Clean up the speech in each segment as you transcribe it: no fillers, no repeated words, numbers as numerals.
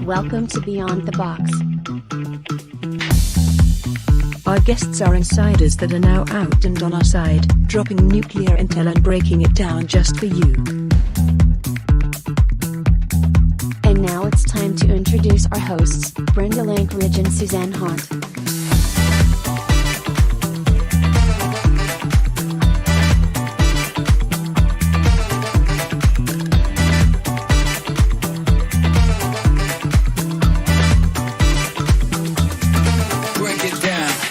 Welcome to Beyond the Box. Our guests are insiders that are now out and on our side, dropping nuclear intel and breaking it down just for you. And now it's time to introduce our hosts, Brenda Lankridge and Suzanne Haunt.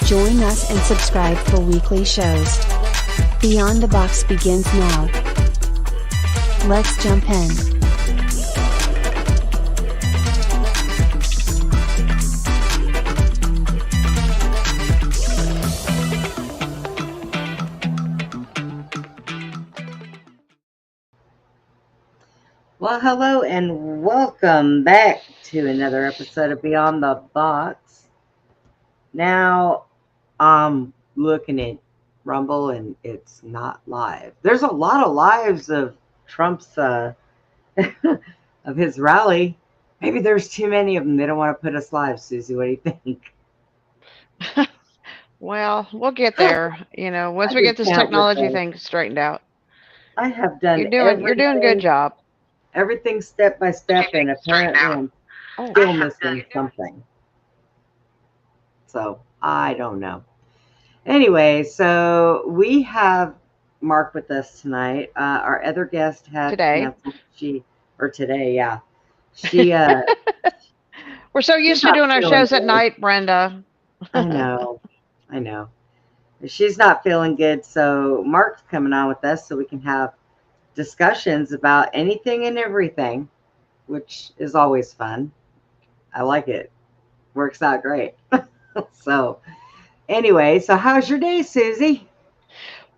Join us and subscribe for weekly shows. Beyond the Box begins now. Let's jump in. Well, hello and welcome back to another episode of Beyond the Box. Now, I'm looking at Rumble and it's not live. There's a lot of lives of Trump's of his rally. Maybe there's too many of them. They don't want to put us live. Susie, what do you think? Well, we'll get there. Once we get this technology thing straightened out. I have done. You're doing a good job. Everything step by step, and apparently I'm still missing something. So I don't know. Anyway, so we have Marc with us tonight. Our other guest had today. Today, yeah. She We're so used to doing our shows at night, Brenda. I know. She's not feeling good, so Marc's coming on with us so we can have discussions about anything and everything, which is always fun. I like it. Works out great. So anyway, so how's your day, Susie?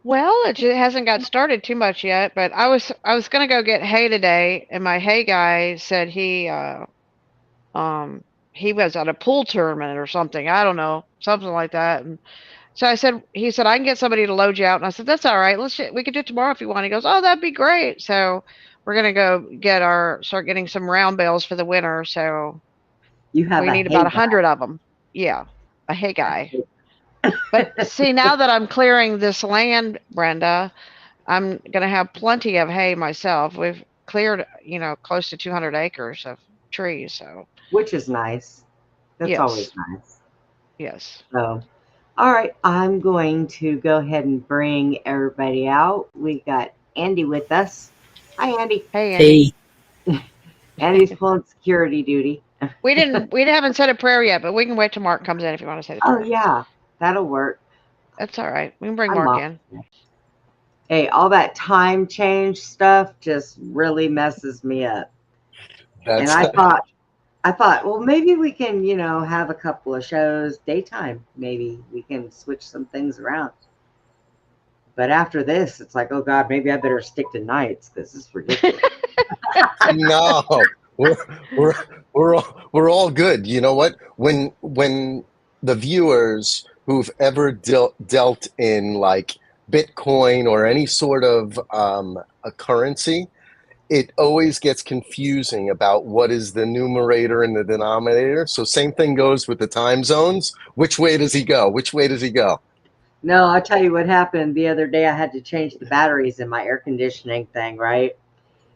Well, it hasn't got started too much yet, but I was gonna go get hay today, and my hay guy said he was at a pool tournament or something. I don't know, something like that. And so he said I can get somebody to load you out, and I said that's all right. We could do it tomorrow if you want. He goes, oh, that'd be great. So we're gonna go start getting some round bales for the winter. So we need about 100 of them. Yeah. A hay guy. But see, now that I'm clearing this land, Brenda, I'm going to have plenty of hay myself. We've cleared, close to 200 acres of trees. So, which is nice. That's always nice. Yes. So, all right, I'm going to go ahead and bring everybody out. We got Andy with us. Hi, Andy. Hey, Andy. Hey. Andy's pulling security duty. We haven't said a prayer yet, but we can wait till Marc comes in if you want to say the prayer. Oh yeah, that'll work. That's all right. We can bring Marc in. Hey, all that time change stuff just really messes me up. And I thought, well, maybe we can, have a couple of shows daytime. Maybe we can switch some things around. But after this, it's like, oh God, maybe I better stick to nights because this is ridiculous. No. We're all good. You know what? When the viewers who've ever dealt in like Bitcoin or any sort of a currency, it always gets confusing about what is the numerator and the denominator. So same thing goes with the time zones. Which way does he go? No, I'll tell you what happened the other day. I had to change the batteries in my air conditioning thing, right?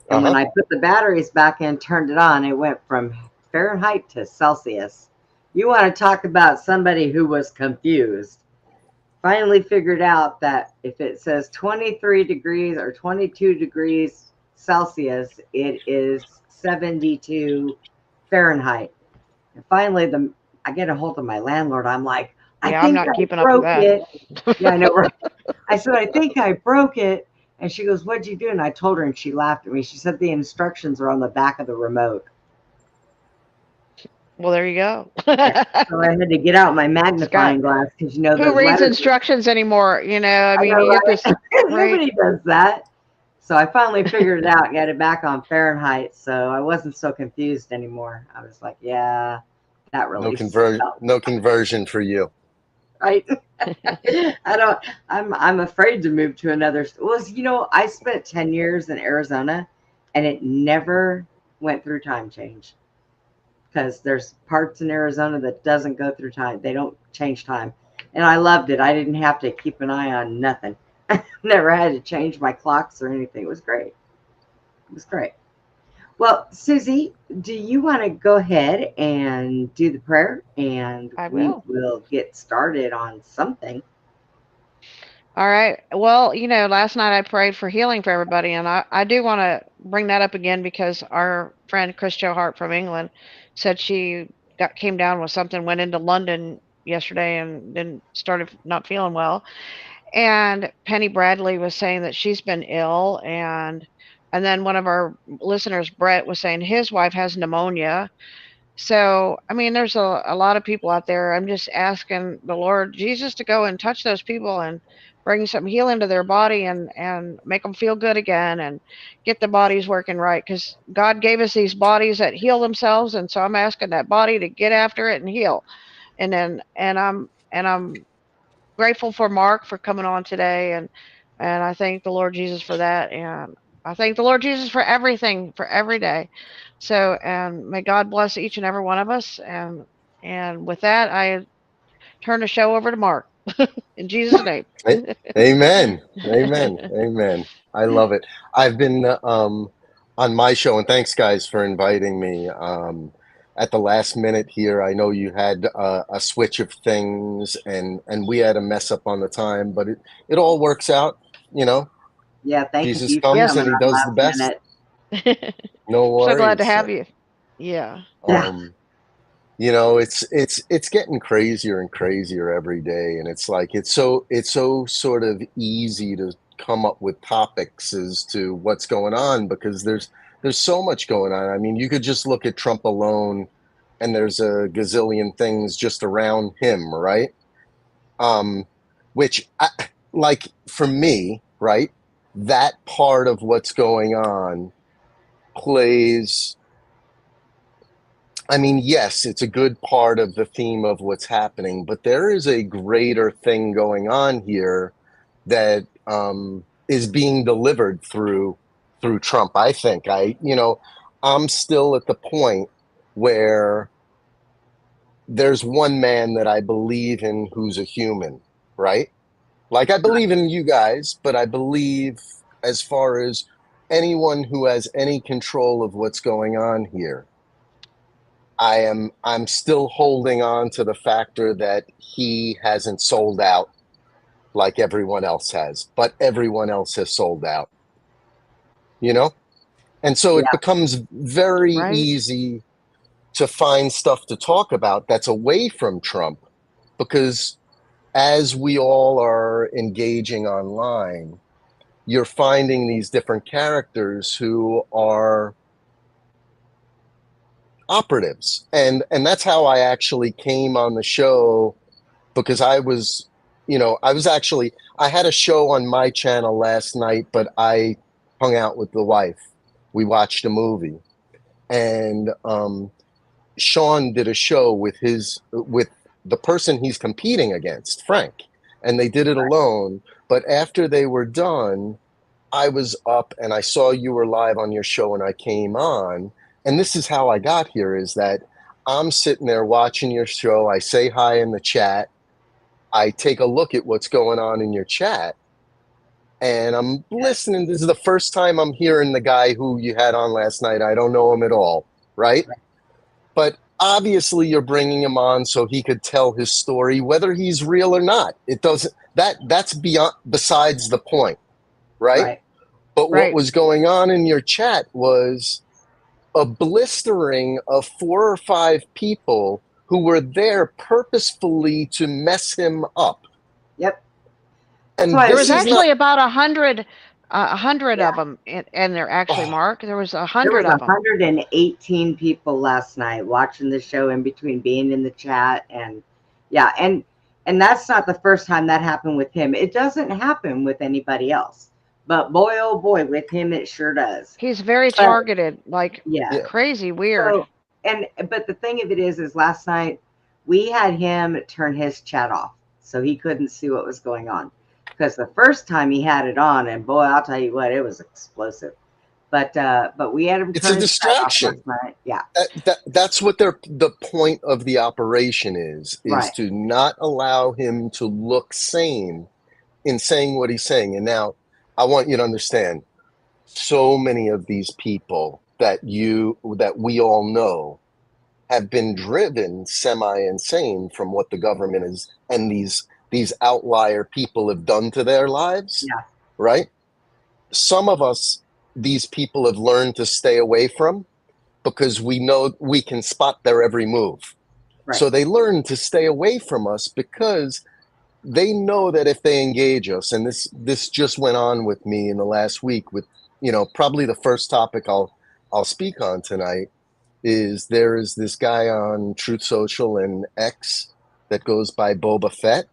And when I put the batteries back in, turned it on, it went from Fahrenheit to Celsius. You want to talk about somebody who was confused. Finally figured out that if it says 23 degrees or 22 degrees Celsius, it is 72 Fahrenheit. And finally, I get a hold of my landlord. I'm like, I'm not keeping up with that. Yeah, I know. Right? I said, I think I broke it. And she goes, what'd you do? And I told her, and she laughed at me. She said the instructions are on the back of the remote. Well, there you go. So I had to get out my magnifying glass because who reads instructions anymore? You get this. Nobody does that. So I finally figured it out and got it back on Fahrenheit. So I wasn't so confused anymore. I was like, yeah, that really no conversion for you. right? I'm afraid to move to another. Well, I spent 10 years in Arizona and it never went through time change because there's parts in Arizona that doesn't go through time. They don't change time. And I loved it. I didn't have to keep an eye on nothing. Never had to change my clocks or anything. It was great. It was great. Well, Susie, do you want to go ahead and do the prayer and I we will. will get started on something? All right. Well, last night I prayed for healing for everybody, and I do want to bring that up again because our friend Chris Jo Hart from England said she came down with something, went into London yesterday, and then started not feeling well. And Penny Bradley was saying that she's been ill, and then one of our listeners, Brett, was saying his wife has pneumonia. So, I mean, there's a lot of people out there. I'm just asking the Lord Jesus to go and touch those people and bring some healing to their body and make them feel good again and get the bodies working right. Because God gave us these bodies that heal themselves, and so I'm asking that body to get after it and heal. And I'm grateful for Marc for coming on today, and I thank the Lord Jesus for that, and I thank the Lord Jesus for everything, for every day. So, and may God bless each and every one of us. And with that, I turn the show over to Marc in Jesus' name. Amen. Amen. Amen. I love it. I've been on my show, and thanks, guys, for inviting me. At the last minute here, I know you had a switch of things, and we had a mess up on the time, but it all works out. You know, Yeah, thank Jesus you for comes Yes, coming and he on does the last best. minute. No so glad to worries. have you. Yeah. Yeah, Um, it's getting crazier and crazier every day, and it's like it's so sort of easy to come up with topics as to what's going on because there's so much going on. I mean, you could just look at Trump alone, and there's a gazillion things just around him, right? Um, which like for me, right? That part of what's going on plays. I mean, yes, it's a good part of the theme of what's happening, but there is a greater thing going on here that is being delivered through Trump. I think I'm still at the point where there's one man that I believe in who's a human, right? Like I believe in you guys, but I believe as far as anyone who has any control of what's going on here. I'm still holding on to the factor that he hasn't sold out like everyone else has, but everyone else has sold out, you know? And so it yeah, becomes very Right. easy to find stuff to talk about that's away from Trump because as we all are engaging online, you're finding these different characters who are operatives. And that's how I actually came on the show because I had a show on my channel last night, but I hung out with the wife. We watched a movie, and Sean did a show with the person he's competing against, Frank, and they did it alone. But after they were done, I was up and I saw you were live on your show, and I came on. And this is how I got here: is that I'm sitting there watching your show. I say hi in the chat. I take a look at what's going on in your chat and I'm listening. This is the first time I'm hearing the guy who you had on last night. I don't know him at all, right? But obviously you're bringing him on so he could tell his story, whether he's real or not. It doesn't, that's beyond, besides the point, right? right. But what Right. was going on in your chat was a blistering of 4 or 5 people who were there purposefully to mess him up. Yep. That's And why There this was is not, actually about 100 yeah, of them, and they're actually, oh, Marc. There was a there was hundred of them. 118 people last night watching the show in between being in the chat and yeah, and that's not the first time that happened with him. It doesn't happen with anybody else. But boy oh boy, with him it sure does. He's very But targeted, like yeah. yeah, crazy weird. So but the thing of it is last night we had him turn his chat off. so he couldn't see what was going on. Because the first time he had it on, and boy, I'll tell you what, it was explosive. But we had him It's a turn his side off distraction. last night. Yeah, That's what the point of the operation is right. to not allow him to look sane in saying what he's saying. And now I want you to understand, so many of these people that we all know have been driven semi-insane from what the government is and these outlier people have done to their lives, Yeah. right? Some of us, these people have learned to stay away from because we know we can spot their every move. Right. So they learn to stay away from us because they know that if they engage us, and this just went on with me in the last week with, probably the first topic I'll speak on tonight is there is this guy on Truth Social and X that goes by Boba Fett,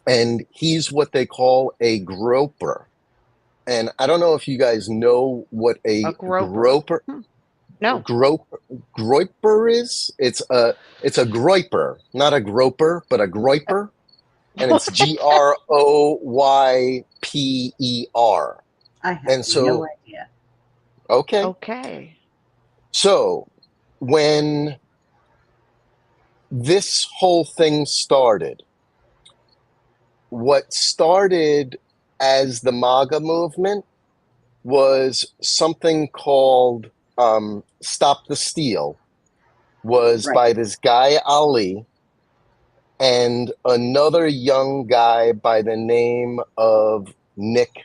and he's what they call a groper. And I don't know if you guys know what a groper. No. Groiper is. It's a groiper, not a groper, but a groiper, and it's Groyper. I have no idea. Okay. So when this whole thing started, what started as the MAGA movement was something called Stop the Steal, was by this guy Ali and another young guy by the name of Nick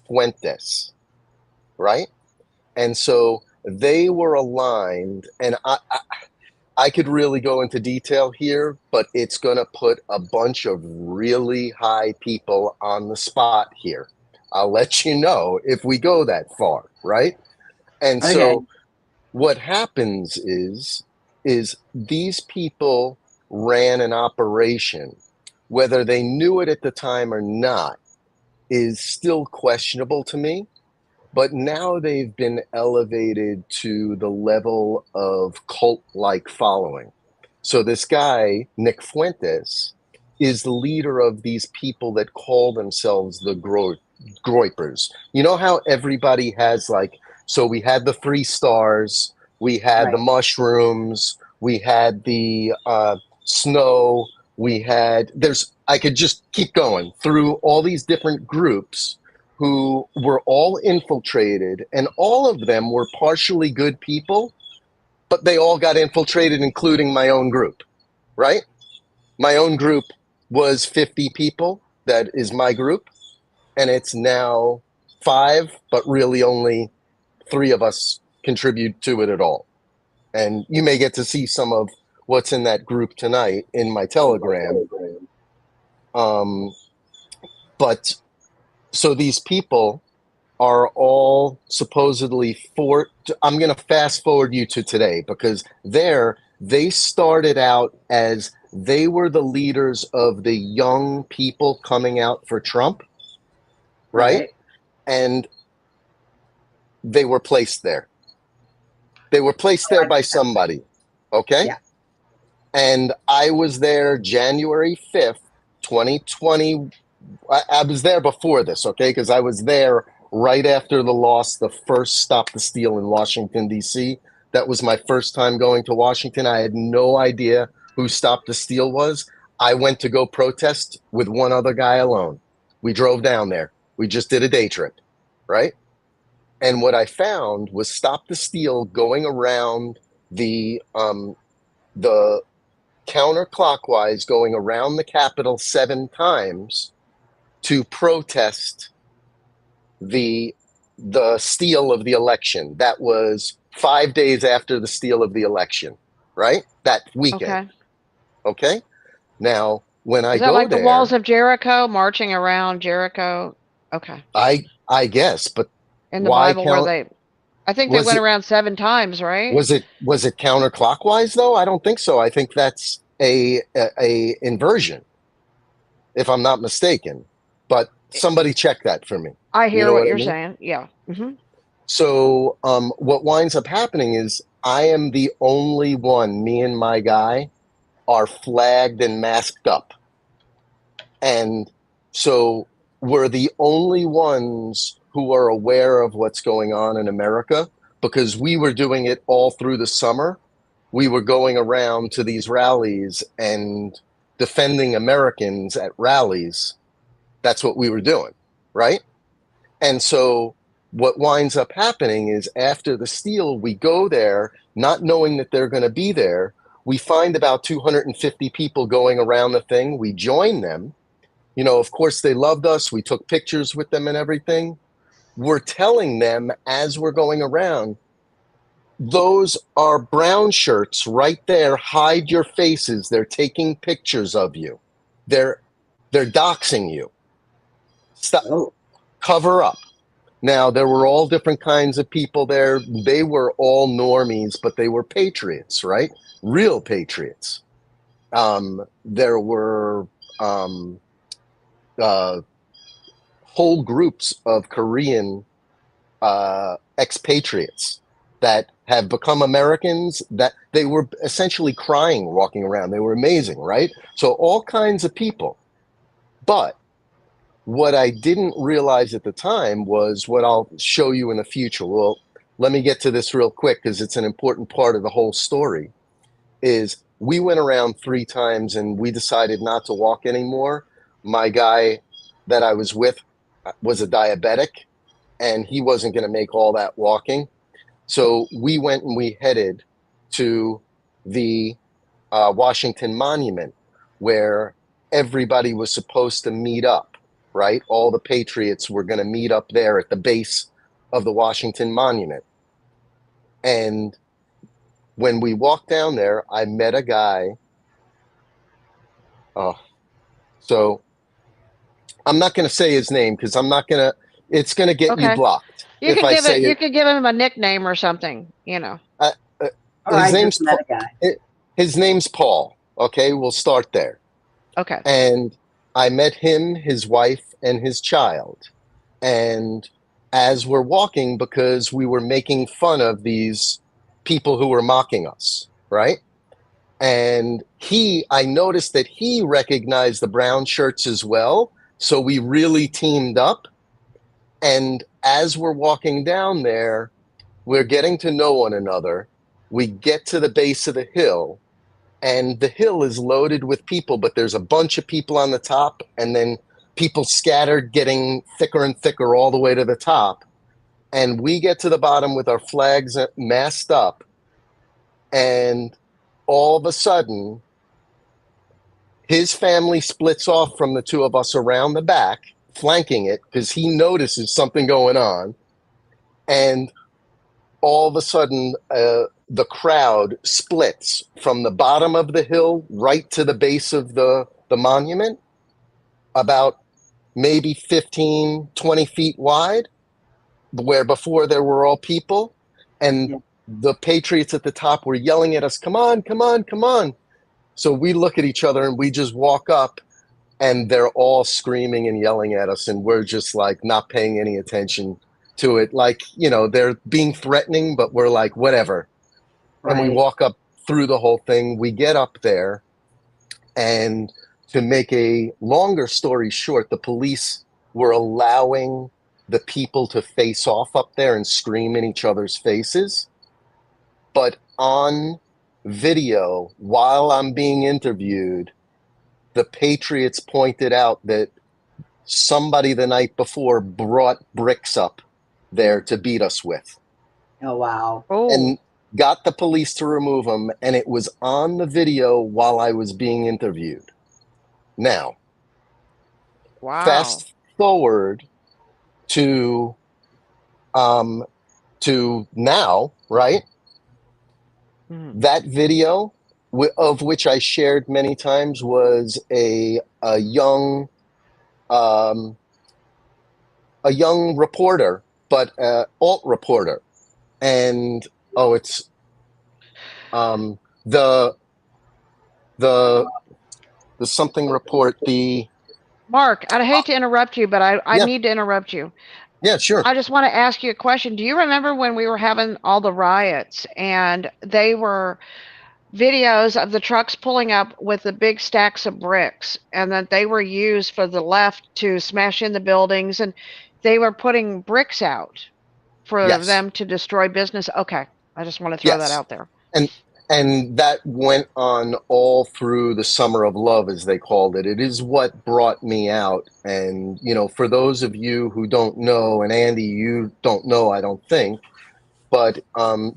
Fuentes, right? And so they were aligned, and I could really go into detail here, but it's going to put a bunch of really high people on the spot here. I'll let you know if we go that far, right? And so what happens is these people ran an operation, whether they knew it at the time or not, is still questionable to me. But now they've been elevated to the level of cult-like following. So this guy, Nick Fuentes, is the leader of these people that call themselves the Groypers. You know how everybody has so we had the 3 stars, we had the mushrooms, we had the snow, I could just keep going through all these different groups who were all infiltrated, and all of them were partially good people, but they all got infiltrated, including my own group, right? My own group was 50 people. That is my group. And it's now 5, but really only 3 of us contribute to it at all. And you may get to see some of what's in that group tonight in my Telegram. But so these people are all supposedly I'm going to fast forward you to today, because they started out as they were the leaders of the young people coming out for Trump, right? And they were placed there. They were placed there by somebody, okay? Yeah. And I was there January 5th, 2020. I was there before this, okay? Because I was there right after the loss, the first Stop the Steal in Washington, D.C. That was my first time going to Washington. I had no idea who Stop the Steal was. I went to go protest with one other guy alone. We drove down there. We just did a day trip, right? And what I found was Stop the Steal going around the counterclockwise, going around the Capitol 7 times to protest the steal of the election. That was 5 days after the steal of the election, right? That weekend. Okay. Now, when I go there, is that like the walls of Jericho, marching around Jericho? Okay. I guess, but in the Bible where I think they went around 7 times, right? Was it counterclockwise though? I don't think so. I think that's a inversion, if I'm not mistaken. But somebody check that for me. I hear what you're saying. Yeah. Mm-hmm. So what winds up happening is I am the only one, me and my guy, are flagged and masked up. And so we're the only ones who are aware of what's going on in America because we were doing it all through the summer. We were going around to these rallies and defending Americans at rallies. That's what we were doing, right? And so what winds up happening is after the steal, we go there not knowing that they're going to be there. We find about 250 people going around the thing. We join them. You know, of course, they loved us. We took pictures with them and everything. We're telling them as we're going around, those are brown shirts right there. Hide your faces. They're taking pictures of you. They're doxing you. Stop. Oh, Cover up. Now, there were all different kinds of people there. They were all normies, but they were patriots, right? Real patriots. There were whole groups of Korean expatriates that have become Americans that they were essentially crying walking around. They were amazing, right? So all kinds of people. But what I didn't realize at the time was what I'll show you in the future. Well, let me get to this real quick because it's an important part of the whole story. Is we went around 3 times and we decided not to walk anymore. My guy that I was with was a diabetic and he wasn't going to make all that walking. So we went and we headed to the Washington Monument where everybody was supposed to meet up, right? All the patriots were going to meet up there at the base of the Washington Monument. And when we walked down there, I met a guy. So I'm not going to say his name because I'm not going to, it's going to get you Okay. blocked. You if could I give say it. You could give him a nickname or something. You know. oh, his I name's just met a guy. his name's Paul. Okay, we'll start there. Okay. And I met him, his wife, and his child. And as we're walking, because we were making fun of these people who were mocking us, right? And I noticed that he recognized the brown shirts as well. So we really teamed up. And as we're walking down there, we're getting to know one another. We get to the base of the hill, and the hill is loaded with people, but there's a bunch of people on the top, and then people scattered getting thicker and thicker all the way to the top. And we get to the bottom with our flags massed up, and all of a sudden, his family splits off from the 2 of us around the back, flanking it, because he notices something going on. And all of a sudden, the crowd splits from the bottom of the hill right to the base of the monument, about maybe 15, 20 feet wide, where before there were all people. And Yeah. the patriots at the top were yelling at us, come on, come on, come on. So we look at each other and we just walk up, and they're all screaming and yelling at us, and we're just like not paying any attention to it. Like, you know, they're being threatening, but we're like, whatever. And we Right. walk up through the whole thing. We get up there, and to make a longer story short, the police were allowing the people to face off up there and scream in each other's faces. But on video, while I'm being interviewed, the patriots pointed out that somebody the night before brought bricks up there to beat us with. Oh, wow. Oh. And got the police to remove them, and it was on the video while I was being interviewed. Now, Wow. fast forward to now, right? Mhm. That video, of which I shared many times, was a young reporter, but alt reporter, and it's the something report. The Mark, I'd hate to interrupt you, but I Yeah. need to interrupt you. Yeah, sure. I just want to ask you a question. Do you remember when we were having all the riots and they were videos of the trucks pulling up with the big stacks of bricks, and that they were used for the left to smash in the buildings, and they were putting bricks out for Yes. them to destroy business. Okay, I just want to throw that Yes. out there. And that went on all through the summer of love, as they called it. It is what brought me out. And, for those of you who don't know, and Andy, you don't know, I don't think, but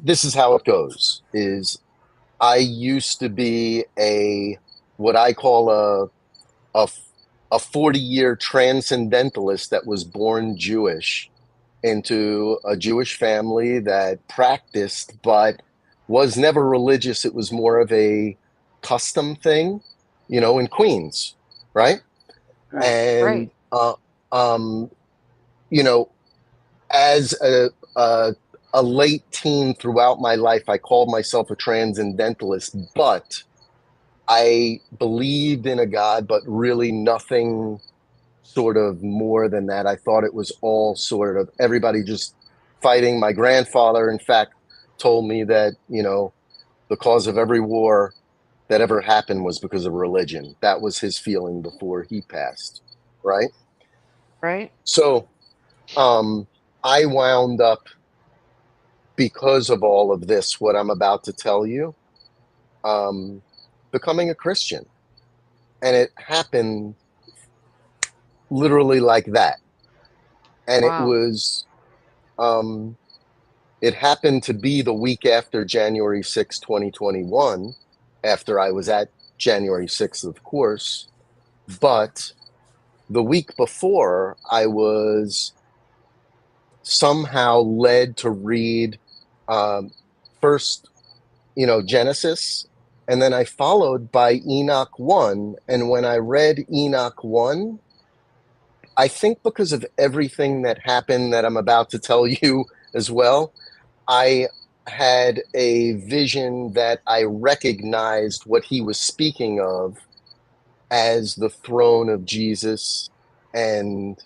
this is how it goes, is I used to be what I call a 40-year transcendentalist that was born Jewish into a Jewish family that practiced, but was never religious. It was more of a custom thing, in Queens, right? Right. And, Right. um, you know, as a late teen throughout my life, I called myself a transcendentalist, but I believed in a God, but really nothing sort of more than that. I thought it was all sort of everybody just fighting. My grandfather, in fact, told me that, the cause of every war that ever happened was because of religion. That was his feeling before he passed, right? Right. So I wound up, because of all of this, what I'm about to tell you, becoming a Christian. And it happened literally like that. And Wow. um, it happened to be the week after January 6th, 2021, after I was at January 6th, of course. But the week before, I was somehow led to read um, first, Genesis, and then I followed by Enoch 1. And when I read Enoch 1, I think because of everything that happened that I'm about to tell you as well, I had a vision that I recognized what he was speaking of as the throne of Jesus and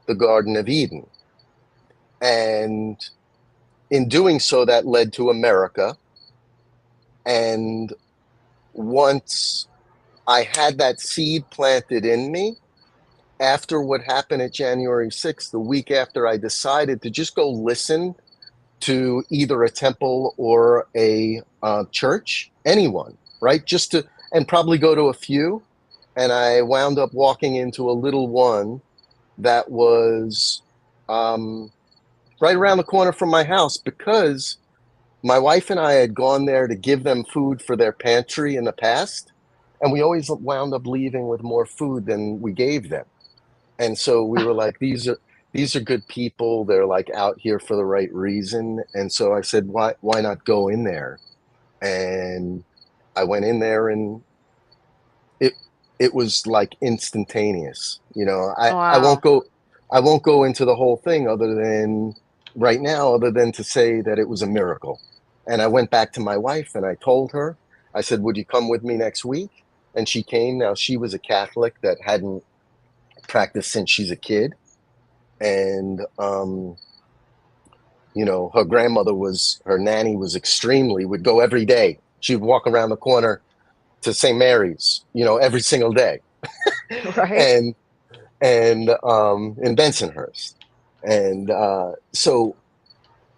the Garden of Eden. And in doing so, that led to America. And once I had that seed planted in me, after what happened at January 6th, the week after, I decided to just go listen to either a temple or a church, anyone, right? And probably go to a few. And I wound up walking into a little one that was right around the corner from my house, because my wife and I had gone there to give them food for their pantry in the past. And we always wound up leaving with more food than we gave them. And so we were like, these are good people. They're like out here for the right reason. And so I said, why not go in there? And I went in there, and it was like instantaneous. I Wow. won't go into the whole thing other than right now, other than to say that it was a miracle. And I went back to my wife and I told her, I said, would you come with me next week? And she came. Now, she was a Catholic that hadn't practiced since she's a kid. And, her grandmother her nanny was would go every day. She'd walk around the corner to St. Mary's, every single day. Right. and in Bensonhurst. And so,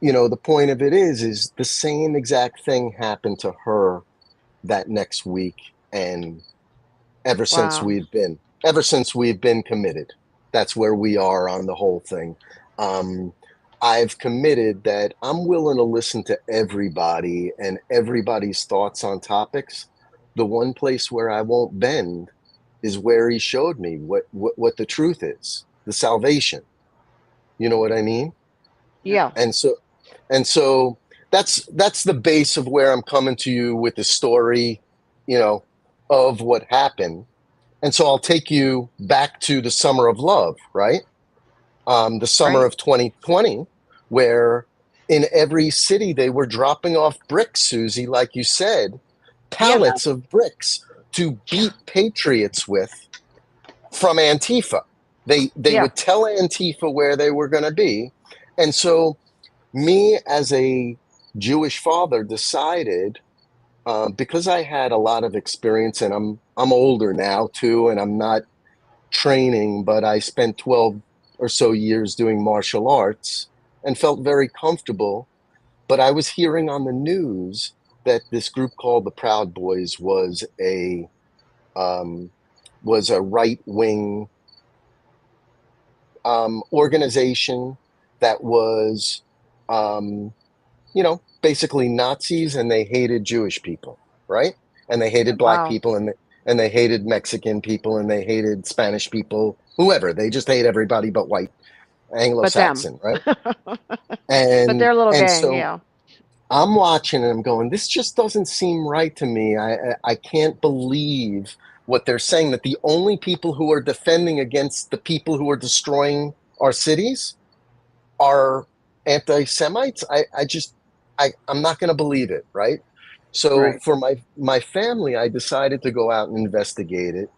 the point of it is the same exact thing happened to her that next week. And ever since Wow. we've been committed, that's where we are on the whole thing. I've committed that I'm willing to listen to everybody and everybody's thoughts on topics. The one place where I won't bend is where he showed me what the truth is, the salvation. You know what I mean? Yeah. And so that's the base of where I'm coming to you with the story, of what happened. And so I'll take you back to the summer of love, right? The summer Right. of 2020, where in every city they were dropping off bricks, Susie, like you said, Yeah. pallets of bricks to beat patriots with from Antifa. They Yeah. would tell Antifa where they were going to be. And so me, as a Jewish father, decided because I had a lot of experience, and I'm older now too, and I'm not training, but I spent 12 or so years doing martial arts and felt very comfortable. But I was hearing on the news that this group called the Proud Boys um, was a right wing organization that was, um, basically Nazis, and they hated Jewish people, right? And they hated black Wow. people, and they hated Mexican people, and they hated Spanish people, whoever. They just hate everybody but white, But them. Anglo-Saxon, right? But their little And gang, so yeah. I'm watching and I'm going, this just doesn't seem right to me. I can't believe what they're saying, that the only people who are defending against the people who are destroying our cities are anti-Semites. I'm not going to believe it, right? So Right. for my family, I decided to go out and investigate it.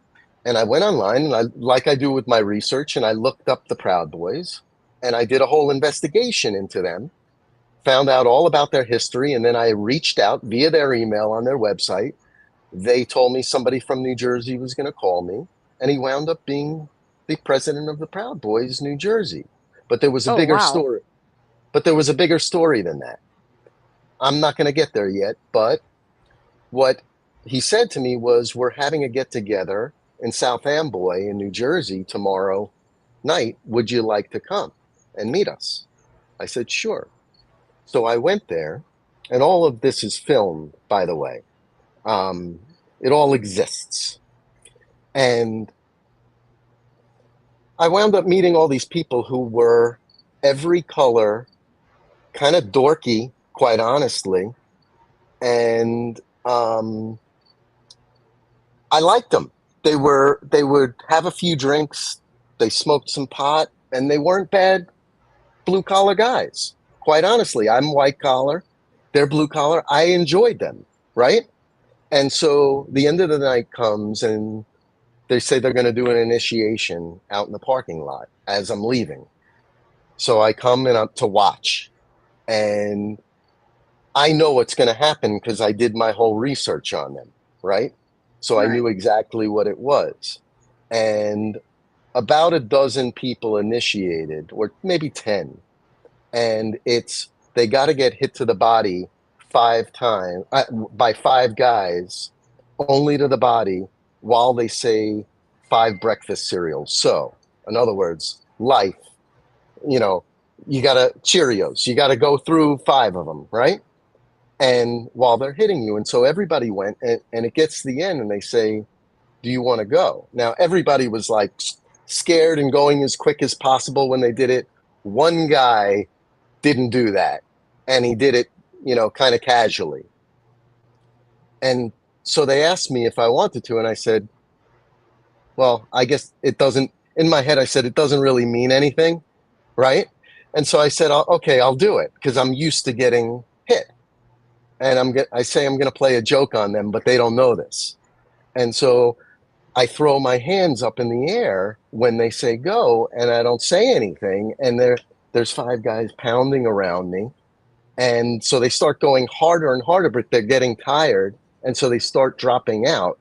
And I went online, and like I do with my research, and I looked up the Proud Boys, and I did a whole investigation into them, found out all about their history, and then I reached out via their email on their website. They told me somebody from New Jersey was going to call me, and he wound up being the president of the Proud Boys, New Jersey. But there was a Oh, bigger wow. story. But there was a bigger story than that. I'm not going to get there yet, but what he said to me was, we're having a get together in South Amboy in New Jersey tomorrow night. Would you like to come and meet us? I said, sure. So I went there, and all of this is filmed, by the way. It all exists. And I wound up meeting all these people who were every color, kind of dorky, quite honestly. And I liked them. They would have a few drinks, they smoked some pot, and they weren't bad blue collar guys. Quite honestly, I'm white collar, they're blue collar. I enjoyed them, right? And so the end of the night comes, and they say they're going to do an initiation out in the parking lot as I'm leaving. So I come in up to watch, and I know what's going to happen because I did my whole research on them, right? So I Right. knew exactly what it was. And about a dozen people initiated, or maybe 10. And they got to get hit to the body 5 times by 5 guys, only to the body, while they say 5 breakfast cereals. So, in other words, life, you know, you got to Cheerios, you got to go through 5 of them, right? And while they're hitting you. And so everybody went, and it gets to the end, and they say, do you want to go? Now, everybody was like scared and going as quick as possible when they did it. One guy didn't do that, and he did it, kind of casually. And so they asked me if I wanted to, and I said, well, I guess it doesn't, in my head, I said, it doesn't really mean anything, right? And so I said, okay, I'll do it, because I'm used to getting hit. And I say I'm going to play a joke on them, but they don't know this. And so I throw my hands up in the air when they say go, and I don't say anything. And there's 5 guys pounding around me. And so they start going harder and harder, but they're getting tired. And so they start dropping out.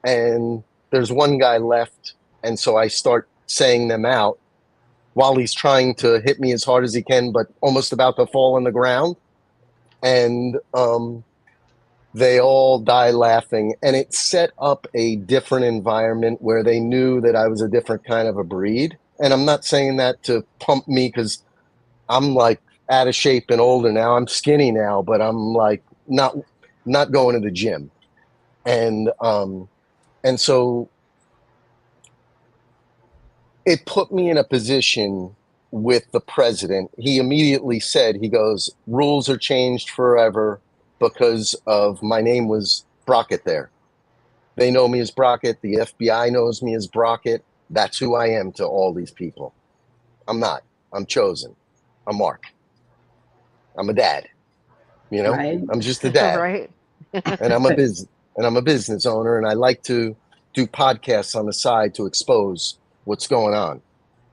And there's one guy left. And so I start saying them out while he's trying to hit me as hard as he can, but almost about to fall on the ground. And they all die laughing. And it set up a different environment where they knew that I was a different kind of a breed. And I'm not saying that to pump me, because I'm like out of shape and older now. I'm skinny now, but I'm like not going to the gym. And so it put me in a position with the president. He immediately said, he goes, rules are changed forever because of my name was Brockett there. They know me as Brockett. The FBI knows me as Brockett. That's who I am to all these people. I'm not. I'm chosen. I'm Mark. I'm a dad. Right. I'm just a dad. Right. And I'm a business owner, and I like to do podcasts on the side to expose what's going on,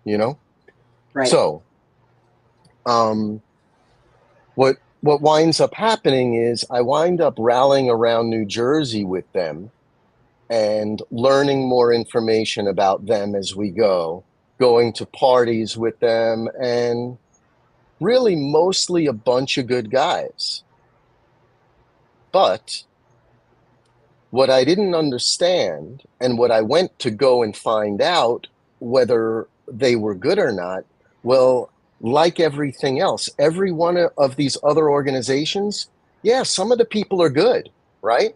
you know? Right. So, what what winds up happening is I wind up rallying around New Jersey with them and learning more information about them as we go, going to parties with them, and really mostly a bunch of good guys. But what I didn't understand, and what I went to go and find out whether they were good or not, well, like everything else, every one of these other organizations, yeah, some of the people are good, right?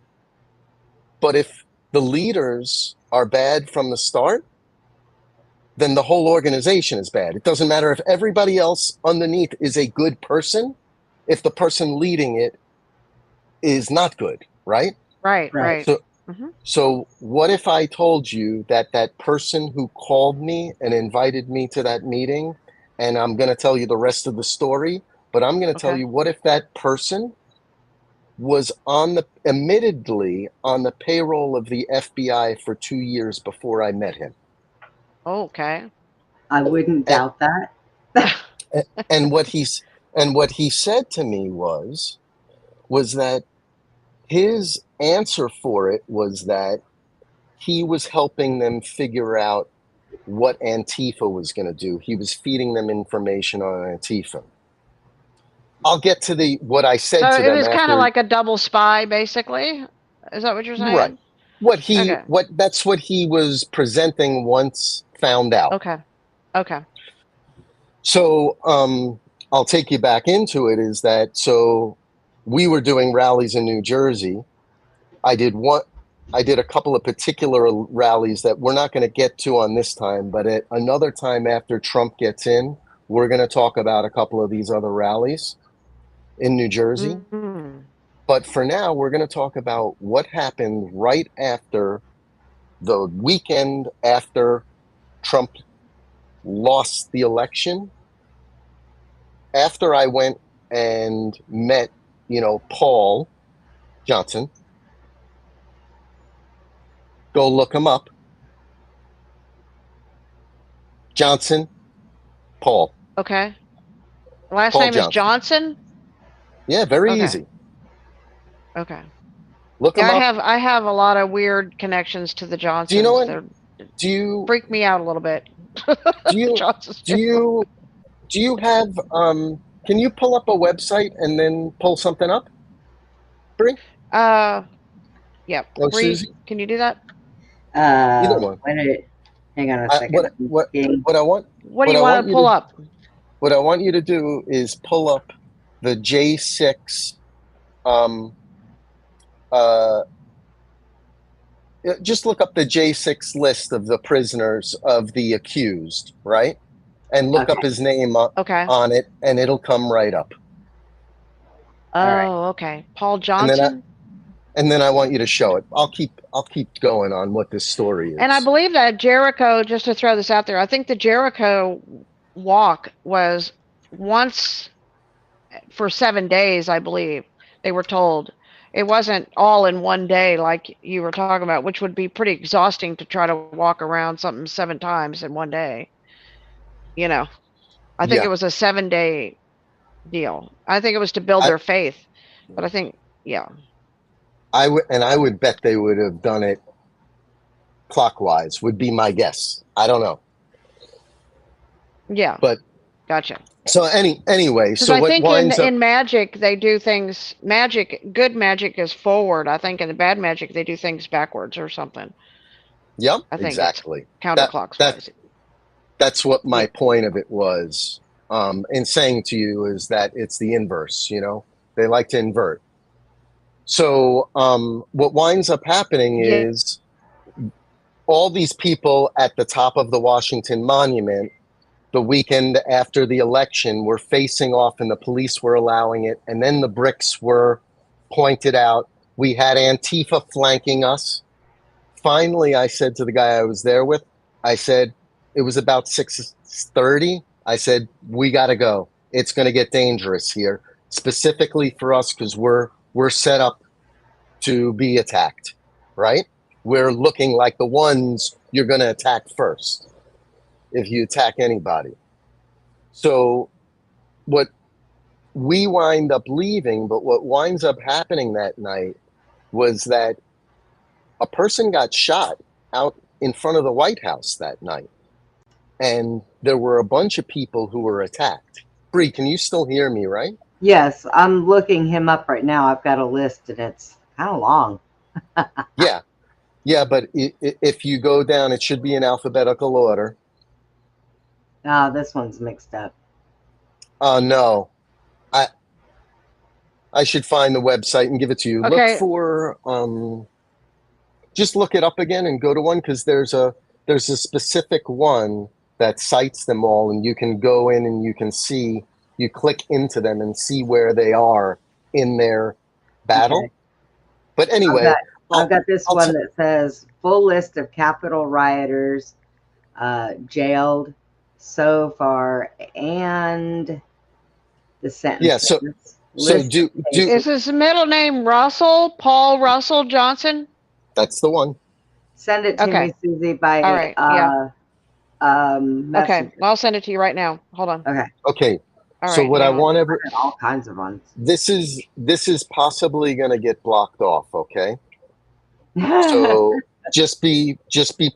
But if the leaders are bad from the start, then the whole organization is bad. It doesn't matter if everybody else underneath is a good person, if the person leading it is not good, right? Right. So, Hmm. so what if I told you that that person who called me and invited me to that meeting, and I'm going to tell you the rest of the story, but I'm going to tell Okay. you, what if that person was admittedly on the payroll of the FBI for 2 years before I met him? Okay. I wouldn't And, doubt that. and what he said to me was that his answer for it was that he was helping them figure out what Antifa was going to do. He was feeding them information on Antifa. I'll get to what I So said to it them was kind of after. like a double spy, basically. Is that what you're You're right. saying? Okay. That's what he was presenting once found out. Okay. Okay. So I'll take you back into it. Is that so? We were doing rallies in New Jersey. I did a couple of particular rallies that we're not going to get to on this time, but at another time after Trump gets in, we're going to talk about a couple of these other rallies in New Jersey. Mm-hmm. But for now, we're going to talk about what happened right after the weekend after Trump lost the election. After I went and met, Paul Johnson, go look him up. Johnson, Paul. Okay. Last Paul name is Johnson. Johnson. Yeah, very Okay. easy. Okay. Look Yeah, him up. I have a lot of weird connections to the Do you know Johnsons. what? They Do you freak me out a little bit. do The you Johnsons do do. you do you have can you pull up a website and then pull something up? Bree? Uh, yeah. Oh, Bree, Susie? can you do that? Either one. Hang on a I, second. I'm looking. what I want What do what you I want want to you pull to up? what I want you to do is pull up the J6 um uh just look up the J6 list of the prisoners of the accused, right? And look up Okay. his name Okay. on it, and it'll come right up. All right. Oh, okay. Paul And then Johnson. I want you to show it. I'll keep going on what this story And I is. believe that Jericho, just to throw this out there, I think the Jericho walk was once for 7 days, I believe. They were told. It wasn't all in one day like you were talking about, which would be pretty exhausting to try to walk around something 7 times in one day. You know, I think it Yeah, was a 7 day deal. I think it was to build I their faith. But I think, yeah. I would bet they would have done it clockwise. Would be my guess. I don't know, Yeah. but Gotcha. so anyway. Because So I what think winds up? in magic they do things. Good magic is forward. I think in the bad magic they do things backwards or something. Yep, I think it's exactly. That that counterclockwise. that's what my Yeah. point of it was. In saying to you is that it's the inverse. They like to invert. So what winds up happening Yeah. is all these people at the top of the Washington Monument the weekend after the election were facing off and the police were allowing it. And then the bricks were pointed out. We had Antifa flanking us. Finally, I said to the guy I was there with, I said, it was about 6:30. I said, we got to go. It's going to get dangerous here, specifically for us because we're set up to be attacked, right? We're looking like the ones you're going to attack first if you attack anybody. So what we wind up leaving, but what winds up happening that night was that a person got shot out in front of the White House that night. And there were a bunch of people who were attacked. Bree, can you still hear me, right? Yes, I'm looking him up right now. I've got a list and it's kind of long. Yeah. Yeah, but if you go down, it should be in alphabetical order. This one's mixed up. Oh, no. I should find the website and give it to you. Okay. Look for, just look it up again and go to one, because there's a specific one that cites them all, and you can go in and you can see, you click into them and see where they are in their battle. Okay. But anyway, I've got this one that says full list of Capitol rioters jailed so far and the sentence. Yeah, so do is his middle name Russell? Paul Russell Johnson? That's the one. Send it to me, Susie, by all right. Yeah. message. Okay, I'll send it to you right now. Hold on. Okay. All so right, what I want all kinds of ones. This is possibly going to get blocked off. Okay. So just be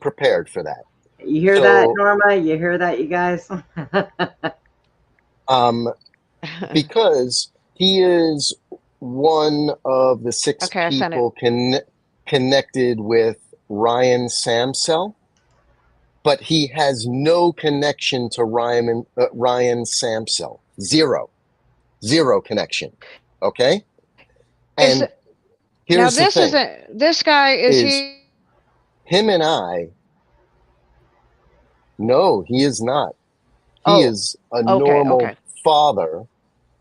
prepared for that. You hear that, Norma? You hear that, you guys? Because he is one of the 6 people connected with Ryan Samsel, but he has no connection to Ryan Samsel. Zero connection. Okay. And here's the thing. This guy is he? Him and I. No, he is not. He is a normal father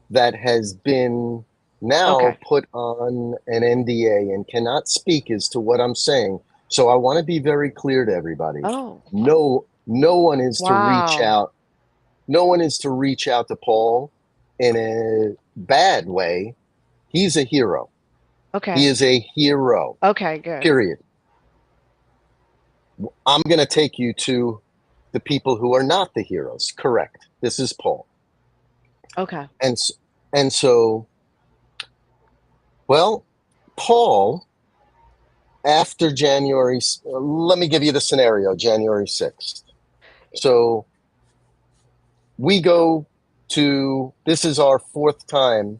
that has been now put on an NDA and cannot speak as to what I'm saying. So I want to be very clear to everybody. No one is to reach out. No one is to reach out to Paul in a bad way. He's a hero. Okay. He is a hero. Okay, good. Period. I'm going to take you to the people who are not the heroes. Correct. This is Paul. Okay. And so, well, Paul, after January, let me give you the scenario, January 6th. So we go to, this is our 4th time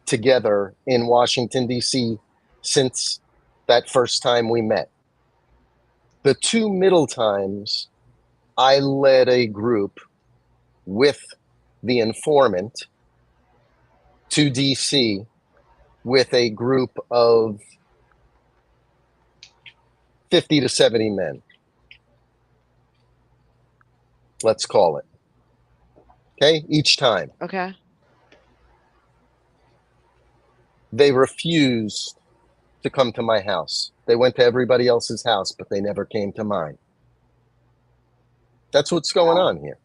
together in Washington, D.C. since that first time we met. The 2 middle times, I led a group with the informant to D.C. with a group of 50 to 70 men. Let's call it. Okay, each time. Okay. They refused to come to my house. They went to everybody else's house, but they never came to mine. That's what's going on here.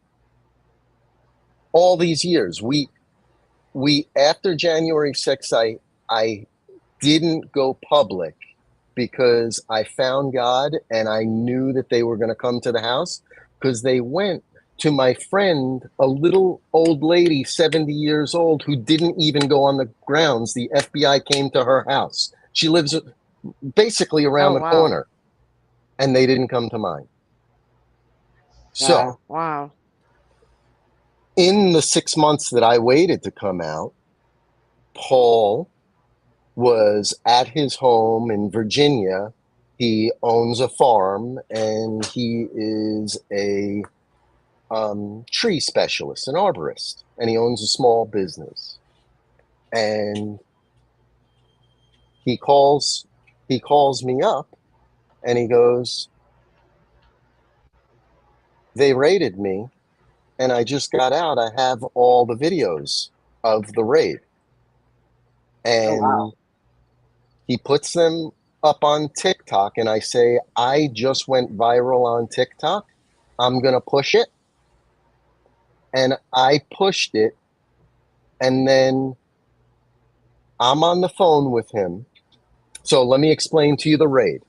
All these years, we after January 6th, I didn't go public because I found God and I knew that they were going to come to the house, because they went to my friend, a little old lady, 70 years old, who didn't even go on the grounds. The FBI came to her house. She lives basically around the corner, and they didn't come to mine. So, in the 6 months that I waited to come out, Paul was at his home in Virginia. He owns a farm, and he is a tree specialist, an arborist, and he owns a small business. And he calls me up, and he goes, "They raided me, and I just got out. I have all the videos of the raid." And he puts them up on TikTok, and I say, "I just went viral on TikTok. I'm going to push it." And I pushed it, and then I'm on the phone with him. So let me explain to you the raid.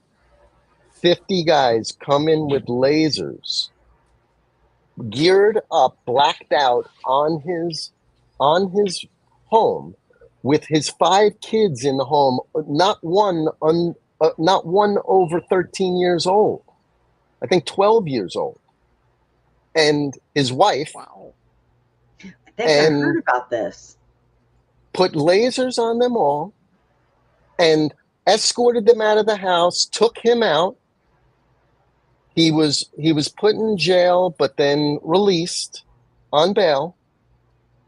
50 guys come in with lasers, geared up, blacked out on his home with his 5 kids in the home, not one over 13 years old. I think 12 years old. And his wife Wow. I think I heard about this. put lasers on them all and escorted them out of the house, took him out. He was put in jail, but then released on bail.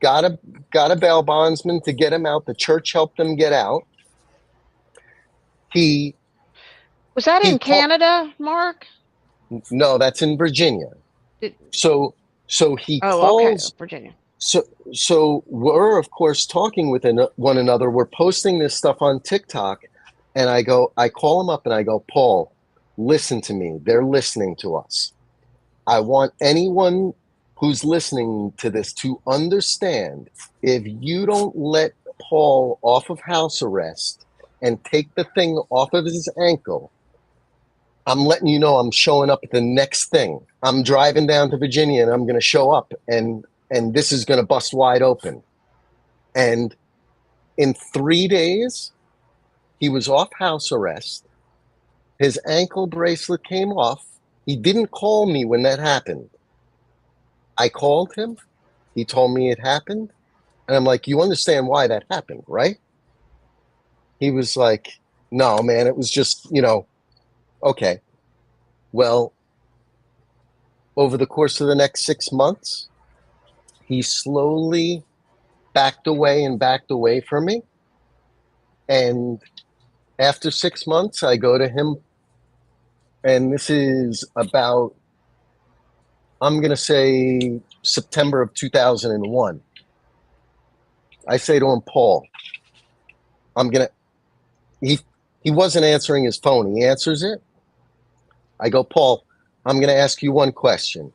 Got a bail bondsman to get him out. The church helped him get out. Was that in Canada, Mark? No, that's in Virginia. So he calls. Okay, Virginia. So we're of course talking with one another. We're posting this stuff on TikTok, and I call him up and I go, Paul, listen to me. They're listening to us. I want anyone who's listening to this to understand, if you don't let Paul off of house arrest and take the thing off of his ankle, I'm letting you know I'm showing up at the next thing. I'm driving down to Virginia and I'm going to show up and this is going to bust wide open. And in 3 days, he was off house arrest. His ankle bracelet came off. He didn't call me when that happened. I called him. He told me it happened. And I'm like, you understand why that happened, right? He was like, no, man, it was just, okay. Well, over the course of the next 6 months, he slowly backed away from me. And after 6 months, I go to him, and this is about, I'm going to say September of 2001. I say to him, Paul, he wasn't answering his phone. He answers it. I go, Paul, I'm going to ask you one question.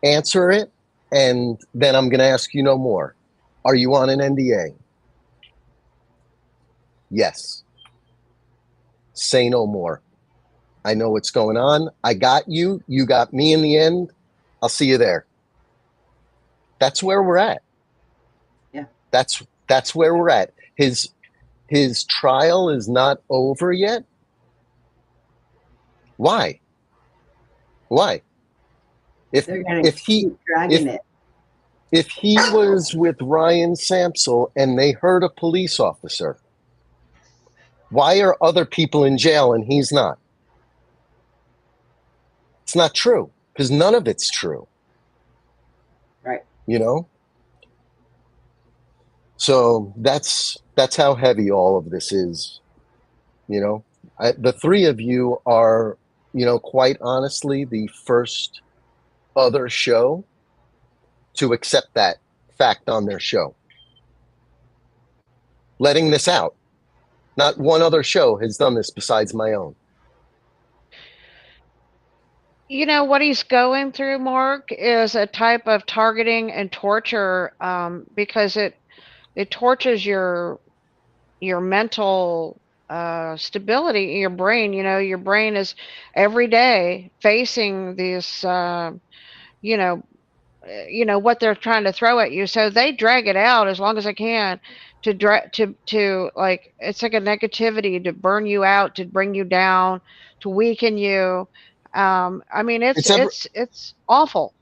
Answer it, and then I'm going to ask you no more. Are you on an NDA? Yes. Say no more. I know what's going on. I got you. You got me in the end. I'll see you there. That's where we're at. Yeah. That's where we're at. His trial is not over yet. Why? If he was with Ryan Samsel and they hurt a police officer, why are other people in jail and he's not? It's not true, because none of it's true. Right. So that's how heavy all of this is. The 3 of you are, quite honestly, the first other show to accept that fact on their show. Letting this out. Not one other show has done this besides my own. What he's going through, Mark, is a type of targeting and torture, because it tortures your mental stability in your brain. Your brain is every day facing this, what they're trying to throw at you. So they drag it out as long as they can to like, it's like a negativity to burn you out, to bring you down, to weaken you. It's awful.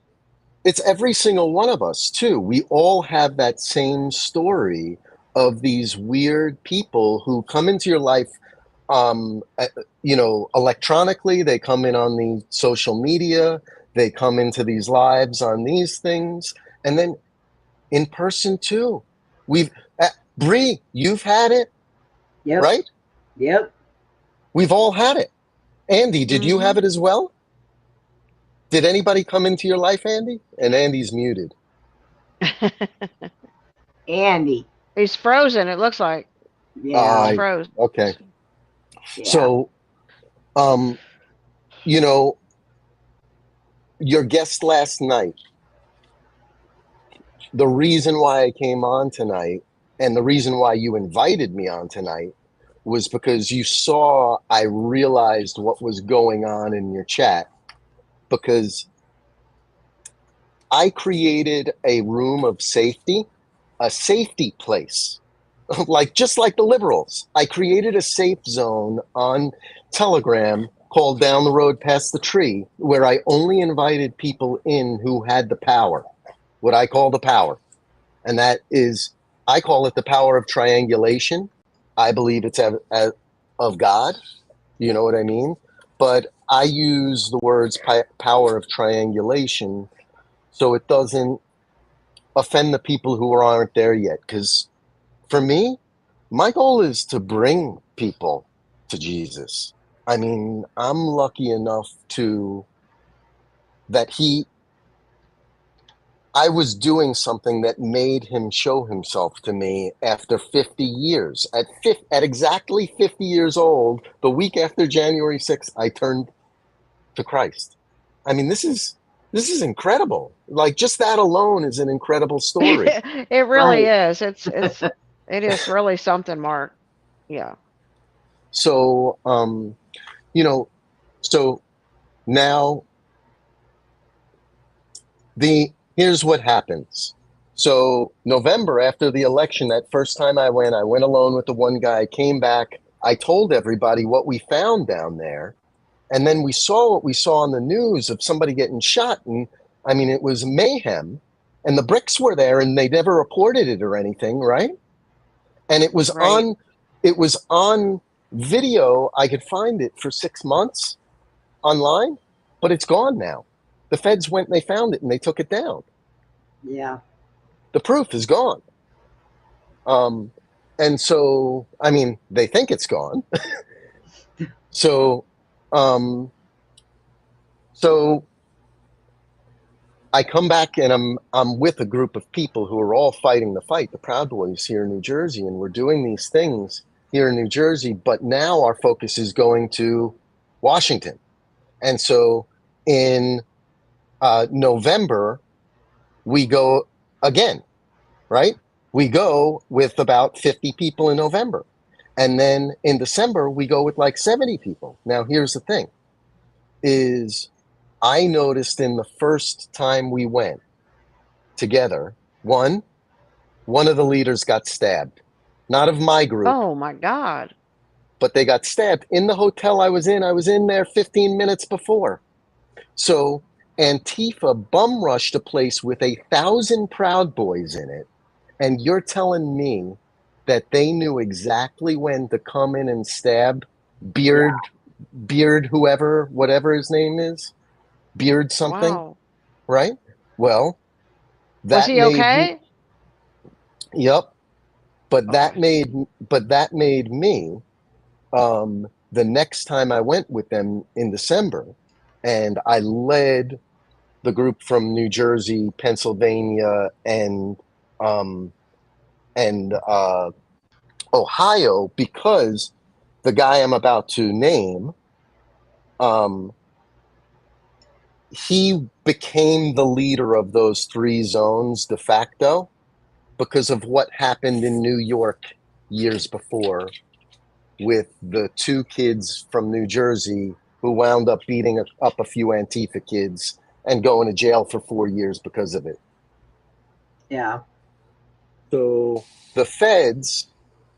It's every single one of us too. We all have that same story of these weird people who come into your life, electronically. They come in on the social media. They come into these lives on these things, and then in person too. Bree, you've had it, yep. Right? Yep. We've all had it. Andy, did you have it as well? Did anybody come into your life, Andy? And Andy's muted. Andy. He's frozen, it looks like. Yeah. He's frozen. Okay. Yeah. So, your guest last night, the reason why I came on tonight and the reason why you invited me on tonight was because you saw I realized what was going on in your chat, because I created a room of safety a safety place, just like the liberals. I created a safe zone on Telegram called Down the Road Past the Tree, where I only invited people in who had the power, what I call the power. And that is, I call it the power of triangulation. I believe it's of God. You know what I mean? But I use the words power of triangulation so it doesn't offend the people who aren't there yet. Because for me, my goal is to bring people to Jesus. I mean, I'm lucky enough that I was doing something that made him show himself to me after 50 years. At exactly 50 years old, the week after January 6th, I turned to Christ. I mean, this is incredible. Like, just that alone is an incredible story. It really is. It is really something, Mark. Yeah. So, so now here's what happens. So November, after the election, that first time I went alone with the one guy, came back. I told everybody what we found down there. And then we saw what we saw on the news of somebody getting shot. And I mean, it was mayhem. And the bricks were there and they never reported it or anything, right? And it was Right. on video. I could find it for 6 months online, but it's gone now. The feds went and they found it and they took it down. Yeah. The proof is gone. And so, I mean, they think it's gone. So I come back and I'm with a group of people who are all fighting the fight, the Proud Boys here in New Jersey, and we're doing these things here in New Jersey, but now our focus is going to Washington. And so in November, we go again, right? We go with about 50 people in November. And then in December, we go with like 70 people. Now, here's the thing, is I noticed in the first time we went together, one of the leaders got stabbed. Not of my group, Oh my God. but they got stabbed in the hotel I was in. I was in there 15 minutes before. So Antifa bum rushed a place with 1,000 Proud Boys in it. And you're telling me that they knew exactly when to come in and stab Beard, whatever his name is, Beard something, Wow. right? Well, Was that he okay? Yep. But that Okay. made me, the next time I went with them in December, and I led the group from New Jersey, Pennsylvania, and Ohio, because the guy I'm about to name, he became the leader of those 3 zones de facto because of what happened in New York years before with the 2 kids from New Jersey who wound up beating up a few Antifa kids and going to jail for 4 years because of it. Yeah. So the feds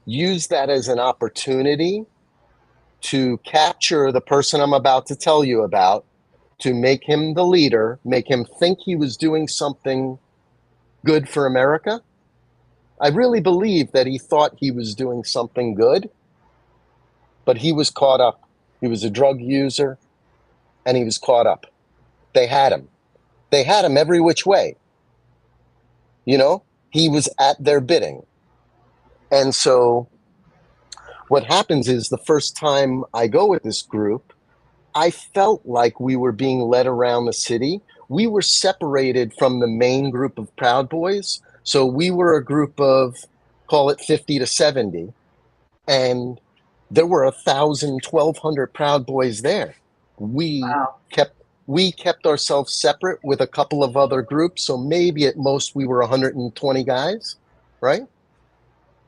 use that as an opportunity to capture the person I'm about to tell you about, to make him the leader, make him think he was doing something good for America. I really believe that he thought he was doing something good, but he was caught up. He was a drug user, and he was caught up. They had him. They had him every which way. You know, he was at their bidding. And so what happens is the first time I go with this group, I felt like we were being led around the city. We were separated from the main group of Proud Boys. So we were a group of, call it 50 to 70. And there were 1,000, 1,200 Proud Boys there. We Wow. kept ourselves separate with a couple of other groups. So maybe at most we were 120 guys, right?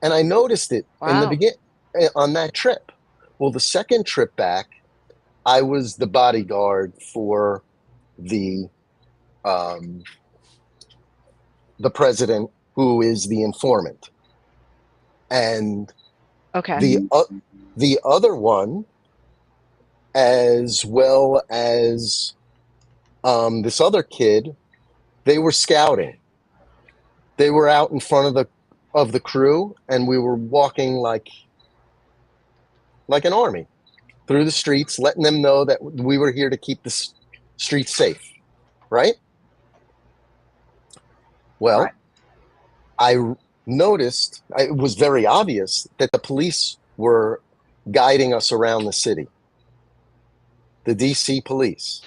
And I noticed it in the Wow. beginning on that trip. Well, the second trip back, I was the bodyguard for the president who is the informant. And Okay. the other one, as well as this other kid, they were scouting. They were out in front of the crew, and we were walking like an army through the streets, letting them know that we were here to keep the streets safe, right? Well, Right. I noticed, it was very obvious that the police were guiding us around the city. The DC police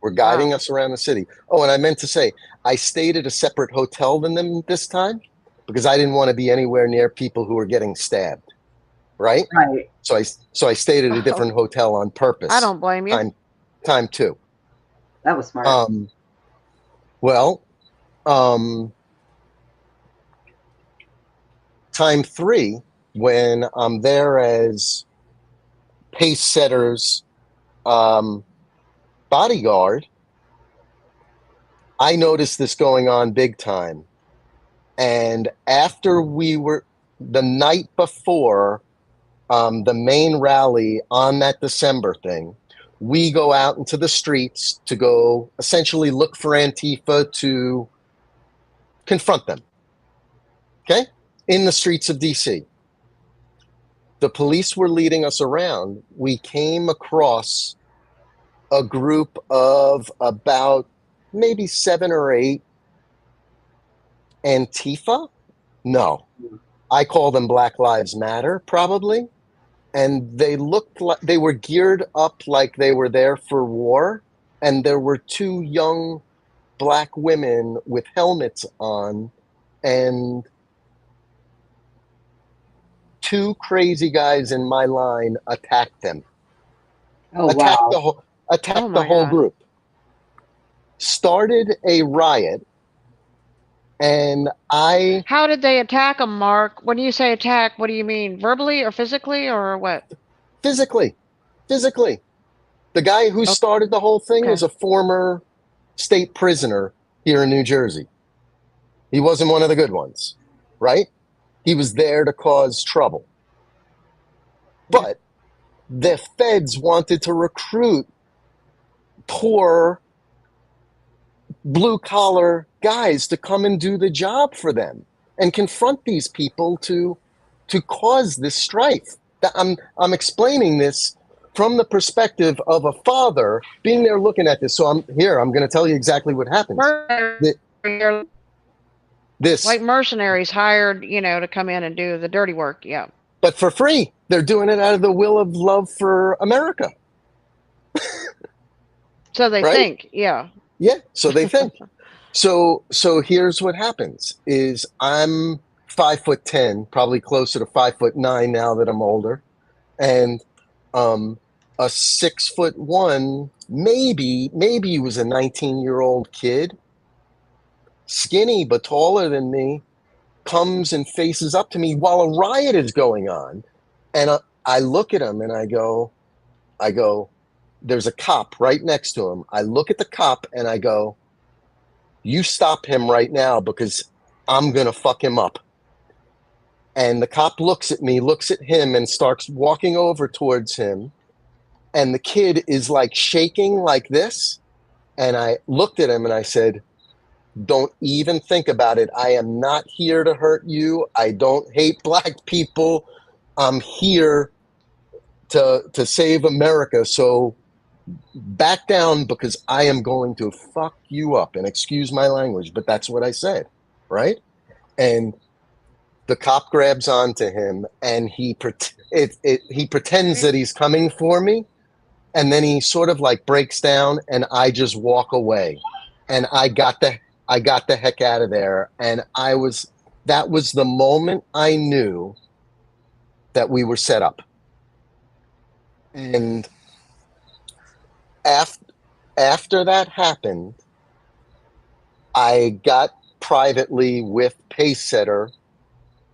were guiding us around the city. Oh, and I meant to say, I stayed at a separate hotel than them this time because I didn't want to be anywhere near people who were getting stabbed, right? Right. So I stayed at a different hotel on purpose. I don't blame you. Time two. That was smart. Time three, when I'm there as pace setter's bodyguard, I noticed this going on big time. And after the night before the main rally on that December thing, we go out into the streets to go essentially look for Antifa to confront them. Okay? In the streets of DC. The police were leading us around. We came across a group of about maybe 7 or 8 Antifa? No. I call them Black Lives Matter, probably. And they looked like they were geared up like they were there for war. And there were 2 young black women with helmets on, and 2 crazy guys in my line attacked them. Oh, Attacked wow. the whole group. Started a riot. And How did they attack them, Mark? When you say attack, what do you mean? Verbally or physically or what? Physically. The guy who started the whole thing is a former state prisoner here in New Jersey. He wasn't one of the good ones, right? He was there to cause trouble. But the feds wanted to recruit poor blue-collar guys to come and do the job for them and confront these people to cause this strife. I'm explaining this from the perspective of a father being there looking at this. So I'm going to tell you exactly what happens. Like mercenaries hired, to come in and do the dirty work. Yeah. But for free. They're doing it out of the will of love for America. So they think, yeah. Yeah, so they think. So here's what happens is I'm 5'10", probably closer to 5'9" now that I'm older. And a 6'1", maybe he was a 19-year-old kid, skinny but taller than me, comes and faces up to me while a riot is going on. And I look at him and I go, there's a cop right next to him. I look at the cop and I go, you stop him right now because I'm going to fuck him up. And the cop looks at me, looks at him, and starts walking over towards him. And the kid is like shaking like this. And I looked at him and I said, don't even think about it. I am not here to hurt you. I don't hate black people. I'm here to save America. So back down because I am going to fuck you up. And excuse my language, but that's what I said, right? And the cop grabs onto him and he pretends that he's coming for me. And then he sort of like breaks down and I just walk away. And I got the heck out of there. And that was the moment I knew that we were set up. And after that happened, I got privately with Pacesetter,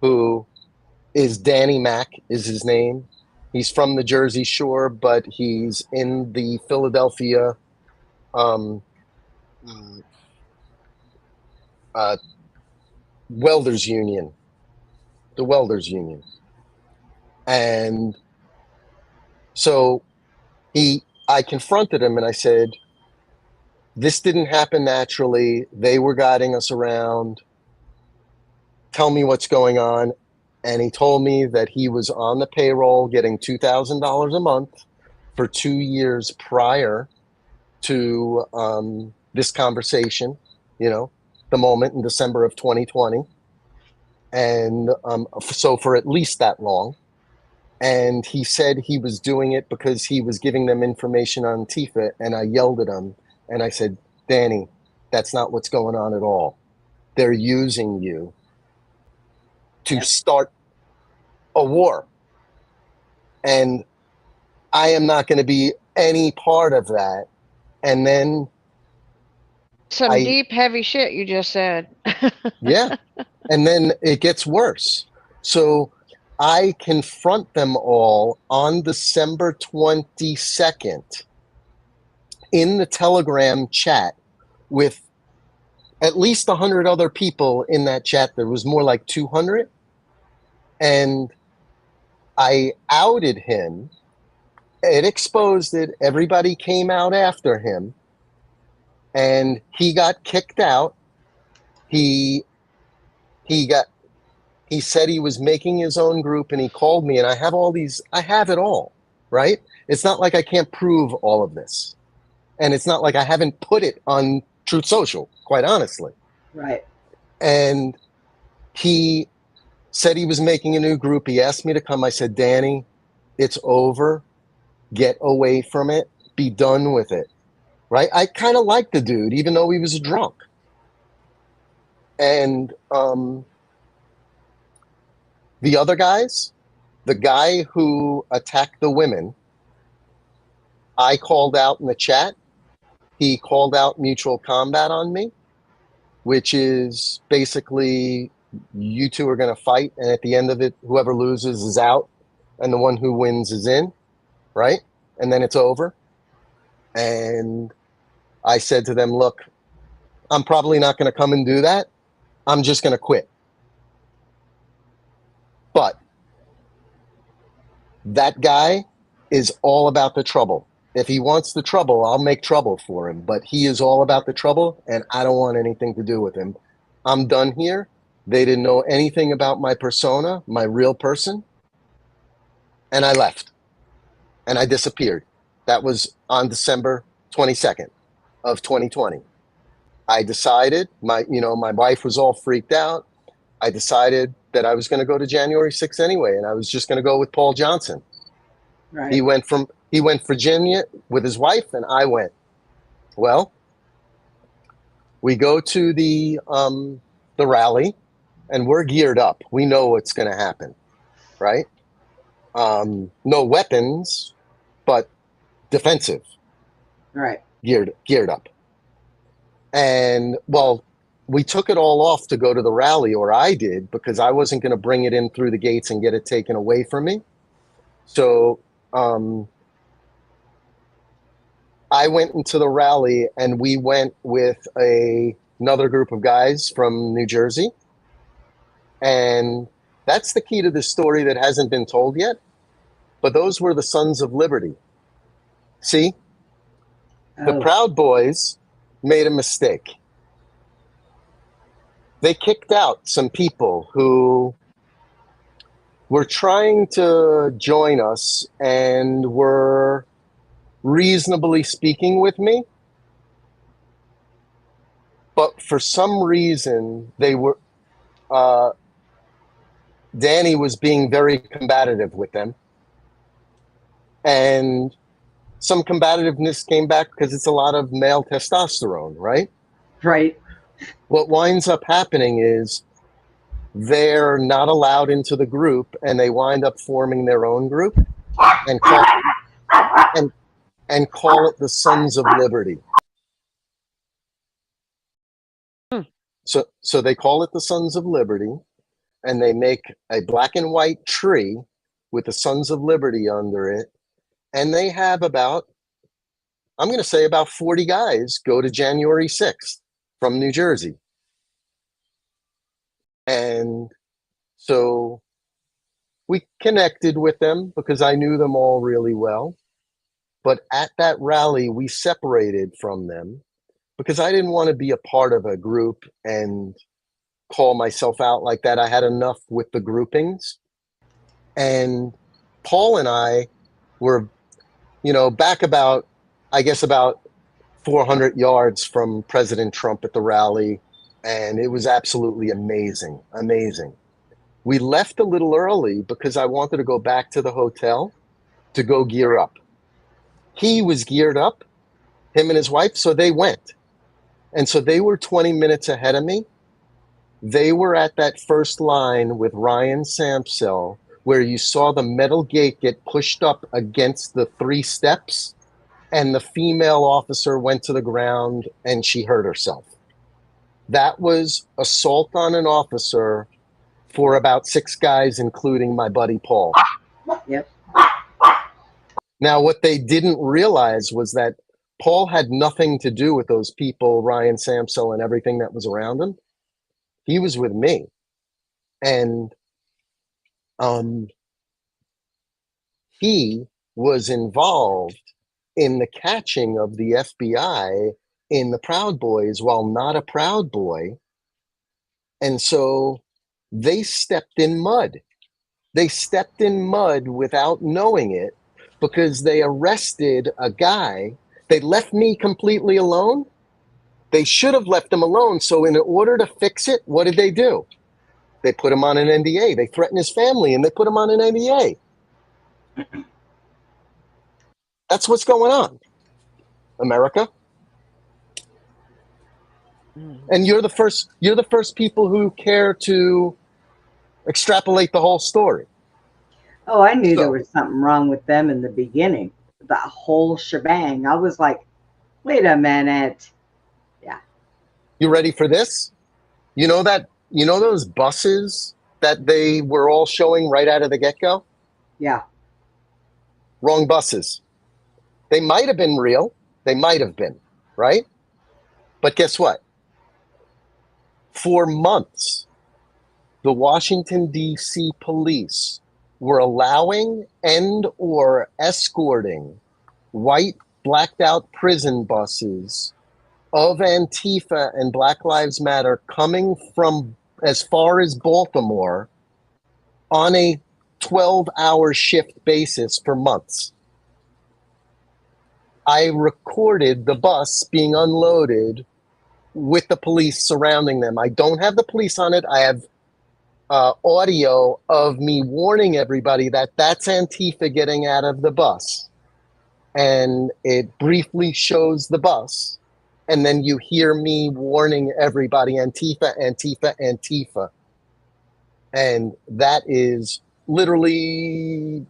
who is Danny Mac is his name. He's from the Jersey Shore, but he's in the Philadelphia welders union, the welders union. And so I confronted him and I said, this didn't happen naturally. They were guiding us around. Tell me what's going on. And he told me that he was on the payroll getting $2,000 a month for 2 years prior to this conversation, the moment in December of 2020. And so for at least that long. And he said he was doing it because he was giving them information on Tifa. And I yelled at him and I said, Danny, that's not what's going on at all. They're using you to start a war. And I am not going to be any part of that. And then Some deep, heavy shit you just said. Yeah. And then it gets worse. So I confront them all on December 22nd in the Telegram chat with at least 100 other people in that chat. There was more like 200. And I outed him. It exposed it. Everybody came out after him. And he got kicked out. He said he was making his own group and he called me and I have it all, right? It's not like I can't prove all of this. And it's not like I haven't put it on Truth Social, quite honestly. Right. And he said he was making a new group. He asked me to come. I said, Danny, it's over. Get away from it. Be done with it. Right? I kind of liked the dude, even though he was a drunk. And the other guys, the guy who attacked the women, I called out in the chat. He called out mutual combat on me, which is basically you two are going to fight. And at the end of it, whoever loses is out and the one who wins is in, right? And then it's over. And I said to them, look, I'm probably not going to come and do that. I'm just going to quit. But that guy is all about the trouble. If he wants the trouble, I'll make trouble for him. But he is all about the trouble, and I don't want anything to do with him. I'm done here. They didn't know anything about my persona, my real person. And I left. And I disappeared. That was on December 22nd of 2020. I decided, my wife was all freaked out. I decided that I was going to go to January 6th anyway, and I was just going to go with Paul Johnson. Right. He went Virginia with his wife, and I went. Well, we go to the rally, and we're geared up. We know what's going to happen, right? No weapons, but defensive. Right. Geared up. And well, we took it all off to go to the rally, or I did, because I wasn't going to bring it in through the gates and get it taken away from me. So I went into the rally, and we went with another group of guys from New Jersey. And that's the key to this story that hasn't been told yet. But those were the Sons of Liberty. See? The Proud Boys made a mistake. They kicked out some people who were trying to join us and were reasonably speaking with me. But for some reason, they were, Danny was being very combative with them. And some combativeness came back because it's a lot of male testosterone, right? Right. What winds up happening is they're not allowed into the group, and they wind up forming their own group and call it the Sons of Liberty. So they call it the Sons of Liberty, and they make a black and white tree with the Sons of Liberty under it, and they have about 40 guys go to January 6th from New Jersey. And so we connected with them because I knew them all really well. But at that rally, we separated from them because I didn't want to be a part of a group and call myself out like that. I had enough with the groupings. And Paul and I were, back about 400 yards from President Trump at the rally. And it was absolutely amazing. Amazing. We left a little early because I wanted to go back to the hotel to go gear up. He was geared up, him and his wife, so they went. And so they were 20 minutes ahead of me. They were at that first line with Ryan Samsel, where you saw the metal gate get pushed up against the 3 steps, and the female officer went to the ground and she hurt herself. That was assault on an officer for about 6 guys, including my buddy Paul. Yep. Now, what they didn't realize was that Paul had nothing to do with those people, Ryan Samsel and everything that was around him. He was with me. And he was involved in the catching of the FBI in the Proud Boys while not a Proud Boy. And so they stepped in mud. They stepped in mud without knowing it because they arrested a guy. They left me completely alone. They should have left him alone. So in order to fix it, what did they do? They put him on an NDA. They threatened his family and they put him on an NDA. That's what's going on, America. And you're the first people who care to extrapolate the whole story. Oh, I knew there was something wrong with them in the beginning. The whole shebang. I was like, wait a minute. Yeah. You ready for this? You know those buses that they were all showing right out of the get-go? Yeah. Wrong buses. They might have been real. They might have been, right? But guess what? For months, the Washington, D.C. police were allowing and or escorting white blacked out prison buses of Antifa and Black Lives Matter coming from as far as Baltimore on a 12-hour shift basis for months. I recorded the bus being unloaded with the police surrounding them. I don't have the police on it. I have audio of me warning everybody that that's Antifa getting out of the bus. And it briefly shows the bus. And then you hear me warning everybody, Antifa, Antifa, Antifa. And that is literally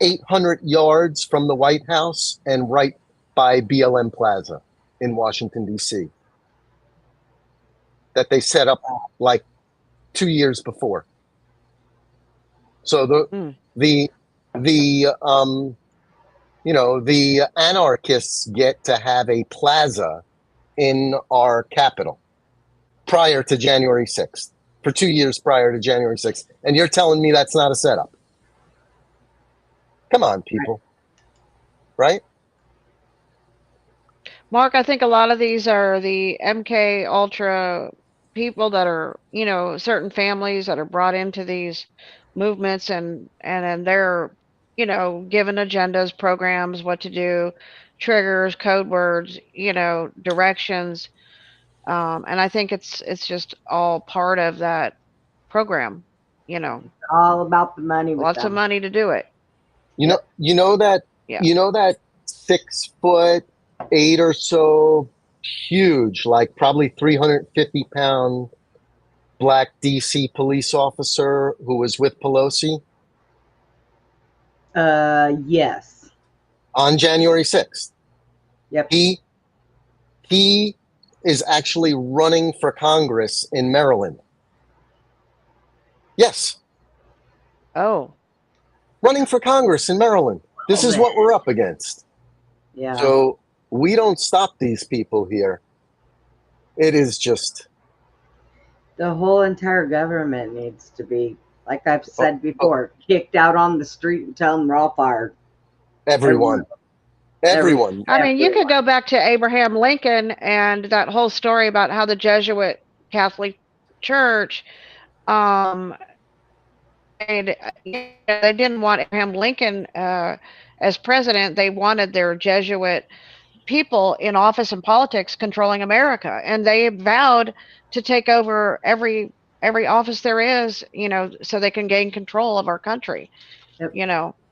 800 yards from the White House and right by BLM Plaza in Washington, D.C. that they set up like 2 years before. So the anarchists get to have a plaza in our capital prior to January 6th, for 2 years prior to January 6th. And you're telling me that's not a setup? Come on, people. Right? Mark, I think a lot of these are the MK Ultra people that are, certain families that are brought into these movements and then they're, given agendas, programs, what to do, triggers, code words, directions. And I think it's just all part of that program, All about the money with lots of them. money to do it. You know that 6'8" or so huge, like probably 350-pound black DC police officer who was with Pelosi? Yes. On January 6th. Yep. He is actually running for Congress in Maryland. Yes. Oh. Running for Congress in Maryland. This is what we're up against. Yeah. So we don't stop these people here. It is just The whole entire government needs to be, like I've Oh, said oh, before, kicked out on the street and tell them they're all fired. everyone, Everyone, every, everyone. I mean, you could everyone. go back to Abraham Lincoln and that whole story about how the Jesuit Catholic Church, um, they didn't want Abraham Lincoln as president. They wanted their Jesuit people in office and politics controlling America, and they vowed to take over every office there is, so they can gain control of our country, Yep, Did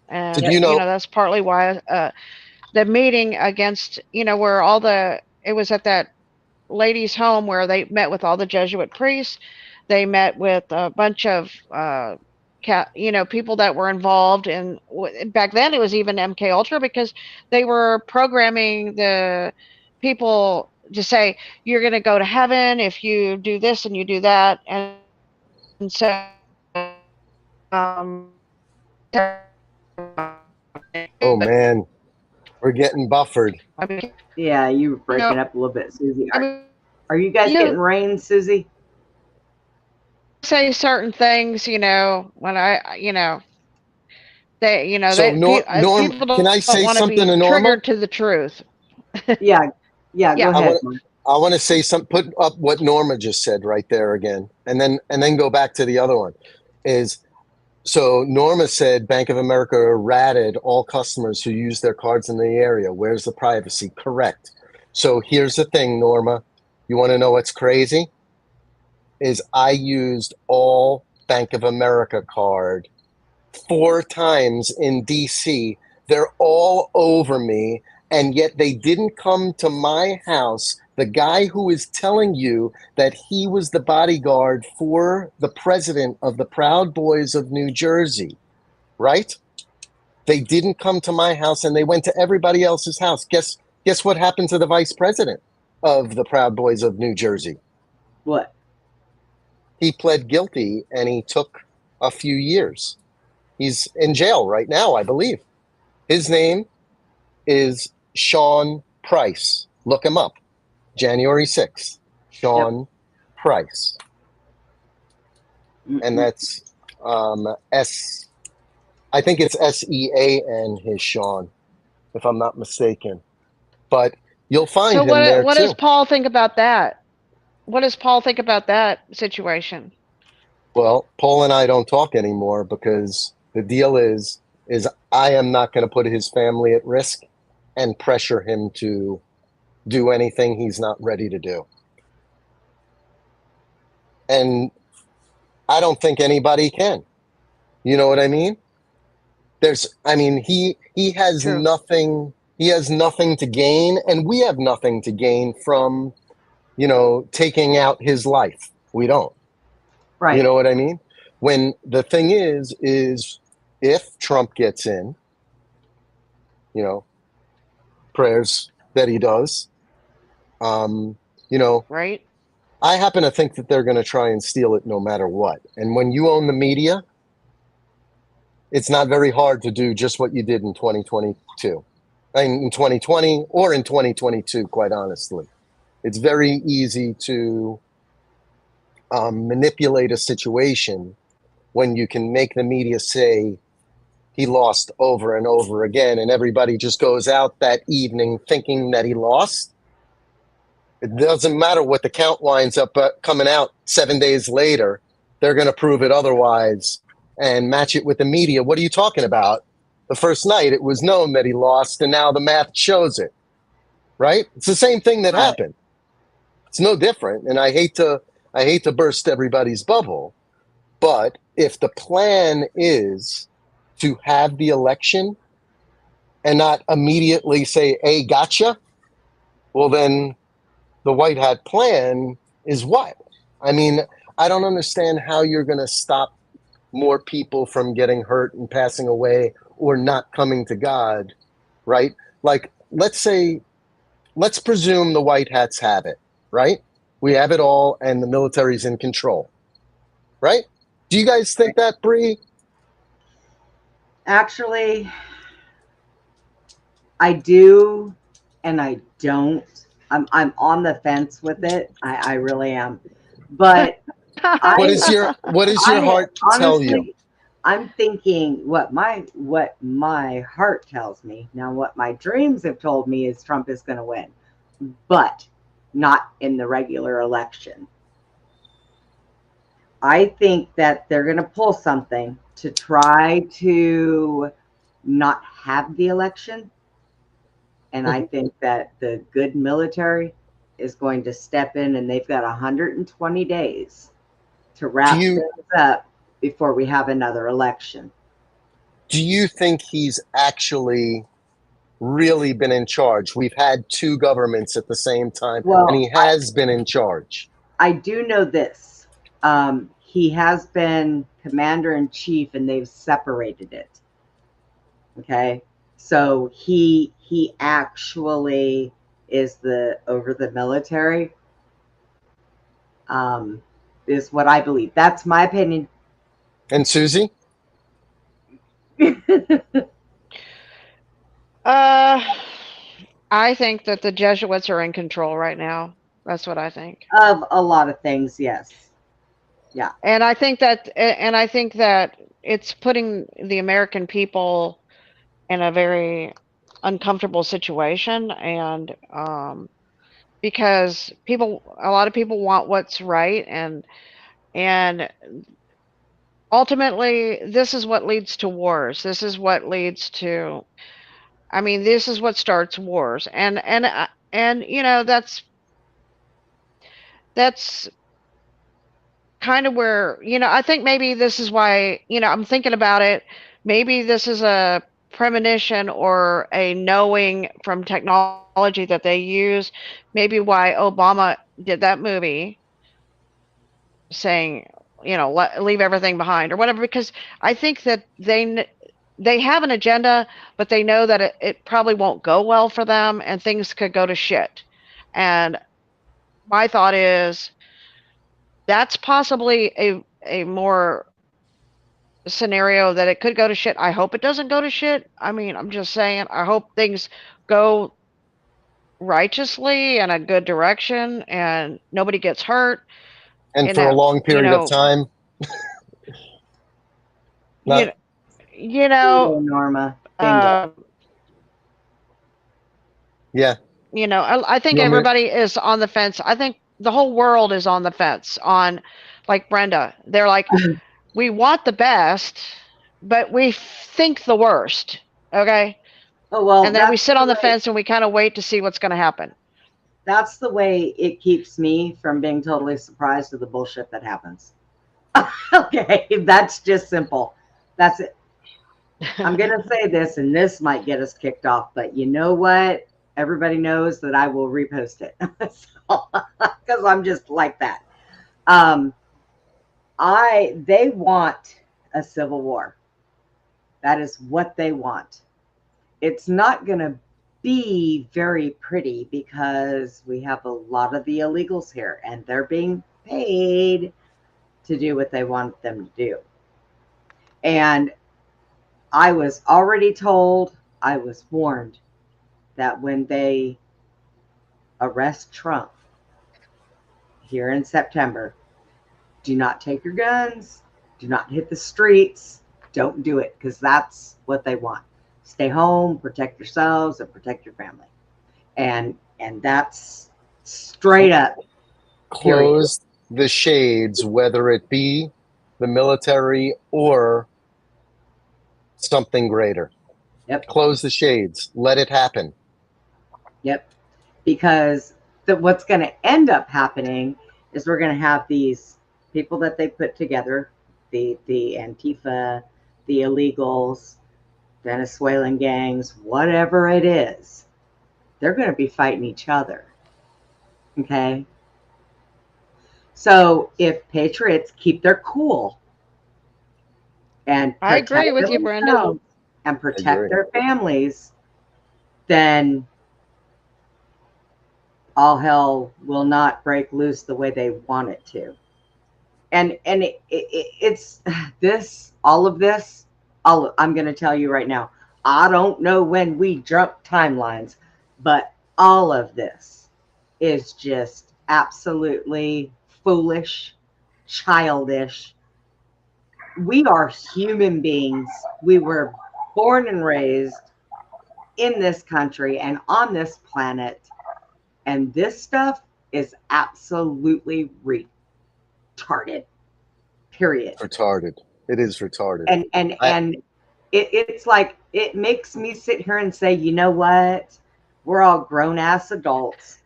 and you yep, know? that's partly why the meeting against, where all it was at that lady's home where they met with all the Jesuit priests. They met with a bunch of people that were involved in. Back then, it was even MK Ultra because they were programming the people to say you're going to go to heaven if you do this and you do that, and so um, Oh man, we're getting buffered. I mean, yeah. You were you know, breaking up a little bit, Susie. I mean, Are you guys getting you rain, Susie? say certain things, when So Norm, people can I don't say want to something be to Norma? triggered to the truth. Yeah, yeah. Go Yeah. I ahead, want Mark. I want to say some put up what Norma just said right there again, and then go back to the other one. Is so Norma said Bank of America ratted all customers who use their cards in the area. Where's the privacy? Correct. So here's the thing, Norma. You want to know what's crazy? Is I used all Bank of America card 4 times in DC. They're all over me, and yet they didn't come to my house. The guy who is telling you that he was the bodyguard for the president of the Proud Boys of New Jersey, right? They didn't come to my house, and they went to everybody else's house. Guess what happened to the vice president of the Proud Boys of New Jersey? What? He pled guilty, and he took a few years. He's in jail right now, I believe. His name is Sean Price. Look him up. January 6th. Yep. Sean Price. And that's S. I think it's SEAN, his Sean, if I'm not mistaken. But you'll find So him there what does too. Paul think about that? What does Paul think about that situation? Well, Paul and I don't talk anymore because the deal is I am not going to put his family at risk and pressure him to do anything he's not ready to do. And I don't think anybody can. You know what I mean? He has True. nothing. He has nothing to gain, and we have nothing to gain from, taking out his life. We don't. Right. You know what I mean? When the thing is if Trump gets in, prayers that he does, Right? I happen to think that they're going to try and steal it no matter what. And when you own the media, it's not very hard to do just what you did in 2022. In 2020 or in 2022, quite honestly. It's very easy to manipulate a situation when you can make the media say he lost over and over again, and everybody just goes out that evening thinking that he lost. It doesn't matter what the count winds up coming out 7 days later. They're going to prove it otherwise and match it with the media. What are you talking about? The first night, it was known that he lost, and now the math shows it, right? It's the same thing that happened. It's no different, and I hate to burst everybody's bubble, but if the plan is to have the election and not immediately say, hey, gotcha, well, then the white hat plan is what? I mean, I don't understand how you're going to stop more people from getting hurt and passing away or not coming to God, right? Like, let's presume the white hats have it, right? We have it all and the military's in control, right? Do you guys think that, Bree? Actually, I do, and I don't. I'm on the fence with it. I really am. But What I, is your I heart tell you? honestly, I'm thinking what my heart tells me. Now, what my dreams have told me is Trump is going to win, but not in the regular election. I think that they're going to pull something to try to not have the election. And I think that the good military is going to step in, and they've got 120 days to Do wrap you things up before we have another election. do you think he's actually really been in charge? We've had two governments at the same time, and Well, he has been in charge. I do know this. He has been commander in chief, and they've separated it. Okay, so he actually is the over the military. Um, is what I believe. That's my opinion. And Susie? Uh, I think that the Jesuits are in control right now. That's what I think. Of a lot of things, yes. Yeah. And I think that it's putting the American people in a very uncomfortable situation, and because a lot of people want what's right, and ultimately this is what leads to wars. This is what leads to, I mean, this is what starts wars, and that's kind of where, I think maybe this is why, I'm thinking about it. Maybe this is a premonition or a knowing from technology that they use. Maybe why Obama did that movie saying, leave everything behind or whatever, because I think that they have an agenda, but they know that it probably won't go well for them and things could go to shit. And my thought is that's possibly a more scenario that it could go to shit. I hope it doesn't go to shit. I mean, I'm just saying, I hope things go righteously in a good direction and nobody gets hurt. And You for a know, long you period of know, time? you, Not you Bingo, know, Norma. Bingo. uh, yeah. I think You want me everybody is on the fence. I think the whole world is on the fence on, like Brenda. They're like, we want the best, but we think the worst. Okay. Oh well, And then we sit on the fence and we kind of wait to see what's going to happen. that's the way it keeps me from being totally surprised at the bullshit that happens. Okay, that's just simple. That's it. I'm gonna say this, and this might get us kicked off, but you know what? Everybody knows that I will repost it because I'm just like that. Um, they want a civil war. That is what they want. It's not going to be very pretty because we have a lot of the illegals here and they're being paid to do what they want them to do. And I was already told, I was warned that when they arrest Trump here in September, do not take your guns, do not hit the streets, don't do it because that's what they want. Stay home, protect yourselves, and protect your family. And that's straight up. Period. close the shades, whether it be the military or something greater? Yep. Close the shades. Let it happen. Yep. Because what's going to end up happening is we're going to have these people that they put together, the Antifa, the illegals, Venezuelan gangs, whatever it is. They're going to be fighting each other. Okay. So if patriots keep their cool and I agree with you, Brenda. themselves and protect their families, then all hell will not break loose the way they want it to. And it's this, all of this, I'm going to tell you right now, I don't know when we jump timelines, but all of this is just absolutely foolish, childish. We are human beings. We were born and raised in this country and on this planet. And this stuff is absolutely retarded. Period. Retarded. It is retarded. And it's like, it makes me sit here and say, you know what? We're all grown ass adults.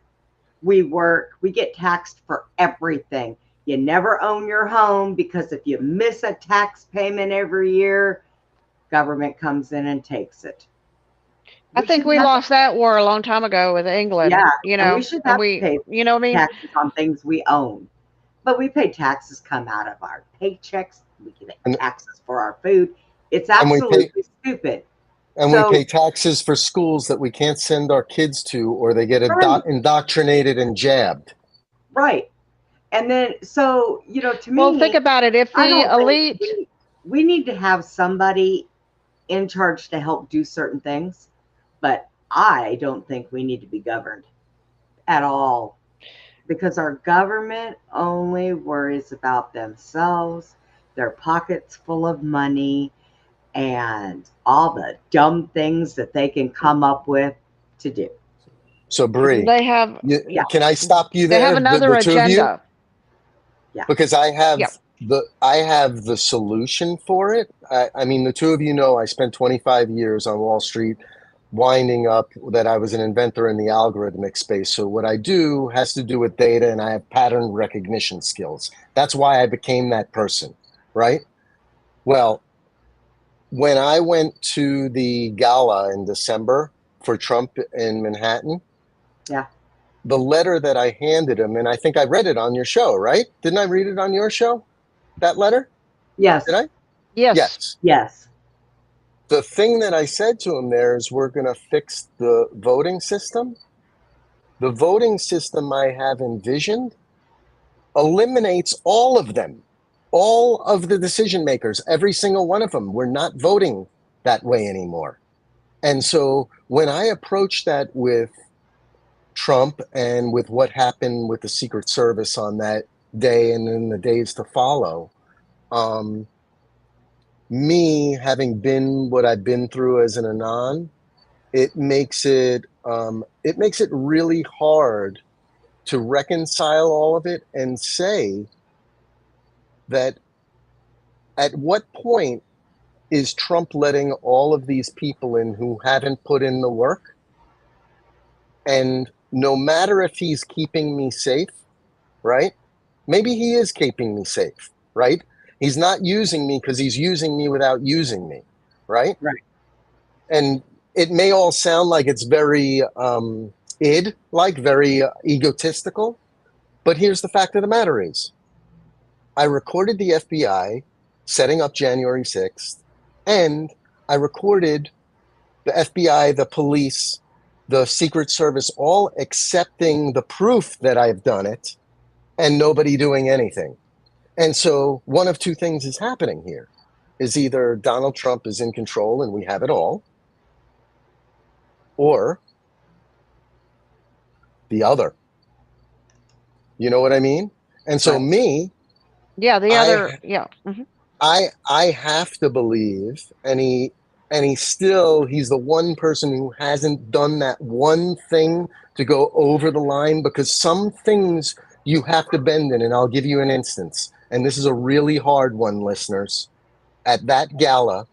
We work, we get taxed for everything. You never own your home, because if you miss a tax payment every year, government comes in and takes it. I think we lost that war a long time ago with England. Yeah, you know, and we should have to pay you know what I mean? taxes on things we own. But we pay taxes come out of our paychecks. We pay taxes for our food. It's absolutely stupid. And we pay taxes for schools that we can't send our kids to, or they get indoctrinated and jabbed. Right. And then, so, you know, to me, well, think about it. If the elite, we need to have somebody in charge to help do certain things, but I don't think we need to be governed at all, because our government only worries about themselves, their pockets full of money, and all the dumb things that they can come up with to do. So, Bree, they have. Can I stop you there? They have another agenda. Yeah. Because I have the solution for it. I mean, the two of you know I spent 25 years on Wall Street, winding up that I was an inventor in the algorithmic space. So what I do has to do with data, and I have pattern recognition skills. That's why I became that person, right? Well, when I went to the gala in December for Trump in Manhattan, the letter that I handed him, and I think I read it on your show, right? Didn't I read it on your show, that letter? Yes. Did I? Yes. Yes. The thing that I said to him there is, we're going to fix the voting system. The voting system I have envisioned eliminates all of them, all of the decision makers, every single one of them. We're not voting that way anymore. And so when I approached that with Trump and with what happened with the Secret Service on that day and in the days to follow, me having been what I've been through as an Anon, it makes it really hard to reconcile all of it and say that at what point is Trump letting all of these people in who haven't put in the work? And no matter if he's keeping me safe, right? Maybe he is keeping me safe, right? He's not using me because he's using me without using me, right? Right. And it may all sound like it's very very egotistical, but here's the fact of the matter is, I recorded the FBI setting up January 6th, and I recorded the FBI, the police, the Secret Service, all accepting the proof that I've done it, and nobody doing anything. And so one of two things is happening here. Is either Donald Trump is in control and we have it all, or the other. You know what I mean? And so me... Yeah, the other... Yeah. Mm-hmm. I have to believe, and he's the one person who hasn't done that one thing to go over the line, because some things you have to bend in, and I'll give you an instance. And this is a really hard one, listeners. At that gala,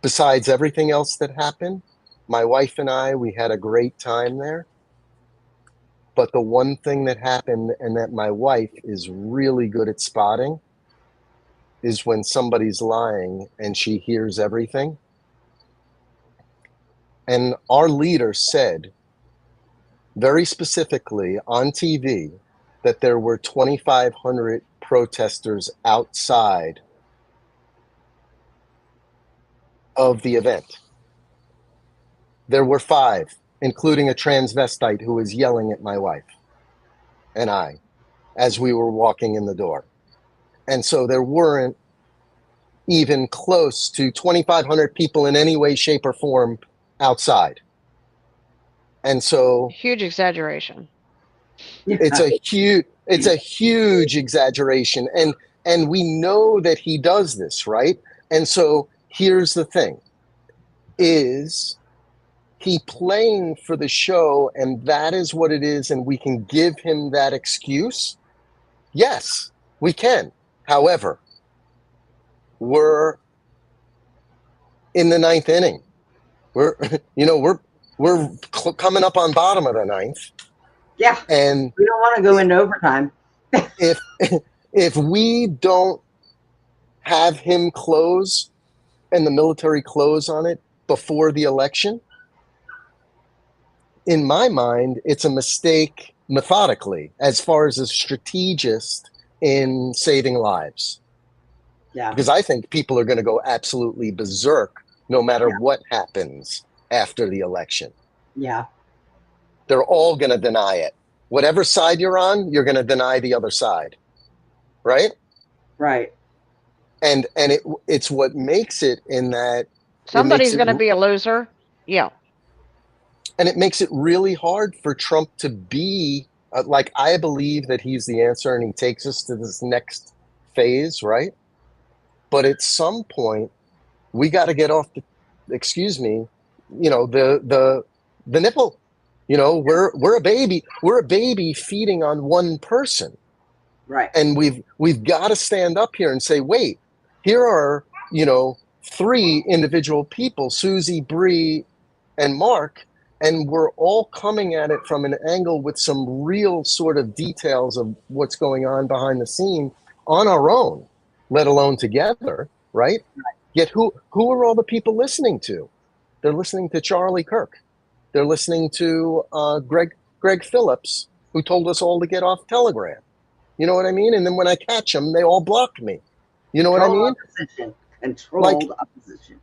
besides everything else that happened, my wife and I, we had a great time there. But the one thing that happened, and that my wife is really good at spotting, is when somebody's lying and she hears everything. And our leader said very specifically on TV that there were 2,500 protesters outside of the event. There were 5, including a transvestite who was yelling at my wife and I as we were walking in the door. And so there weren't even close to 2,500 people in any way, shape, or form outside. And so... Huge exaggeration. It's a huge... It's a huge exaggeration, and we know that he does this, right? And so here's the thing: is he playing for the show, and that is what it is, and we can give him that excuse? Yes, we can. However, we're in the ninth inning. We're coming up on bottom of the ninth. Yeah, and we don't want to go into overtime. if we don't have him close and the military close on it before the election, in my mind, it's a mistake methodically as far as a strategist in saving lives. Yeah. Because I think people are going to go absolutely berserk no matter what happens after the election. Yeah. They're all going to deny it. Whatever side you're on, you're going to deny the other side. Right? Right. And it's what makes it in that somebody's going to be a loser. Yeah. And it makes it really hard for Trump to be like, I believe that he's the answer and he takes us to this next phase, right? But at some point, we got to get off the, excuse me, the nipple. We're a baby feeding on one person. Right. And we've got to stand up here and say, wait, here are, 3 individual people, Susie, Bree, and Marc, and we're all coming at it from an angle with some real sort of details of what's going on behind the scene on our own, let alone together, right? Yet who are all the people listening to? They're listening to Charlie Kirk. They're listening to Greg Phillips, who told us all to get off Telegram. You know what I mean? And then when I catch them, they all block me. You know what I mean? Controlled opposition.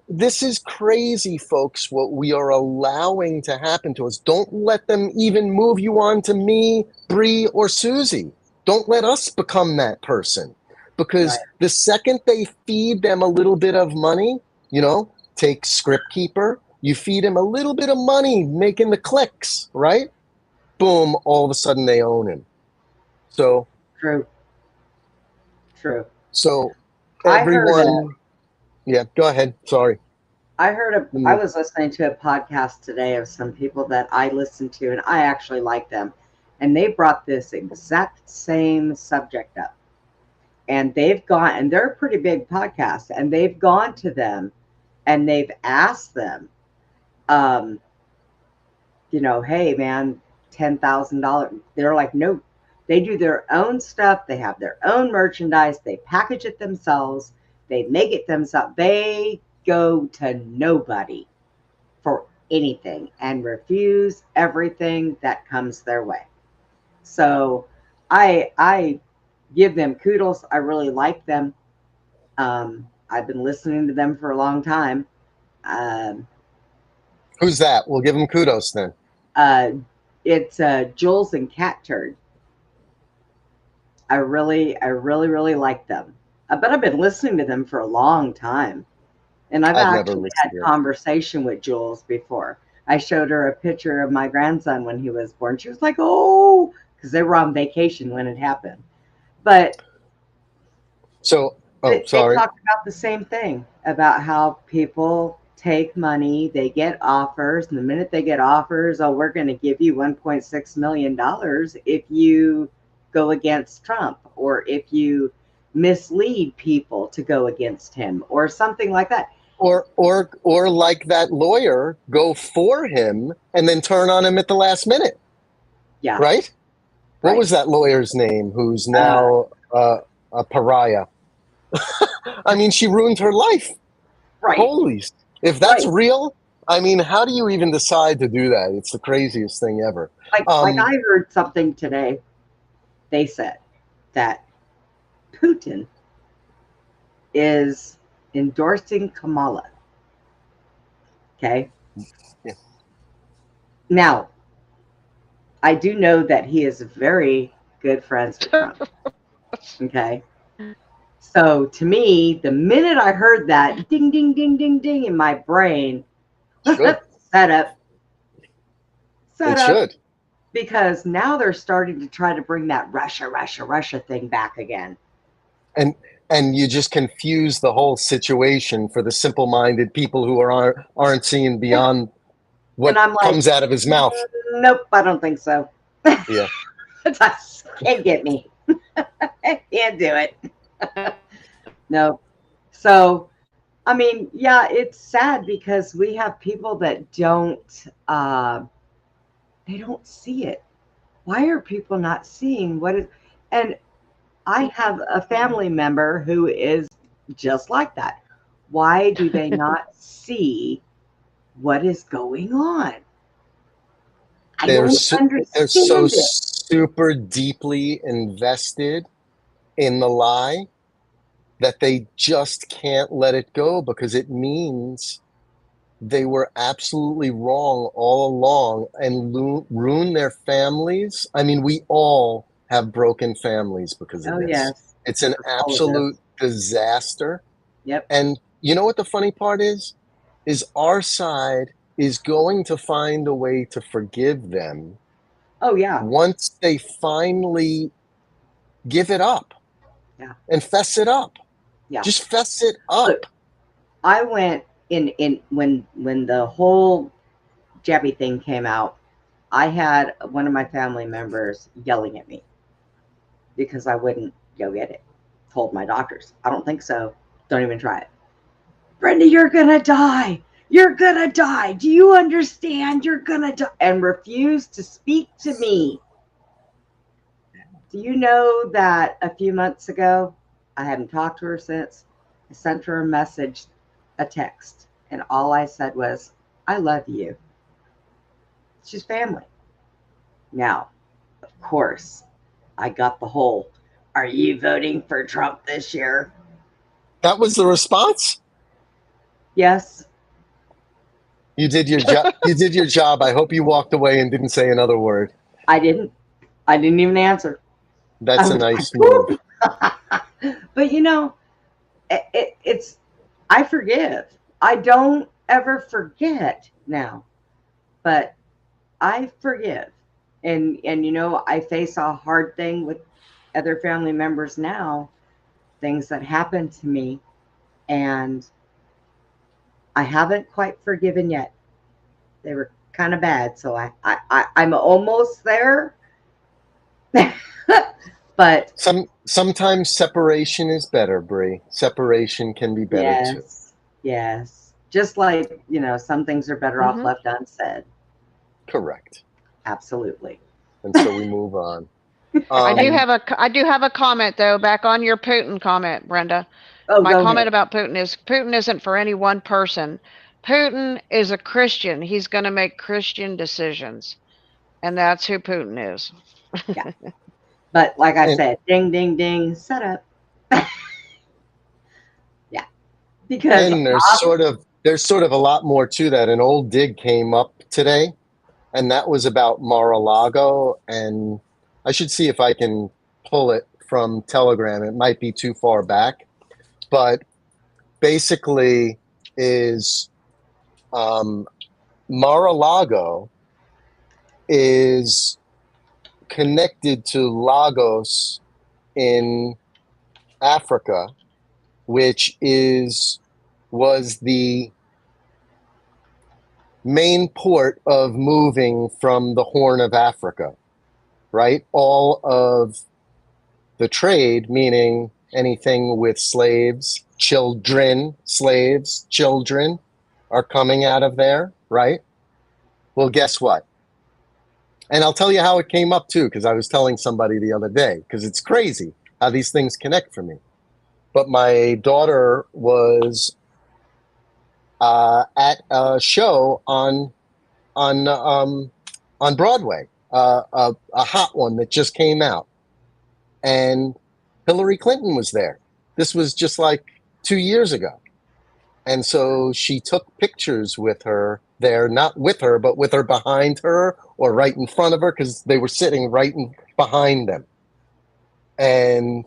This is crazy, folks, what we are allowing to happen to us. Don't let them even move you on to me, Bree, or Susie. Don't let us become that person. Because the second they feed them a little bit of money, take Script Keeper, you feed him a little bit of money making the clicks, right? Boom, all of a sudden they own him. So True. So everyone, yeah, go ahead. Sorry. I was listening to a podcast today of some people that I listen to, and I actually like them. And they brought this exact same subject up. And they're a pretty big podcast, and they've gone to them and they've asked them, hey man, $10,000. They're like, no. They do their own stuff. They have their own merchandise. They package it themselves. They make it themselves. They go to nobody for anything and refuse everything that comes their way. So I give them kudos. I really like them. I've been listening to them for a long time. Who's that? We'll give them kudos then. It's Jules and Cat Turd. I really like them. But I've been listening to them for a long time. And I've actually had conversation with Jules before. I showed her a picture of my grandson when he was born. She was like, oh, because they were on vacation when it happened. But sorry. They talked about the same thing, about how people take money, they get offers, and the minute they get offers, we're going to give you $1.6 million if you go against Trump, or if you mislead people to go against him, or something like that. Or like that lawyer, go for him and then turn on him at the last minute. Yeah. Right? What was that lawyer's name who's now a pariah? I mean, she ruined her life. Right. Holy, if that's real, I mean, how do you even decide to do that? It's the craziest thing ever. Like I heard something today. They said that Putin is endorsing Kamala. Okay. Yeah. Now, I do know that he is very good friends with Trump. Okay. So to me, the minute I heard that ding, ding, ding, ding, ding in my brain, set up. Should. because now they're starting to try to bring that Russia thing back again. And you just confuse the whole situation for the simple-minded people who aren't seeing beyond what And I'm like, comes out of his mouth. Nope, I don't think so. Yeah. Can't get me. Can't do it. No. So, I mean, yeah, it's sad because we have people that they don't see it. Why are people not seeing what is? And I have a family member who is just like that. Why do they not see what is going on? I They're don't so understand it. super deeply invested in the lie that they just can't let it go, because it means they were absolutely wrong all along and ruin their families. I mean, we all have broken families because of Oh, this. yes. It's an All of absolute disaster. Yep. And you know what the funny part is our side is going to find a way to forgive them Oh, yeah. once they finally give it up. Yeah. And fess it up. Yeah. Just fess it up. Look, I went in when the whole Jabby thing came out, I had one of my family members yelling at me because I wouldn't go get it. Told my doctors, I don't think so. Don't even try it. Brenda, you're gonna die. You're gonna die. Do you understand? You're gonna die. And refused to speak to me. Do you know that a few months ago, I haven't talked to her since, I sent her a message, a text, and all I said was, I love you. She's family. Now, of course, I got the whole, are you voting for Trump this year? That was the response? Yes. You did your job. You did your job. I hope you walked away and didn't say another word. I didn't even answer. That's a nice move. But you know, it's, I forgive. I don't ever forget now, but I forgive. And you know, I face a hard thing with other family members now, things that happened to me, and I haven't quite forgiven yet. They were kind of bad, so I'm almost there. But sometimes separation is better, Bree. Separation can be better too. Yes. Just like, you know, some things are better off left unsaid. Correct. Absolutely. And so we move on. I do have a comment though, back on your Putin comment, Brenda. My comment about Putin is Putin isn't for any one person. Putin is a Christian. He's going to make Christian decisions. And that's who Putin is. Yeah. But like I said, ding, ding, ding, set up. Yeah. Because and there's sort of a lot more to that. An old dig came up today, and that was about Mar-a-Lago. And I should see if I can pull it from Telegram. It might be too far back. But basically is Mar-a-Lago is connected to Lagos in Africa, which was the main port of moving from the Horn of Africa, right? All of the trade, meaning anything with slaves, children, are coming out of there, right? Well, guess what? And I'll tell you how it came up too, because I was telling somebody the other day, because it's crazy how these things connect for me. But my daughter was at a show on Broadway, a hot one that just came out, and Hillary Clinton was there. This was just like 2 years ago. And so she took pictures with her there, not with her, but with her behind her or right in front of her, because they were sitting right behind them. And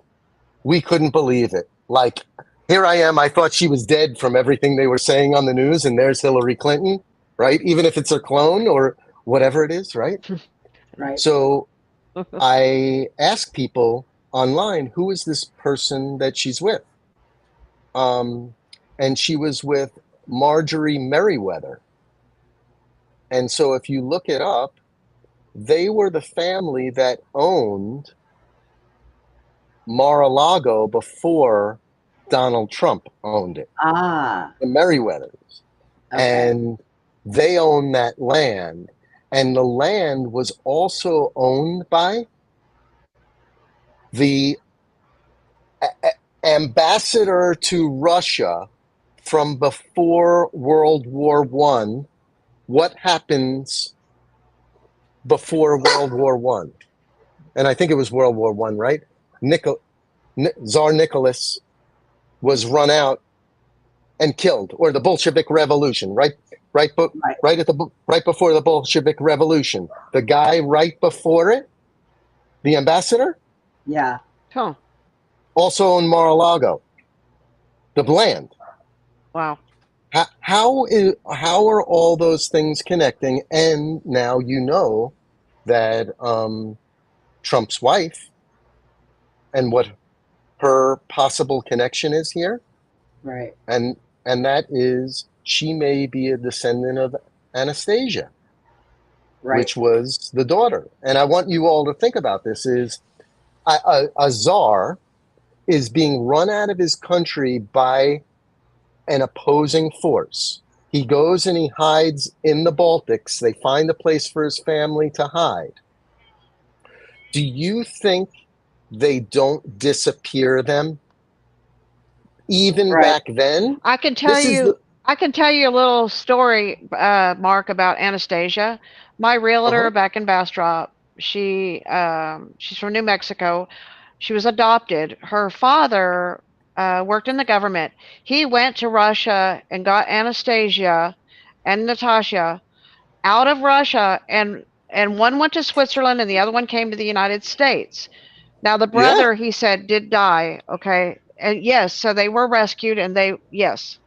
we couldn't believe it. Like, here I am. I thought she was dead from everything they were saying on the news. And there's Hillary Clinton, right? Even if it's her clone or whatever it is, right? Right. So I ask people online, who is this person that she's with? And she was with Marjorie Merriweather. And so if you look it up, they were the family that owned Mar-a-Lago before Donald Trump owned it, Ah, the Merriweathers. okay. And they own that land. And the land was also owned by the ambassador to Russia from before World War One. What happens before World War One? And I think it was World War One, right? Tsar Nicholas was run out and killed, or the Bolshevik Revolution, right? Right, Right. right before the Bolshevik Revolution. The guy right before it, the ambassador, Yeah. Huh. also owned Mar-a-Lago, the land. Wow. How are all those things connecting? And now you know that Trump's wife and what her possible connection is here, Right. and that is she may be a descendant of Anastasia, Right. which was the daughter. And I want you all to think about this: is a czar is being run out of his country by an opposing force. He goes and he hides in the Baltics. They find a place for his family to hide. Do you think they don't disappear them even Right. back then? I can tell This is you the I can tell you a little story, Mark, about Anastasia. My realtor uh-huh. back in Bastrop, she's from New Mexico. She was adopted. Her father worked in the government. He went to Russia and got Anastasia and Natasha out of Russia, and one went to Switzerland and the other one came to the United States. Now the Yeah. brother, he said, did die. Okay, and yes, so they were rescued, and they yes.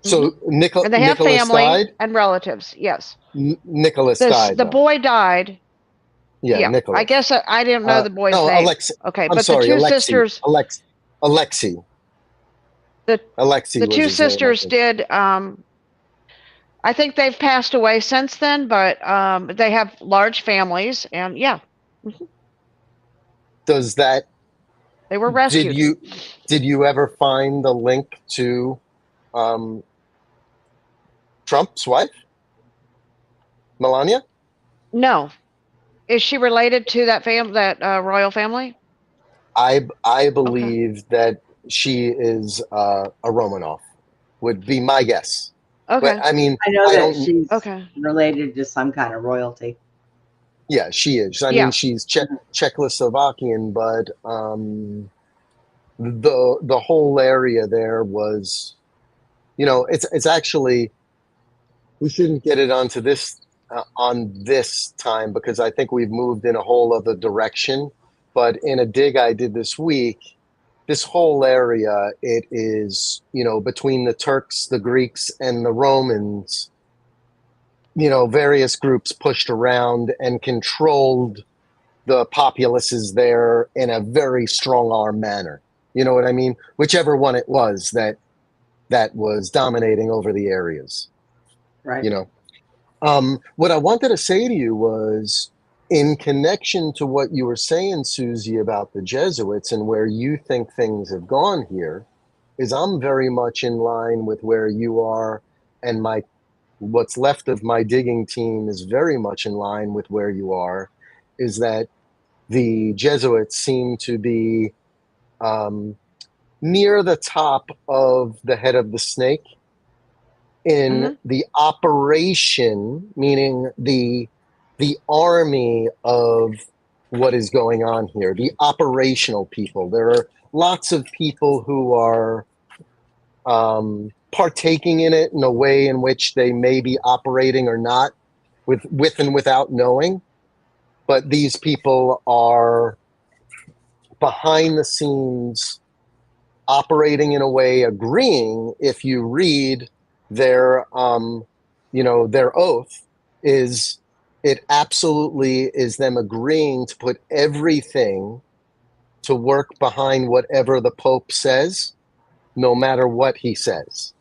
Hmm. So And they have Nicholas family died. and relatives. Yes. Nicholas This died the though. boy died. Yeah, Yeah. I Nicholas. guess I didn't know the boy's No, name. Alex. Okay, I'm but the sorry, two Alexei. sisters, Alexei. the Alexei the was two his name, I sisters think. did I think they've passed away since then, but they have large families and yeah, Does that they were did rescued. you did you ever find the link to um, Trump's wife, Melania? No. Is she related to that royal family? I Okay. believe that she is a Romanov. Would be my guess. But Okay. I mean, I know I that don't. she's Okay. related to some kind of royalty. Yeah, she is. I mean, Yeah. she's Czechoslovakian, but the whole area there was, it's actually we shouldn't get it onto this on this time because I think we've moved in a whole other direction. But in a dig I did this week, this whole area, it is, between the Turks, the Greeks, and the Romans, various groups pushed around and controlled the populaces there in a very strong arm manner. You know what I mean? Whichever one it was that was dominating over the areas, Right. you know. What I wanted to say to you was in connection to what you were saying, Susie, about the Jesuits and where you think things have gone here, is I'm very much in line with where you are, and what's left of my digging team is very much in line with where you are, is that the Jesuits seem to be near the top of the head of the snake in Hmm. the operation, meaning the army of what is going on here, the operational people. There are lots of people who are partaking in it in a way in which they may be operating or not, with and without knowing. But these people are behind the scenes operating in a way, agreeing, if you read their their oath, is It absolutely is them agreeing to put everything to work behind whatever the Pope says, no matter what he says.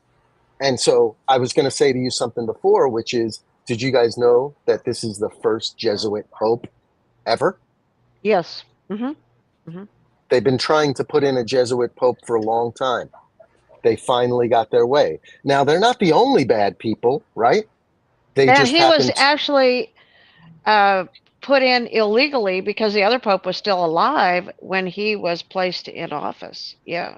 And so I was going to say to you something before, which is, did you guys know that this is the first Jesuit Pope ever? Yes. Mm-hmm. They've been trying to put in a Jesuit Pope for a long time. They finally got their way. Now, they're not the only bad people, right? They And just he was happen to, actually put in illegally because the other pope was still alive when he was placed in office. Yeah.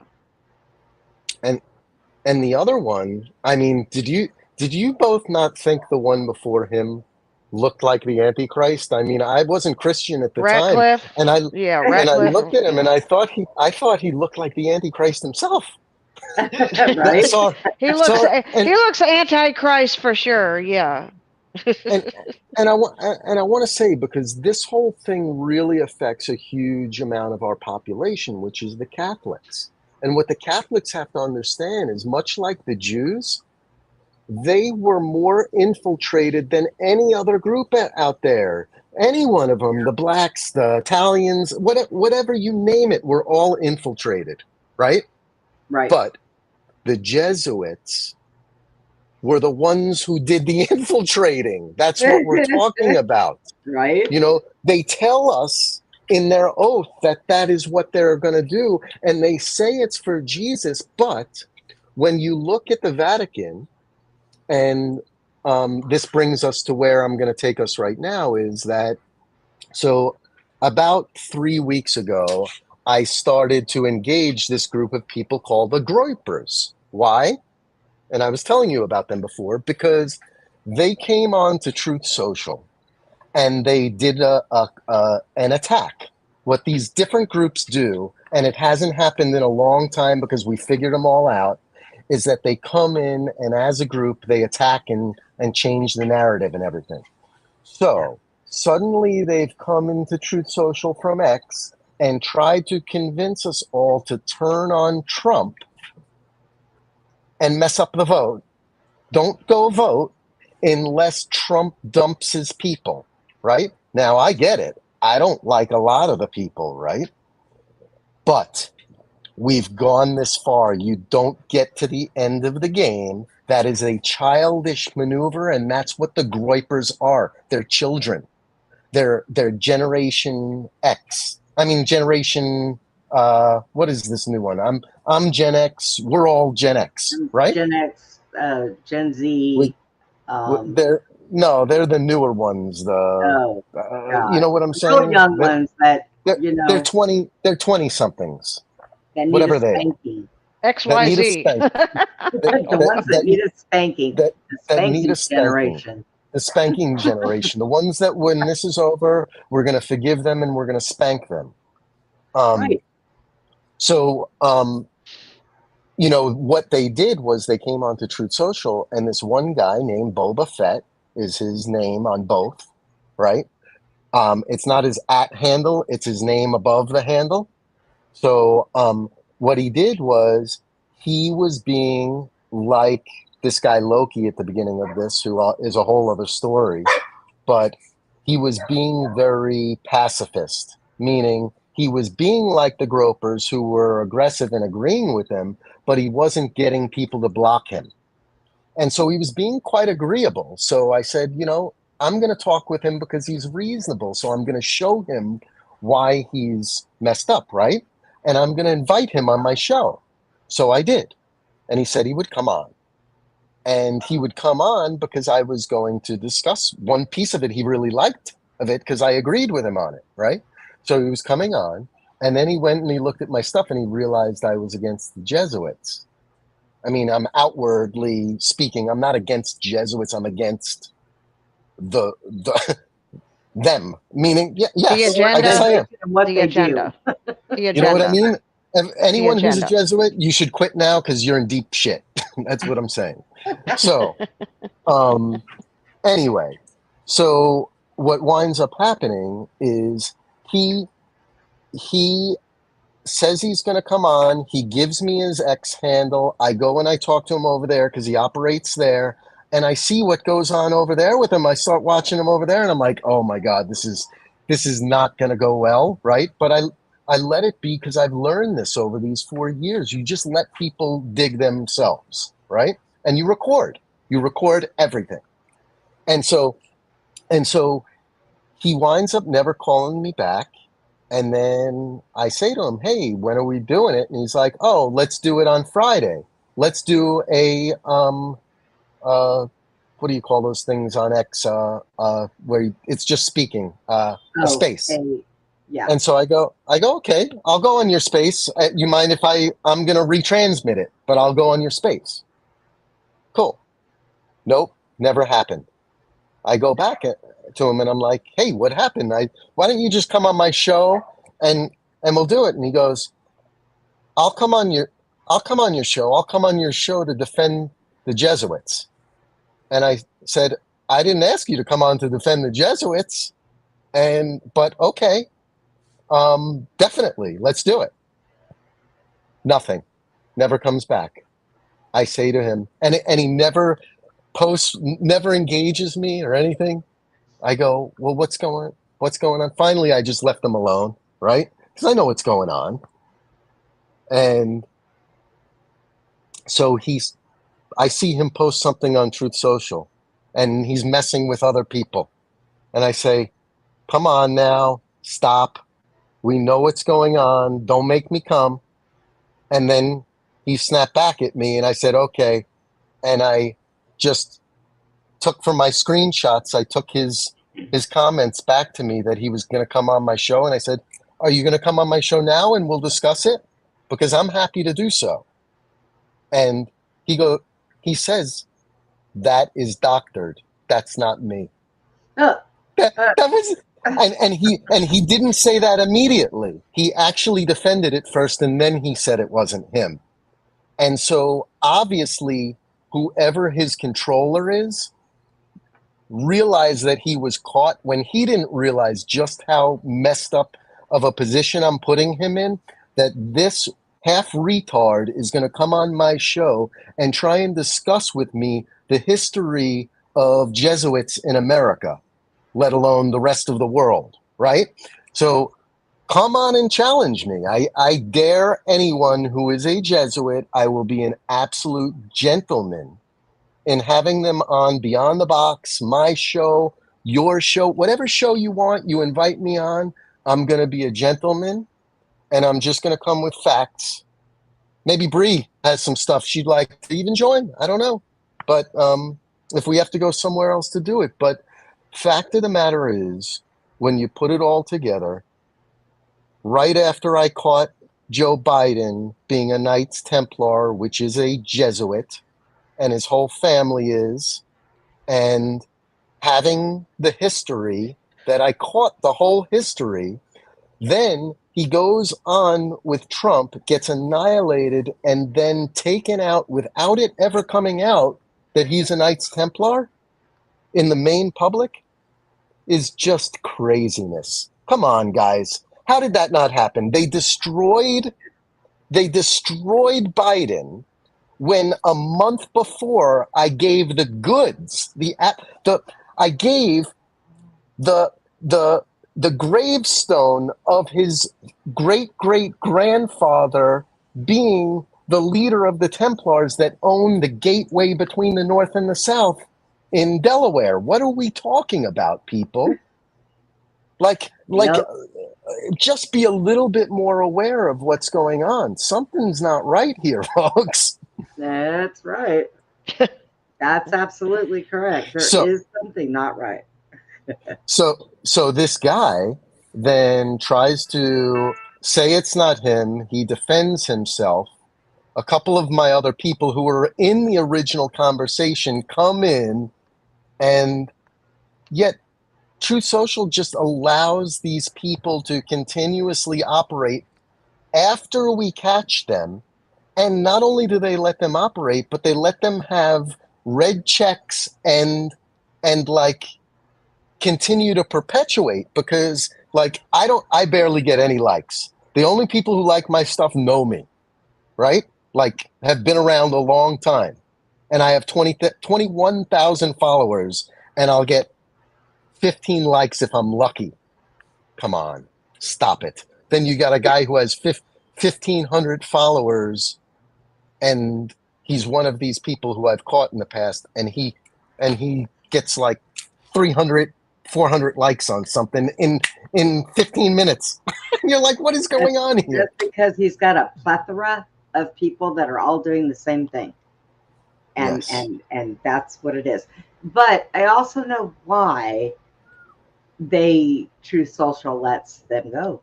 and the other one, I mean, did you both not think the one before him looked like the Antichrist? I mean, I wasn't Christian at the time, Ratcliffe. and I Yeah, and I Ratcliffe. looked at him and Yeah. I thought he looked like the Antichrist himself. Right? So he so looks antichrist for sure. Yeah. and and I want to say, because this whole thing really affects a huge amount of our population, which is the Catholics. And what the Catholics have to understand is, much like the Jews, they were more infiltrated than any other group out there. Any one of them, the blacks, the Italians, whatever you name it, were all infiltrated, right? Right. But the Jesuits were the ones who did the infiltrating. That's what we're talking about. Right? You know, they tell us in their oath that that is what they're going to do, and they say it's for Jesus. But when you look at the Vatican, and this brings us to where I'm going to take us right now, is that, so about 3 weeks ago, I started to engage this group of people called the Groypers. Why? And I was telling you about them before, because they came on to Truth Social and they did an attack. What these different groups do, and it hasn't happened in a long time because we figured them all out, is that they come in and as a group they attack and change the narrative and everything. So suddenly they've come into Truth Social from X and tried to convince us all to turn on Trump and mess up the vote. Don't go vote unless Trump dumps his people, right? Now, I get it. I don't like a lot of the people, right? But we've gone this far. You don't get to the end of the game. That is a childish maneuver, and that's what the Groypers are. They're children. They're Generation X. I mean, Generation. What is this new one? I'm Gen X. We're all Gen X, right? Gen X, Gen Z. They're the newer ones. Oh, You know what I'm the real saying? young ones that, They're 20 somethings, that need a whatever they are, spanking. that need a XYZ. spank, The ones that need a spanking. that The need spanking a spanking. generation. The spanking generation, the ones that when this is over, we're going to forgive them and we're going to spank them. Right. So, you know, what they did was they came onto Truth Social, and this one guy named Boba Fett is his name on both, right? It's not his @ handle, it's his name above the handle. So what he did was he was being like this guy Loki at the beginning of this, who is a whole other story, but he was being very pacifist, meaning he was being like the Gropers, who were aggressive and agreeing with him, but he wasn't getting people to block him. And so he was being quite agreeable. So I said, you know, I'm going to talk with him because he's reasonable. So I'm going to show him why he's messed up, right? And I'm going to invite him on my show. So I did. And he said he would come on. And he would come on because I was going to discuss one piece of it he really liked of it, because I agreed with him on it, right? So he was coming on. And then he went and he looked at my stuff and he realized I was against the Jesuits. I mean, I'm outwardly speaking, I'm not against Jesuits. I'm against the them. Meaning, yes, I guess I am. What The they agenda. do. The agenda. You know what I mean? Anyone who's a agenda. Jesuit, you should quit now because you're in deep shit. That's what I'm saying. So, anyway, so what winds up happening is he says he's going to come on. He gives me his X handle. I go and I talk to him over there because he operates there. and I see what goes on over there with him. I start watching him over there, and I'm like, oh my God, this is not going to go well, right? But I let it be because I've learned this over these 4 years. You just let people dig themselves, right? And you record everything. And so he winds up never calling me back. And then I say to him, hey, when are we doing it? And he's like, oh, let's do it on Friday. Let's do a what do you call those things on X? Where it's just speaking, a space. Yeah. And so I go, okay, I'll go on your space. You mind if I'm going to retransmit it, but I'll go on your space. Cool. Nope, never happened. I go back to him and I'm like, hey, what happened? Why don't you just come on my show and we'll do it? And he goes, I'll come on your show. I'll come on your show to defend the Jesuits. And I said, I didn't ask you to come on to defend the Jesuits. But okay, definitely, let's do it. Nothing, never comes back. I say to him, and he never posts, never engages me or anything. I go, well, what's going on? Finally, I just left him alone, right? Because I know what's going on. And so I see him post something on Truth Social, and he's messing with other people. And I say, come on now, stop. We know what's going on. Don't make me come. And then he snapped back at me, and I said, okay. And I just took from my screenshots, I took his comments back to me that he was going to come on my show. And I said, are you going to come on my show now and we'll discuss it? Because I'm happy to do so. And he says, that is doctored. That's not me. That was, and he didn't say that immediately. He actually defended it first, and then he said it wasn't him. And so obviously, whoever his controller is, realized that he was caught when he didn't realize just how messed up of a position I'm putting him in, that this half retard is going to come on my show and try and discuss with me the history of Jesuits in America, let alone the rest of the world, right? So come on and challenge me. I dare anyone who is a Jesuit. I will be an absolute gentleman in having them on Beyond the Box, my show, your show, whatever show you want, you invite me on. I'm going to be a gentleman, and I'm just going to come with facts. Maybe Bree has some stuff she'd like to even join. I don't know. But if we have to go somewhere else to do it. But fact of the matter is, when you put it all together, right after I caught Joe Biden being a Knights Templar, which is a Jesuit, and his whole family is, and having the history that I caught the whole history, then he goes on with Trump, gets annihilated, and then taken out without it ever coming out that he's a Knights Templar in the main public is just craziness. Come on, guys. How did that not happen? They destroyed Biden when a month before I gave the goods, I gave the gravestone of his great-great-grandfather being the leader of the Templars that owned the gateway between the North and the South in Delaware. What are we talking about, people? Yep. Just be a little bit more aware of what's going on. Something's not right here, folks. That's right. That's absolutely correct. There is something not right. So this guy then tries to say it's not him. He defends himself. A couple of my other people who were in the original conversation come in, and yet Truth Social just allows these people to continuously operate after we catch them. And not only do they let them operate, but they let them have red checks and continue to perpetuate, because I barely get any likes. The only people who like my stuff know me, right? Have been around a long time. and I have 21,000 followers, and I'll get 15 likes if I'm lucky. Come on, stop it. Then you got a guy who has 1,500 followers, and he's one of these people who I've caught in the past, and he gets like 300, 400 likes on something in 15 minutes. You're like, what is going on here? That's because he's got a plethora of people that are all doing the same thing. And Yes. and that's what it is. But I also know why Truth Social lets them go.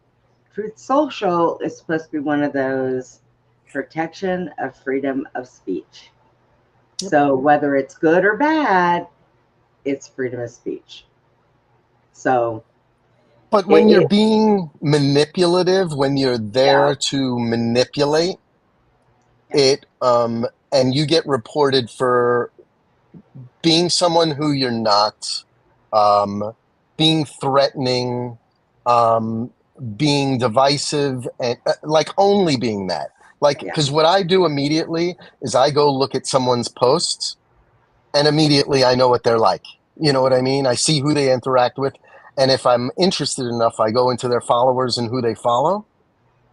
Truth Social is supposed to be one of those protection of freedom of speech. Yep. So whether it's good or bad, it's freedom of speech. So But when you're being manipulative, when you're there to manipulate it, and you get reported for being someone who you're not, being threatening, being divisive, and like only being that. Like, because what I do immediately is I go look at someone's posts, and immediately I know what they're like. You know what I mean? I see who they interact with, and if I'm interested enough, I go into their followers and who they follow,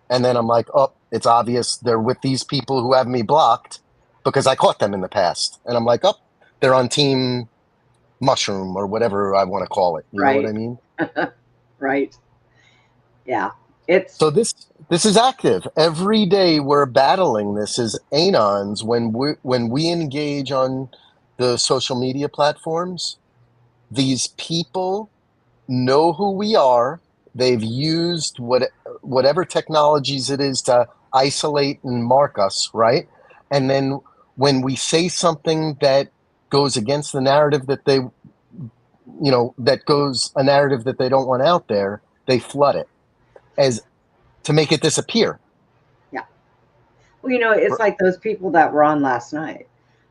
and then I'm like, oh, it's obvious they're with these people who have me blocked because I caught them in the past, and I'm like, oh, they're on team mushroom or whatever I want to call it. You know what I mean? Right. Yeah. So this is active. Every day we're battling this as anons when we engage on the social media platforms. These people know who we are. They've used whatever technologies it is to isolate and mark us, right? And then when we say something that goes against the narrative that they, a narrative that they don't want out there, they flood it as to make it disappear. Yeah. Well, it's like those people that were on last night.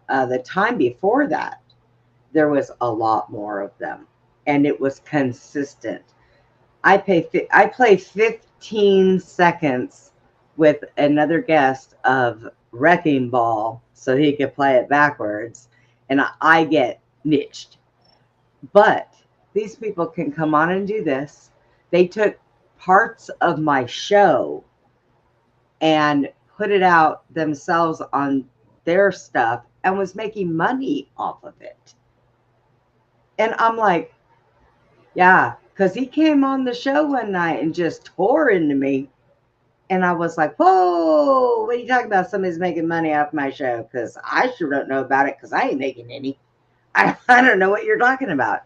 The time before that, there was a lot more of them, and it was consistent. I play 15 seconds with another guest of Wrecking Ball so he could play it backwards, and I get niched. But these people can come on and do this. They took parts of my show and put it out themselves on their stuff and was making money off of it. And I'm like, yeah, because he came on the show one night and just tore into me. And I was like, whoa, what are you talking about? Somebody's making money off my show? Because I sure don't know about it because I ain't making any. I don't know what you're talking about.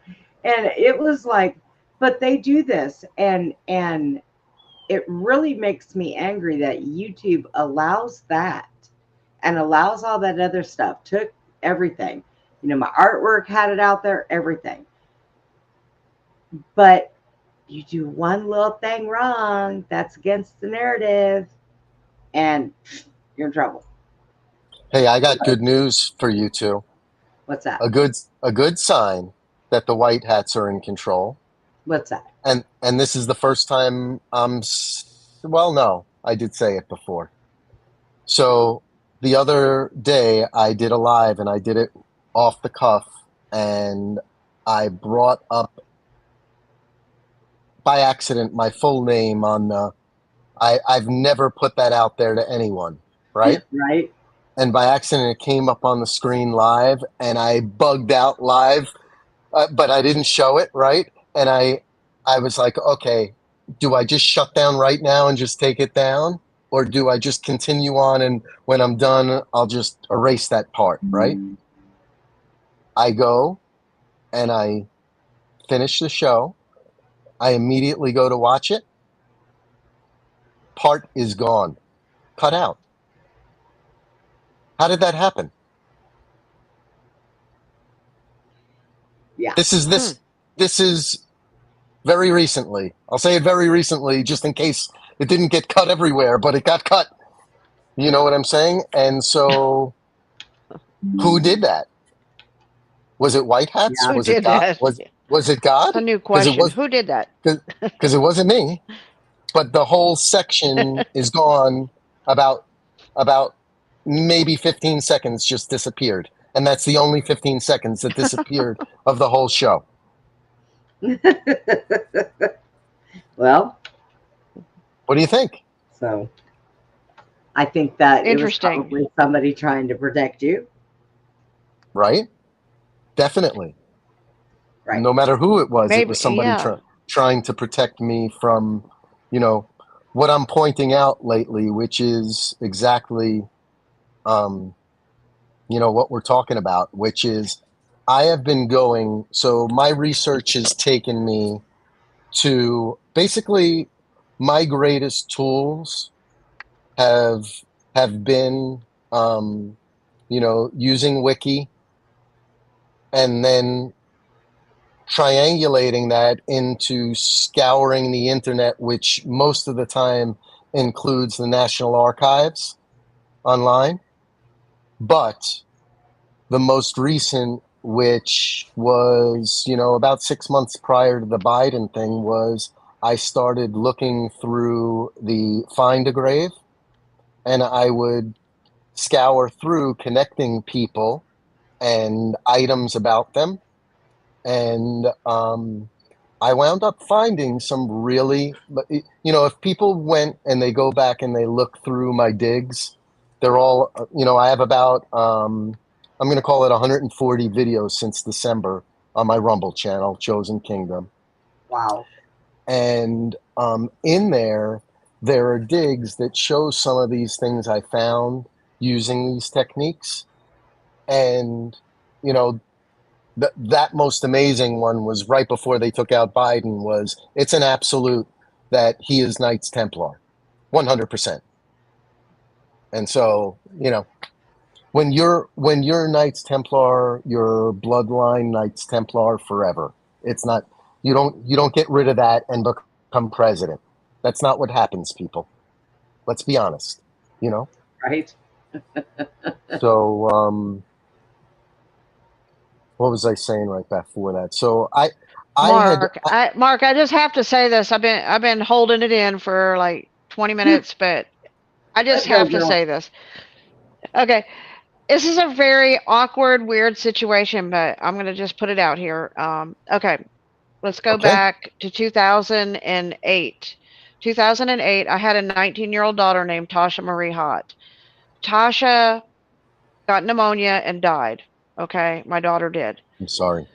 And it was like, but they do this. And it really makes me angry that YouTube allows that and allows all that other stuff, took everything. My artwork had it out there, everything. But you do one little thing wrong that's against the narrative, and you're in trouble. Hey, I got good news for you two. What's that? A good sign that the white hats are in control. What's that? And this is the first time well, no, I did say it before. So the other day I did a live and I did it off the cuff, and I brought up by accident my full name on the I've never put that out there to anyone, right? Right. And by accident it came up on the screen live, and I bugged out live, but I didn't show it, right? And I was like, okay, do I just shut down right now and just take it down? Or do I just continue on, and when I'm done, I'll just erase that part, right? I go and I finish the show. I immediately go to watch it. Part is gone, cut out. How did that happen? Yeah. This is very recently. I'll say it very recently, just in case it didn't get cut everywhere, but it got cut. You know what I'm saying? And so, who did that? Was it white hats? Yeah. Who Was it did God? that? Was it God? A new question. Who did that? Because it wasn't me. But the whole section is gone. About maybe 15 seconds just disappeared, And that's the only 15 seconds that disappeared of the whole show. Well, what do you think? So I think that it was Interesting. probably somebody trying to protect you. Right? Definitely. Right. No matter who it Maybe, was somebody yeah. trying to protect me from, what I'm pointing out lately, which is exactly, what we're talking about, which is I have been going, so my research has taken me to basically my greatest tools have been, using Wiki and then triangulating that into scouring the internet, which most of the time includes the National Archives online. But the most recent, which was, about 6 months prior to the Biden thing, was I started looking through the Find a Grave, and I would scour through connecting people and items about them. And I wound up finding some really, if people went and they go back and they look through my digs, they're all, I have about, I'm going to call it 140 videos since December on my Rumble channel, Chosenkingdom. Wow. And in there are digs that show some of these things I found using these techniques. And, that most amazing one was right before they took out Biden. Was it's an absolute that he is Knights Templar, 100%. And so, when you're Knights Templar, your bloodline Knights Templar forever. It's not, you don't get rid of that and become president. That's not what happens, people. Let's be honest, Right. So what was I saying right before that? So Mark, I just have to say this. I've been holding it in for like 20 minutes, but I just Go, have to girl. say this. Okay. This is a very awkward, weird situation, but I'm going to just put it out here. Okay. Let's go Okay. back to 2008. 2008, I had a 19-year-old daughter named Tasha Marie Hott. Tasha got pneumonia and died. Okay, my daughter did. I'm sorry.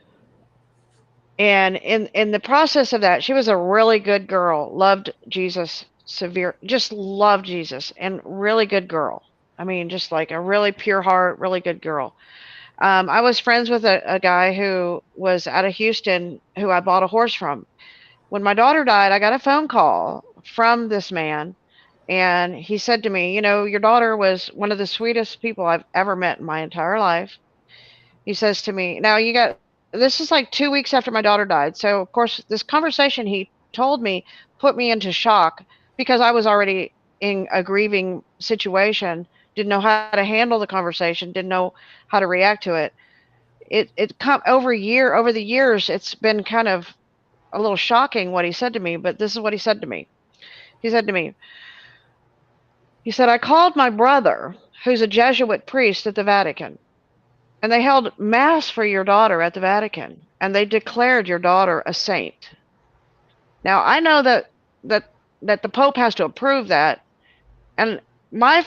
And in the process of that, she was a really good girl, loved Jesus just loved Jesus, and really good girl. I mean, just like a really pure heart, really good girl. I was friends with a guy who was out of Houston who I bought a horse from. When my daughter died, I got a phone call from this man, and he said to me, your daughter was one of the sweetest people I've ever met in my entire life. He says to me, now this is like 2 weeks after my daughter died. So, of course, this conversation he told me put me into shock because I was already in a grieving situation, didn't know how to handle the conversation, didn't know how to react to it. It come over the years, it's been kind of a little shocking what he said to me, but this is what he said to me. He said to me, he said, I called my brother, who's a Jesuit priest at the Vatican, and they held mass for your daughter at the Vatican, and they declared your daughter a saint. Now, I know that the Pope has to approve that, and my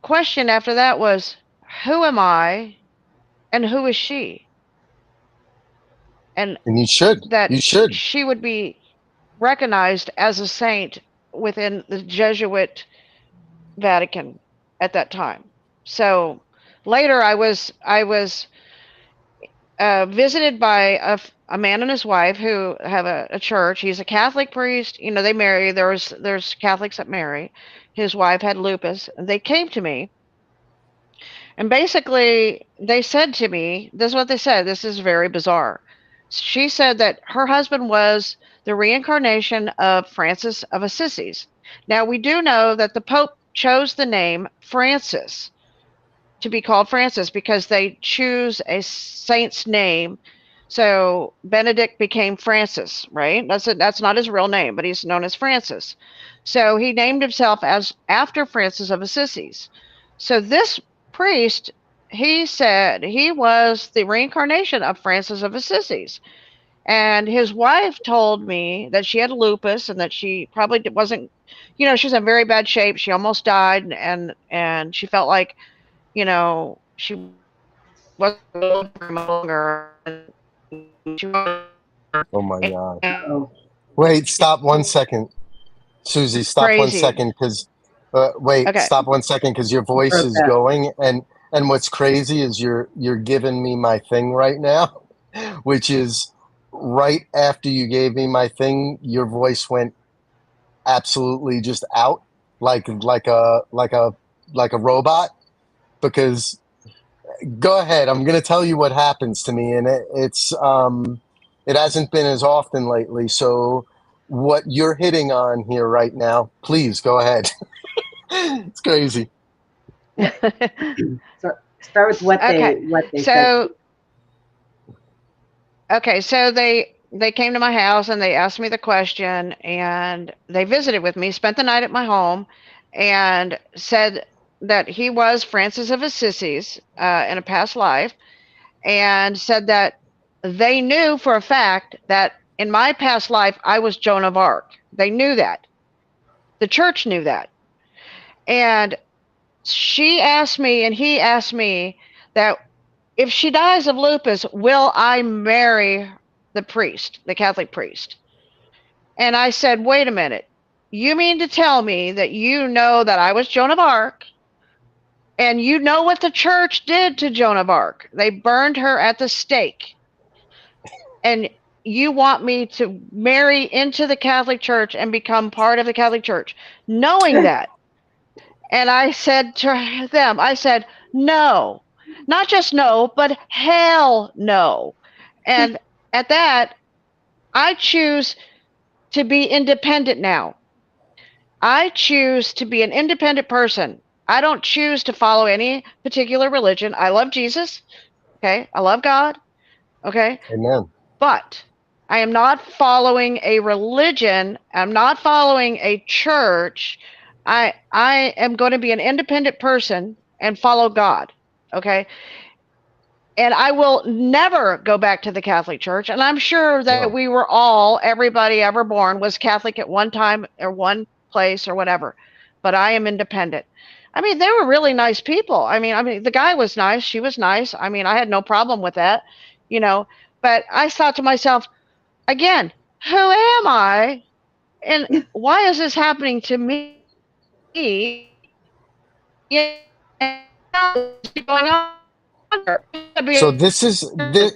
question after that was, who am I and who is she? And you should. that You should. she would be recognized as a saint within the Jesuit Vatican at that time. So later, I was visited by a man and his wife who have a church. He's a Catholic priest. They marry. There's Catholics that marry. His wife had lupus. And they came to me, and basically they said to me, this is what they said. This is very bizarre. She said that her husband was the reincarnation of Francis of Assisi. Now, we do know that the Pope chose the name Francis to be called Francis because they choose a saint's name. So Benedict became Francis, right? That's not his real name, but he's known as Francis. So he named himself as after Francis of Assisi. So this priest he said he was the reincarnation of Francis of Assisi. And his wife told me that she had lupus and that she probably wasn't, she was in very bad shape. She almost died, and she felt like, she wasn't going for much longer. She Oh my God. Oh, Wait, stop 1 second. Susie, stop one crazy. second because wait, Okay. stop 1 second because your you voice broke is up. going and what's crazy is you're giving me my thing right now, which is right after you gave me my thing, your voice went absolutely just out like a robot because go ahead. I'm going to tell you what happens to me, and it hasn't been as often lately. So, what you're hitting on here right now, please go ahead. It's crazy. So start with Okay. what they said. So so they came to my house and they asked me the question, and they visited with me, spent the night at my home, and said that he was Francis of Assisi in a past life, and said that they knew for a fact that in my past life I was Joan of Arc. They knew that. The church knew that. And she asked me and he asked me that if she dies of lupus, will I marry the priest, the Catholic priest? And I said, wait a minute. You mean to tell me that you know that I was Joan of Arc, and you know what the church did to Joan of Arc? They burned her at the stake. And you want me to marry into the Catholic Church and become part of the Catholic Church, knowing that? And I said to them, I said, no, not just no, but hell no. And at that, I choose to be independent now. I choose to be an independent person. I don't choose to follow any particular religion. I love Jesus. Okay. I love God. Okay. Amen. But I am not following a religion. I'm not following a church. I am going to be an independent person and follow God. Okay. And I will never go back to the Catholic Church. And I'm sure that No. we were all, everybody ever born was Catholic at one time or one place or whatever. But I am independent. I mean, they were really nice people. I mean, the guy was nice. She was nice. I mean, I had no problem with that, you know. But I thought to myself, again, who am I? And why is this happening to me? Yeah, going on. So this is this.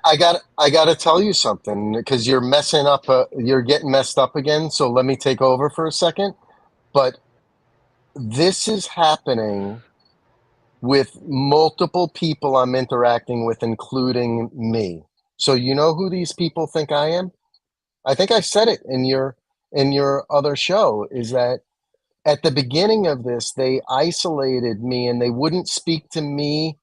I got to tell you something because you're messing up. You're getting messed up again. So let me take over for a second. But this is happening with multiple people I'm interacting with, including me. So you know who these people think I am? I think I said it in your other show, is that at the beginning of this, they isolated me and they wouldn't speak to me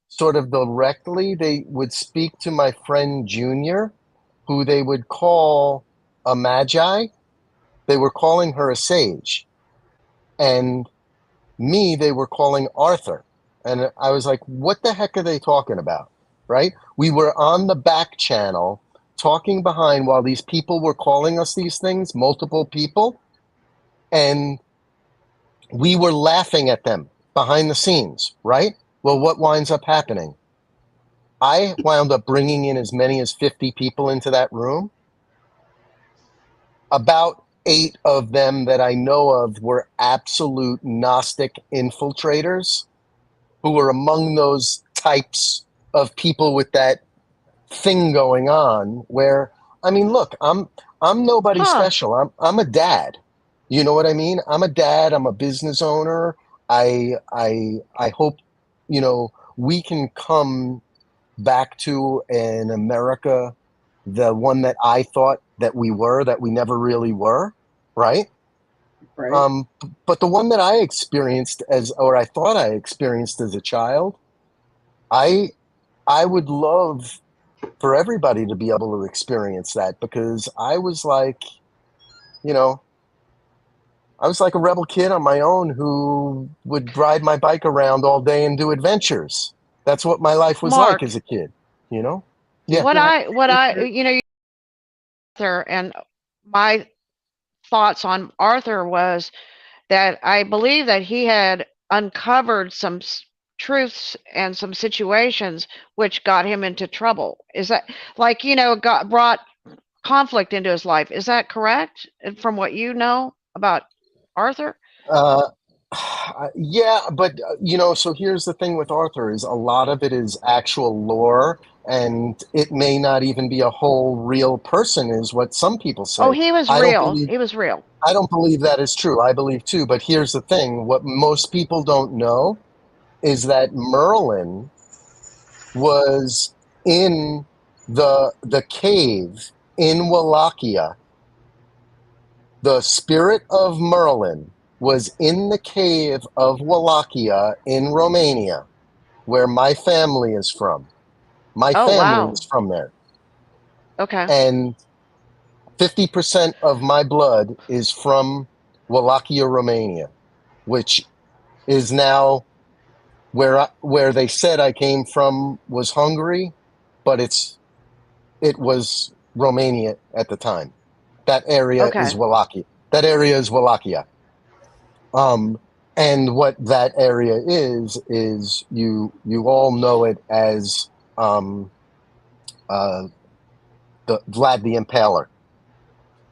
sort of directly. They would speak to my friend Junior, who they would call a magi. They were calling her a sage. And me, they were calling Arthur. And I was like, what the heck are they talking about? Right? We were on the back channel talking behind while these people were calling us these things, multiple people. And we were laughing at them behind the scenes, right? Well, what winds up happening? I wound up bringing in as many as 50 people into that room. About 8 of them that I know of were absolute Gnostic infiltrators who were among those types of people with that thing going on where, I mean, look, I'm nobody Huh. special. I'm a dad. You know what I mean? I'm a dad. I'm a business owner. I hope, we can come back to an America, the one that I thought that we never really were, right? Right. But the one that I experienced or I thought I experienced as a child, I I would love for everybody to be able to experience that because I was like, you know, I was like a rebel kid on my own who would ride my bike around all day and do adventures. That's what my life was like Mark, as a kid, you know? Yeah. what Yeah. I Arthur, and my thoughts on Arthur was that I believe that he had uncovered some truths and some situations which got him into trouble. Is that like, got brought conflict into his life? Is that correct? From what you know about Arthur? Uh, yeah, but so here's the thing with Arthur is a lot of it is actual lore, and it may not even be a whole real person, is what some people Oh, say. he was I don't real. believe He was real. I don't believe that is true. I believe too, but here's the thing: what most people don't know is that Merlin was in the cave in Wallachia. The spirit of Merlin was in the cave of Wallachia in Romania, where my family is from. My Oh, family wow. is from there. Okay. And 50% of my blood is from Wallachia, Romania, which is now where they said I came from was Hungary, but it was Romania at the time. That area is Okay. Wallachia. That area is Wallachia. Um, and what that area is you all know it as um, uh, the Vlad the Impaler.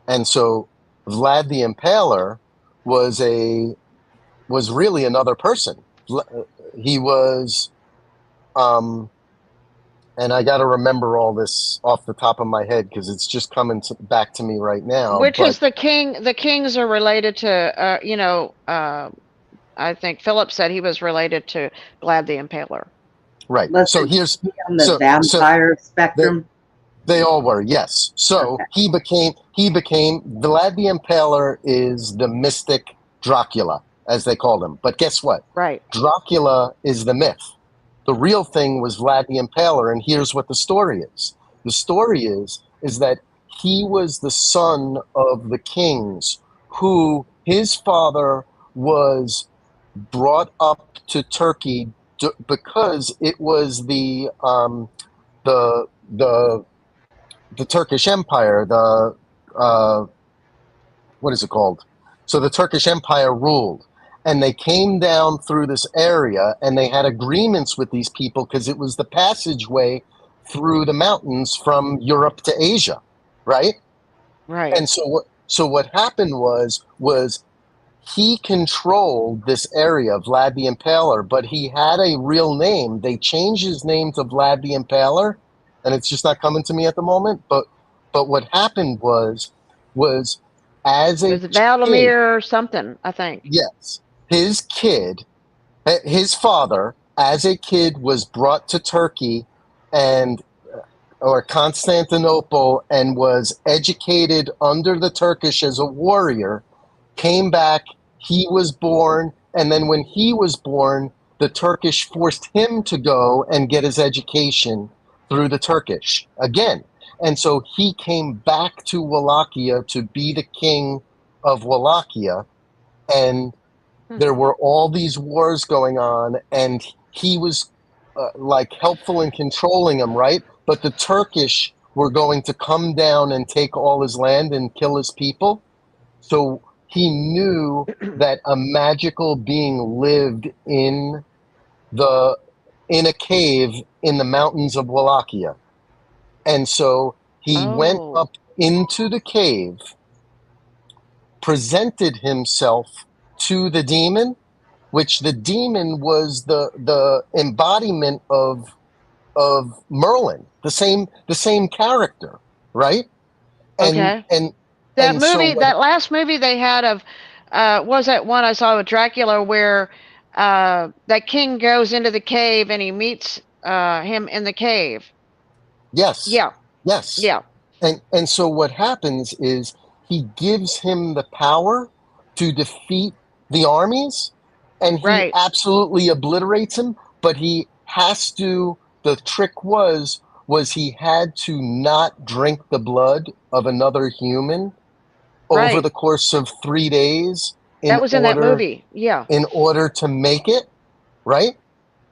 And so Vlad the Impaler was was really another person. He was um, and I got to remember all this off the top of my head because it's just coming back to me right now. Which But is the king? The kings are related to, I think Philip said he was related to Glad the Impaler. right, so Listen, here's he on the so vampire they spectrum. they all were, yes. So Okay. he became Vlad the Impaler is the mystic Dracula, as they called him. But guess what? Right. Dracula is the myth. The real thing was Vlad the Impaler, and here's what the story is. The story is that he was the son of the kings who his father was brought up to Turkey because it was the the the Turkish Empire, uh, what is it called? So the Turkish Empire ruled, and they came down through this area, and they had agreements with these people because it was the passageway through the mountains from Europe to Asia, right? Right. And so what happened was he controlled this area, Vlad the Impaler, but he had a real name. They changed his name to Vlad the Impaler, and it's just not coming to me at the moment. But what happened was as It a was kid, Valdemir or something, I think. yes, his kid, his father, as a kid, was brought to Turkey and or Constantinople and was educated under the Turkish as a warrior, came back, he was born, and then when he was born, the Turkish forced him to go and get his education through the Turkish again. And so he came back to Wallachia to be the king of Wallachia. And Hmm. there were all these wars going on, and he was like helpful in controlling them, right? But the Turkish were going to come down and take all his land and kill his people. So he knew that a magical being lived the in a cave in the mountains of Wallachia. And so he went Oh. up into the cave, presented himself to the demon, which the demon was the embodiment of Merlin, the same character, right? And Okay. and That and so movie, what that last movie they had of, was that one I saw with Dracula where that king goes into the cave and he meets him in the cave. yes, Yeah. yes. Yeah. And so what happens is he gives him the power to defeat the armies, and he Right. absolutely obliterates him, but he has to the trick was he had to not drink the blood of another human over Right. the course of 3 days, That was in that movie. Yeah. in order to make it, right?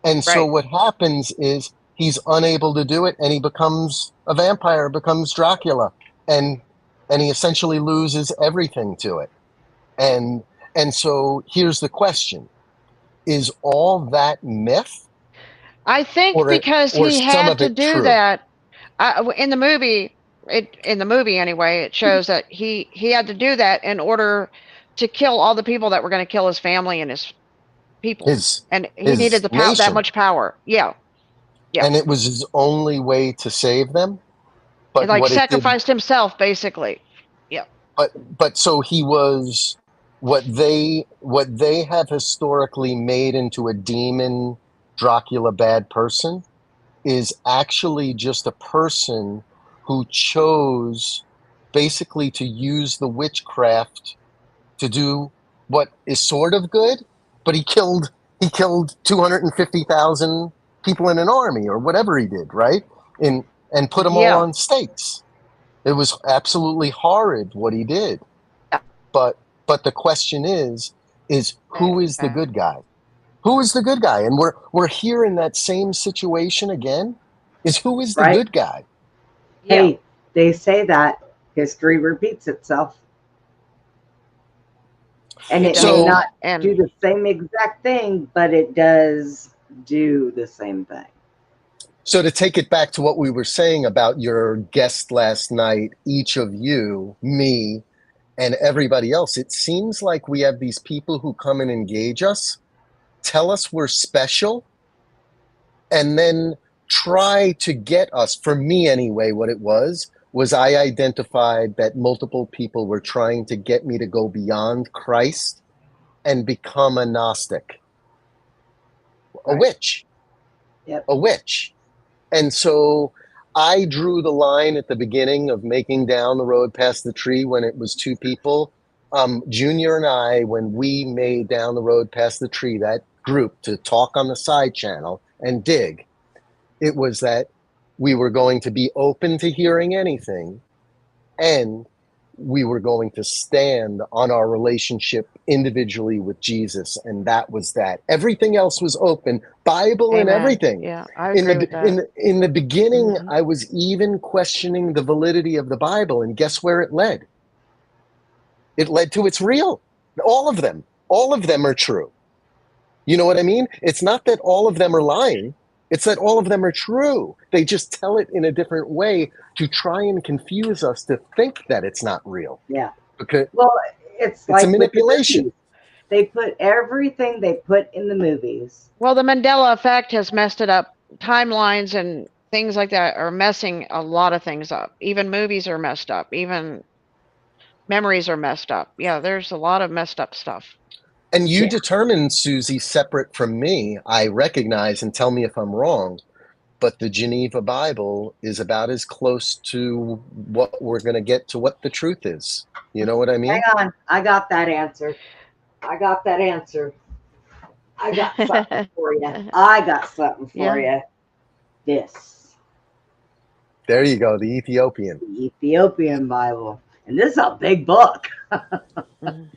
And so Right. what happens is he's unable to do it, and he becomes a vampire, becomes Dracula, and he essentially loses everything to it. And so here's the question: is all that myth, I think because or he some had of to it do true? that in the movie. In the movie anyway, it shows that he had to do that in order to kill all the people that were going to kill his family and his people, His and he needed the that nation, much power. Yeah, yeah. and it was his only way to save them. He But like what it did, sacrificed himself basically. Yeah. but so he was what they have historically made into a demon, Dracula, bad person, is actually just a person who chose basically to use the witchcraft to do what is sort of good, but he killed 250,000 people in an army or whatever he did, right? In and put them all Yeah. on stakes. It was absolutely horrid what he did. But the question is who is the good guy? Who is the good guy? And we're here in that same situation again. Is who is the Right. good guy? Yeah. Hey, they say that history repeats itself. And it may So- not and do the same exact thing, but it does do the same thing. So to take it back to what we were saying about your guest last night, each of you, me, and everybody else, it seems like we have these people who come and engage us, tell us we're special, and then try to get us, for me anyway, what it was I identified that multiple people were trying to get me to go beyond Christ and become a Gnostic, a Right. witch, Yep. a witch. And so I drew the line at the beginning of making Down the Road Past the Tree when it was two people. Junior and I, when we made Down the Road Past the Tree, that group to talk on the side channel and dig, it was that we were going to be open to hearing anything, and we were going to stand on our relationship individually with Jesus, and that was that. Everything else was open, Bible and amen. everything. Yeah, I agree with that. In the beginning, Mhm. I was even questioning the validity of the Bible, and guess where it led? It led to it's real. All of them are true. You know what I mean? It's not that all of them are lying. It's that all of them are true. They just tell it in a different way to try and confuse us to think that it's not real. Yeah. Because Well, it's like a manipulation. With the movies. They put everything they put in the movies. Well, the Mandela effect has messed it up. Timelines and things like that are messing a lot of things up. Even movies are messed up. Even memories are messed up. Yeah, there's a lot of messed up stuff. And you Yeah. determined, Susie, separate from me, I recognize, and tell me if I'm wrong, but the Geneva Bible is about as close to what we're going to get to what the truth is. You know what I mean? Hang on. I got that answer. I got something for Yeah. you. This. There you go, the Ethiopian. The Ethiopian Bible. And this is a big book. Mhm.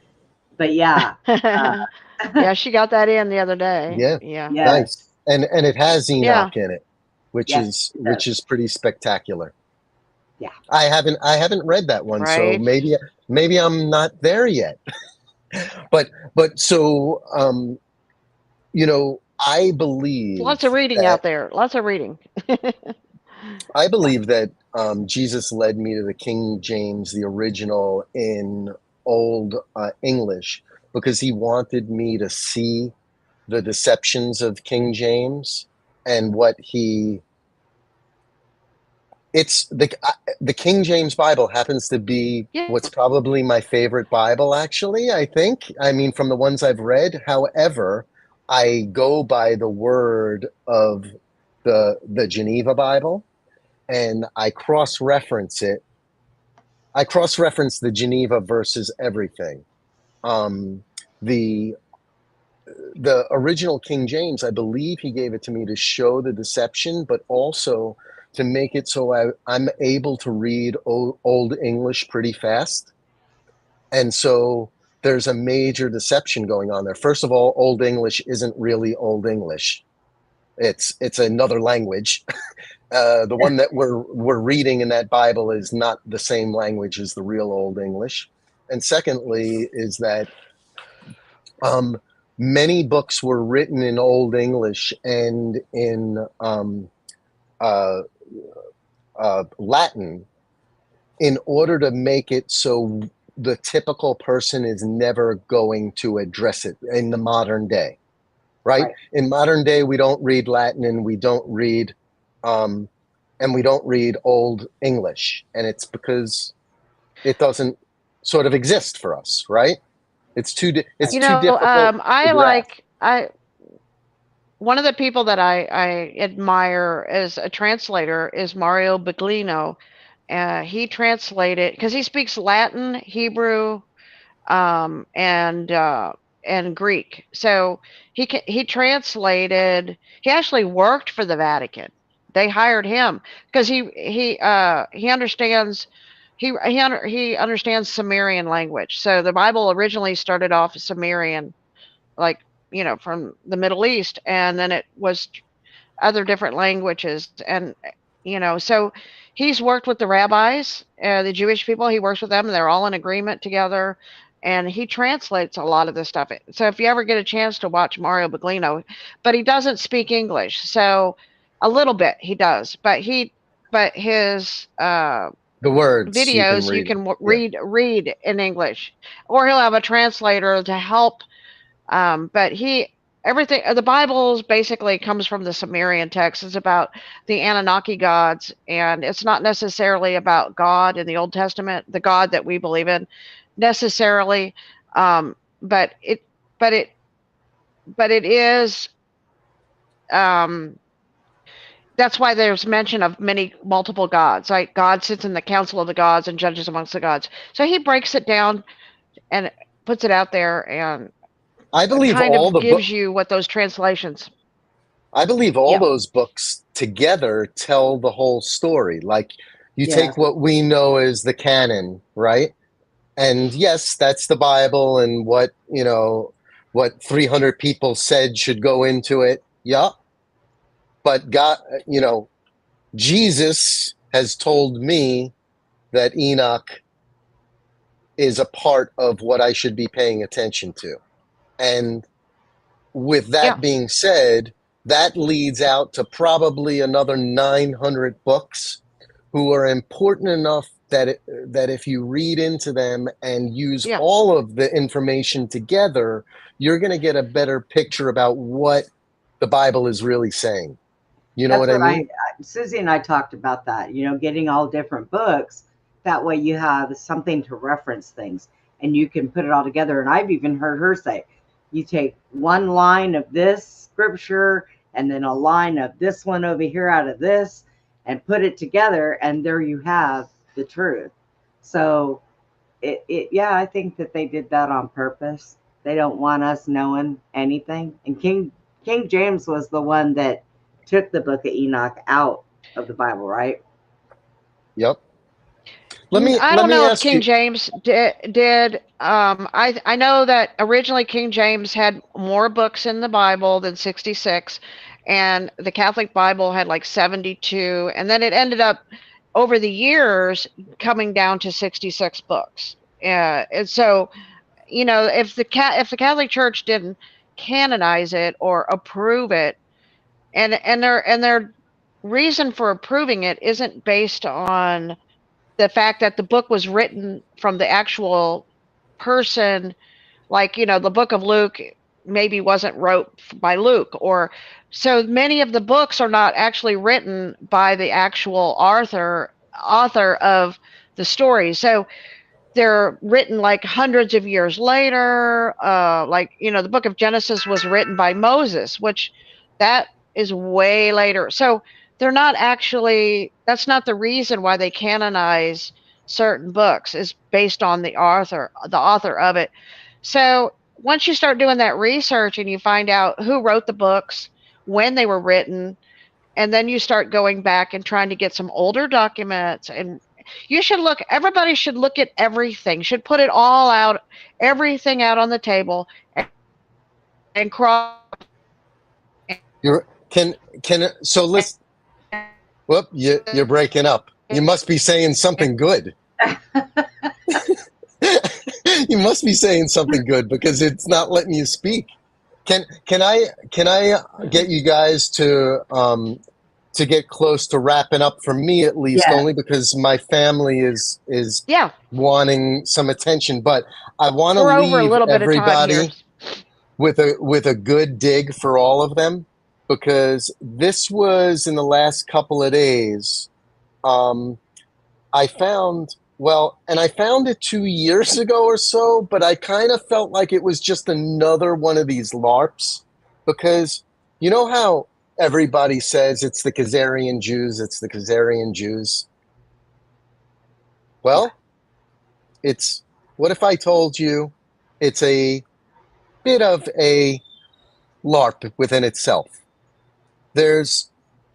But yeah. Yeah, she got that in the other day. Yeah. Yeah. Yes. Nice. And it has Enoch in it, which Yes, it does. is pretty spectacular. Yeah. I haven't read that one, so Right. maybe I'm not there yet. but so you know, I believe Lots of reading that, out there. Lots of reading. I believe that Jesus led me to the King James, the original in Old English, because he wanted me to see the deceptions of King James and what he. It's the King James Bible happens to be Yeah. what's probably my favorite Bible, actually. I think. I mean, from the ones I've read. However, I go by the word of the Geneva Bible, and I cross-reference it. I cross-reference the Geneva versus everything. The original King James, I believe he gave it to me to show the deception, but also to make it so I'm able to read Old English pretty fast. And so there's a major deception going on there. First of all, Old English isn't really Old English. It's another language. The one that we're reading in that Bible is not the same language as the real Old English. And secondly, is that many books were written in Old English and in Latin in order to make it so the typical person is never going to address it in the modern day, right? In modern day, we don't read Latin and we don't read Old English, and it's because it doesn't sort of exist for us, right? It's too difficult. One of the people that I admire as a translator is Mario Baglino. He translated, because he speaks Latin, Hebrew, and Greek. So he translated. He actually worked for the Vatican. They hired him because he understands. He understands Sumerian language. So the Bible originally started off as Sumerian, like, from the Middle East, and then it was other different languages. And so he's worked with the rabbis, the Jewish people. He works with them, and they're all in agreement together, and he translates a lot of this stuff. So if you ever get a chance to watch Mario Baglino, but he doesn't speak English, so a little bit he does, but his the words videos you can read in English, or he'll have a translator to help. But everything, the Bible basically comes from the Sumerian text. It's about the Anunnaki gods, and it's not necessarily about God in the Old Testament, the God that we believe in, necessarily. But it is. That's why there's mention of multiple gods. Like God sits in the council of the gods and judges amongst the gods. So he breaks it down and puts it out there, and I believe kind of gives you what those translations. I believe all those books together tell the whole story. Like you take what we know as the canon, right? And yes, that's the Bible and what 300 people said should go into it. Yeah. But God, Jesus has told me that Enoch is a part of what I should be paying attention to. And with that being said, that leads out to probably another 900 books who are important enough that if you read into them and use all of the information together, you're going to get a better picture about what the Bible is really saying. You know what I mean? Susie and I talked about that, getting all different books. That way you have something to reference things and you can put it all together. And I've even heard her say, you take one line of this scripture and then a line of this one over here out of this and put it together, and there you have the truth. So I think that they did that on purpose. They don't want us knowing anything. And King James was the one that took the book of Enoch out of the Bible, right? Yep. I don't know if King James did. I know that originally King James had more books in the Bible than 66, and the Catholic Bible had like 72, and then it ended up over the years coming down to 66 books. And so, if the Catholic Church didn't canonize it or approve it, and their reason for approving it isn't based on the fact that the book was written from the actual person, like, the book of Luke maybe wasn't wrote by Luke, or so many of the books are not actually written by the actual author of the story. So they're written like hundreds of years later. The book of Genesis was written by Moses, which that is way later. So they're not actually, that's not the reason why they canonize certain books, is based on the author of it. So once you start doing that research and you find out who wrote the books, when they were written, and then you start going back and trying to get some older documents, and You should look. Everybody should look at everything. Should put it all out, everything out on the table, and cross. You're so let's. Whoop, you're breaking up. You must be saying something good. You must be saying something good because it's not letting you speak. Can I get you guys to get close to wrapping up, for me at least, Yeah. only because my family is Yeah, wanting some attention, but I want to we're over a leave little bit of time here. everybody with a good dig for all of them, because this was in the last couple of days. I found it 2 years ago or so, but I kind of felt like it was just another one of these LARPs, because you know how everybody says it's the Khazarian Jews, it's the Khazarian Jews. Well, what if I told you it's a bit of a LARP within itself? There's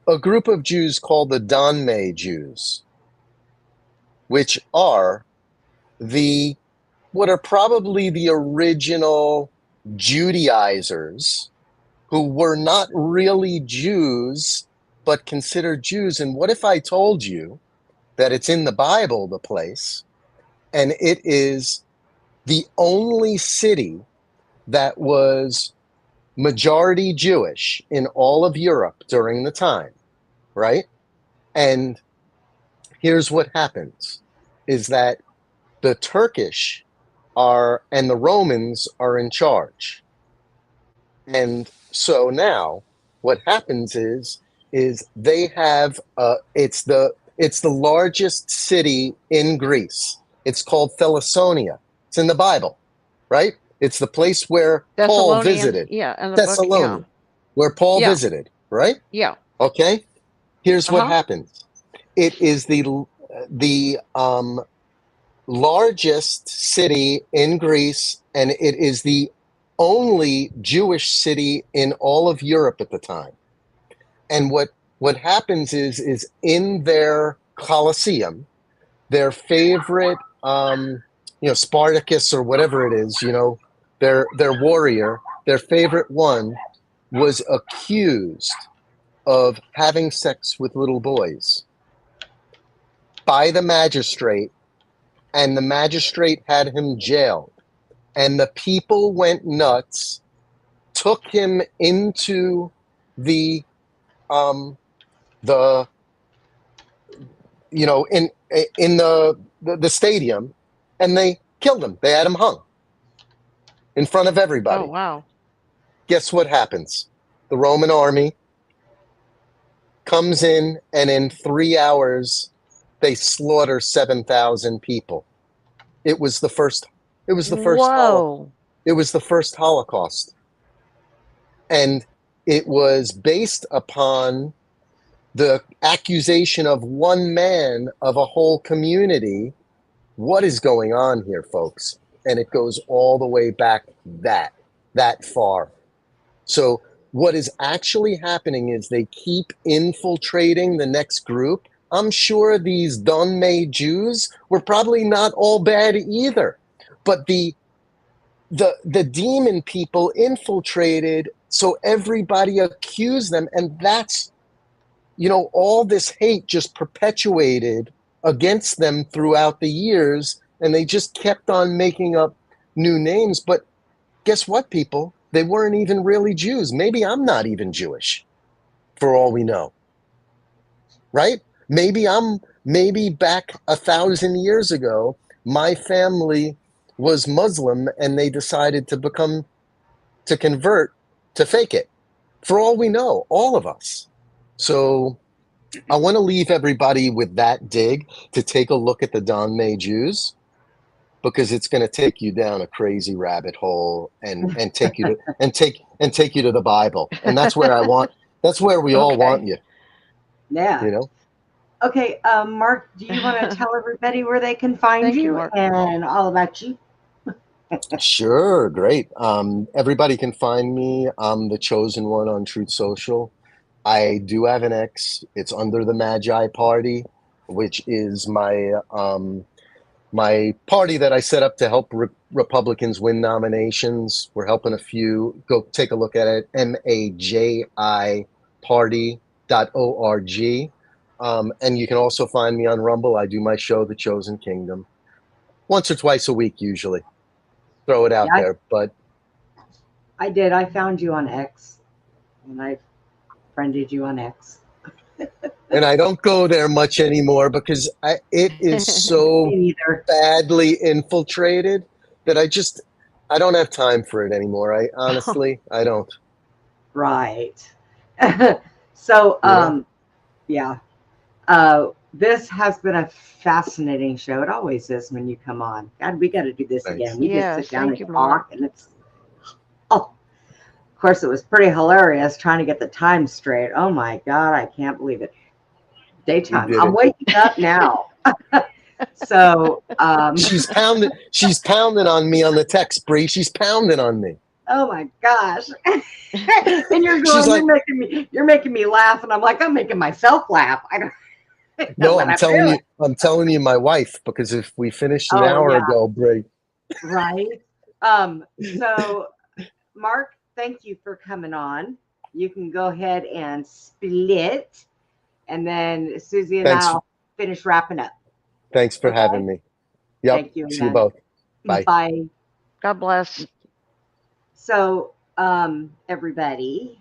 a group of Jews called the Donmei Jews, which are what are probably the original Judaizers who were not really Jews, but considered Jews. And what if I told you that it's in the Bible, the place, and it is the only city that was majority Jewish in all of Europe during the time, right? And here's what happens, is that the Turkish and the Romans are in charge. And so now what happens is they have it's the largest city in Greece. It's called Thessalonia. It's in the Bible, right? It's the place where Paul visited. Yeah, and Thessalonia, where Paul visited, right? Yeah. Okay. Here's what happens. It is the largest city in Greece, and it is the only Jewish city in all of Europe at the time. And what happens is in their Colosseum, their favorite, Spartacus or whatever it is, their warrior, their favorite one, was accused of having sex with little boys by the magistrate, and the magistrate had him jailed. And the people went nuts, took him into the in the stadium, and they killed him. They had him hung in front of everybody. Oh, wow. Guess what happens? The Roman army comes in, and in 3 hours, they slaughter 7,000 people. It was the first. It was the first. Whoa. It was the first Holocaust, and it was based upon the accusation of one man of a whole community. What is going on here, folks? And it goes all the way back that far. So what is actually happening is they keep infiltrating the next group. I'm sure these Donmei Jews were probably not all bad either, but the demon people infiltrated, so everybody accused them, and that's, all this hate just perpetuated against them throughout the years, and they just kept on making up new names. But guess what, people? They weren't even really Jews. Maybe I'm not even Jewish, for all we know, right? Maybe back 1,000 years ago, my family was Muslim and they decided to convert, to fake it. For all we know, all of us. So I want to leave everybody with that dig to take a look at the Donmei Jews, because it's going to take you down a crazy rabbit hole and take you to the Bible. And that's where we all want you. Yeah. Okay, Marc, do you want to tell everybody where they can find you Marc. and all about you? Sure, great. Everybody can find me. I'm the chosen one on Truth Social. I do have an X. It's under the Magi Party. which is my party that I set up to help Republicans win nominations. We're helping a few. Go take a look at it, majiparty.org. And you can also find me on Rumble. I do my show, The Chosen Kingdom, once or twice a week usually. Throw it out there. But I did. I found you on X, and I friended you on X. And I don't go there much anymore because it is so badly infiltrated that I don't have time for it anymore. I honestly, I don't. Right. So, this has been a fascinating show. It always is when you come on. God, we got to do this again. We just sit down and talk, and it's, of course, it was pretty hilarious trying to get the time straight. Oh my God, I can't believe it. Daytime. I'm waking up now. So she's pounding on me on the text, Bree. She's pounding on me. Oh my gosh. And you're going, you're making me laugh, and I'm like, I'm making myself laugh. I don't. No, I'm telling you, my wife, because if we finished an hour ago, Bree. Right. So Mark, thank you for coming on. You can go ahead and split, and then Susie and I'll finish wrapping up. Thanks for having me. Yep. Thank you. See you both. Bye. Bye. God bless. So, everybody,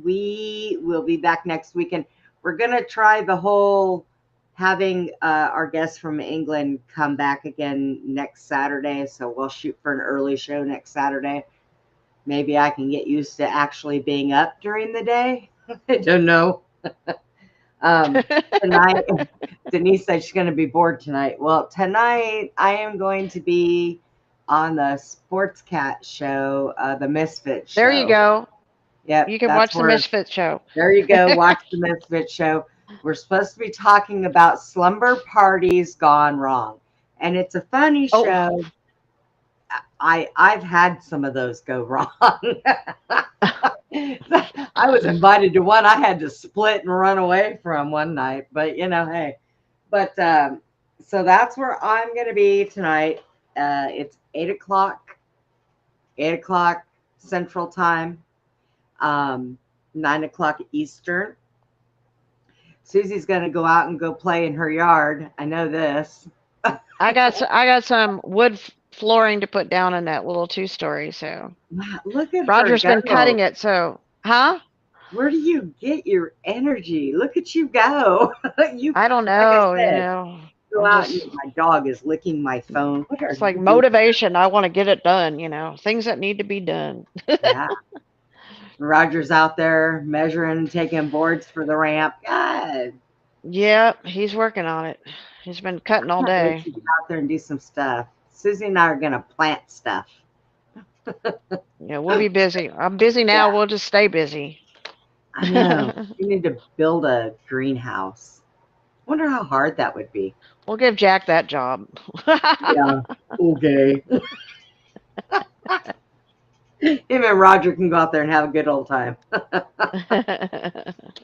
we will be back next week, and we're going to try the whole having our guests from England come back again next Saturday. So we'll shoot for an early show next Saturday. Maybe I can get used to actually being up during the day. I don't know. Tonight, Denise said she's going to be bored tonight. Well, tonight I am going to be on the Sports Cat show, the Misfit show. There you go. Yep, you can watch the Misfit show. There you go. Watch the Misfit show. We're supposed to be talking about slumber parties gone wrong, and it's a funny show. I've had some of those go wrong. I was invited to one I had to split and run away from one night, but hey. But so that's where I'm going to be tonight. It's 8 o'clock Central Time, 9 o'clock Eastern. Susie's going to go out and go play in her yard. I know this. I got some wood flooring to put down in that little 2-story. So wow, look at Roger's been cutting it. So, where do you get your energy? Look at you go. I don't know. Go out. My dog is licking my phone. It's like motivation. I want to get it done. Things that need to be done. Yeah. Roger's out there measuring, taking boards for the ramp. God. Yep, he's working on it. He's been cutting all day. Get out there and do some stuff. Susie and I are going to plant stuff. Yeah, we'll be busy. I'm busy now. Yeah. We'll just stay busy. I know. You need to build a greenhouse. Wonder how hard that would be. We'll give Jack that job. Yeah. Okay. Him and Roger can go out there and have a good old time.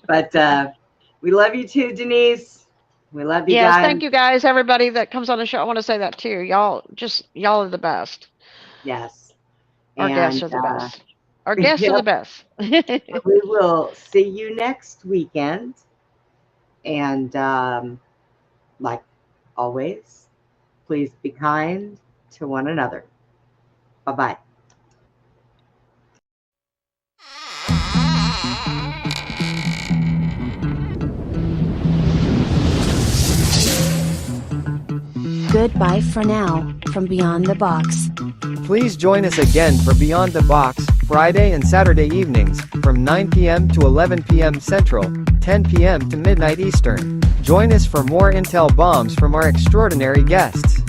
But we love you too, Denise. We love you guys. Yes, thank you guys, everybody that comes on the show. I want to say that too. Y'all are the best. Yes. Our guests are the best. Our guests are the best. We will see you next weekend. And like always, please be kind to one another. Bye-bye. Goodbye for now, from Beyond the Box. Please join us again for Beyond the Box, Friday and Saturday evenings, from 9 p.m. to 11 p.m. Central, 10 p.m. to midnight Eastern. Join us for more intel bombs from our extraordinary guests.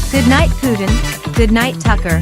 Good night, Putin. Good night, Tucker.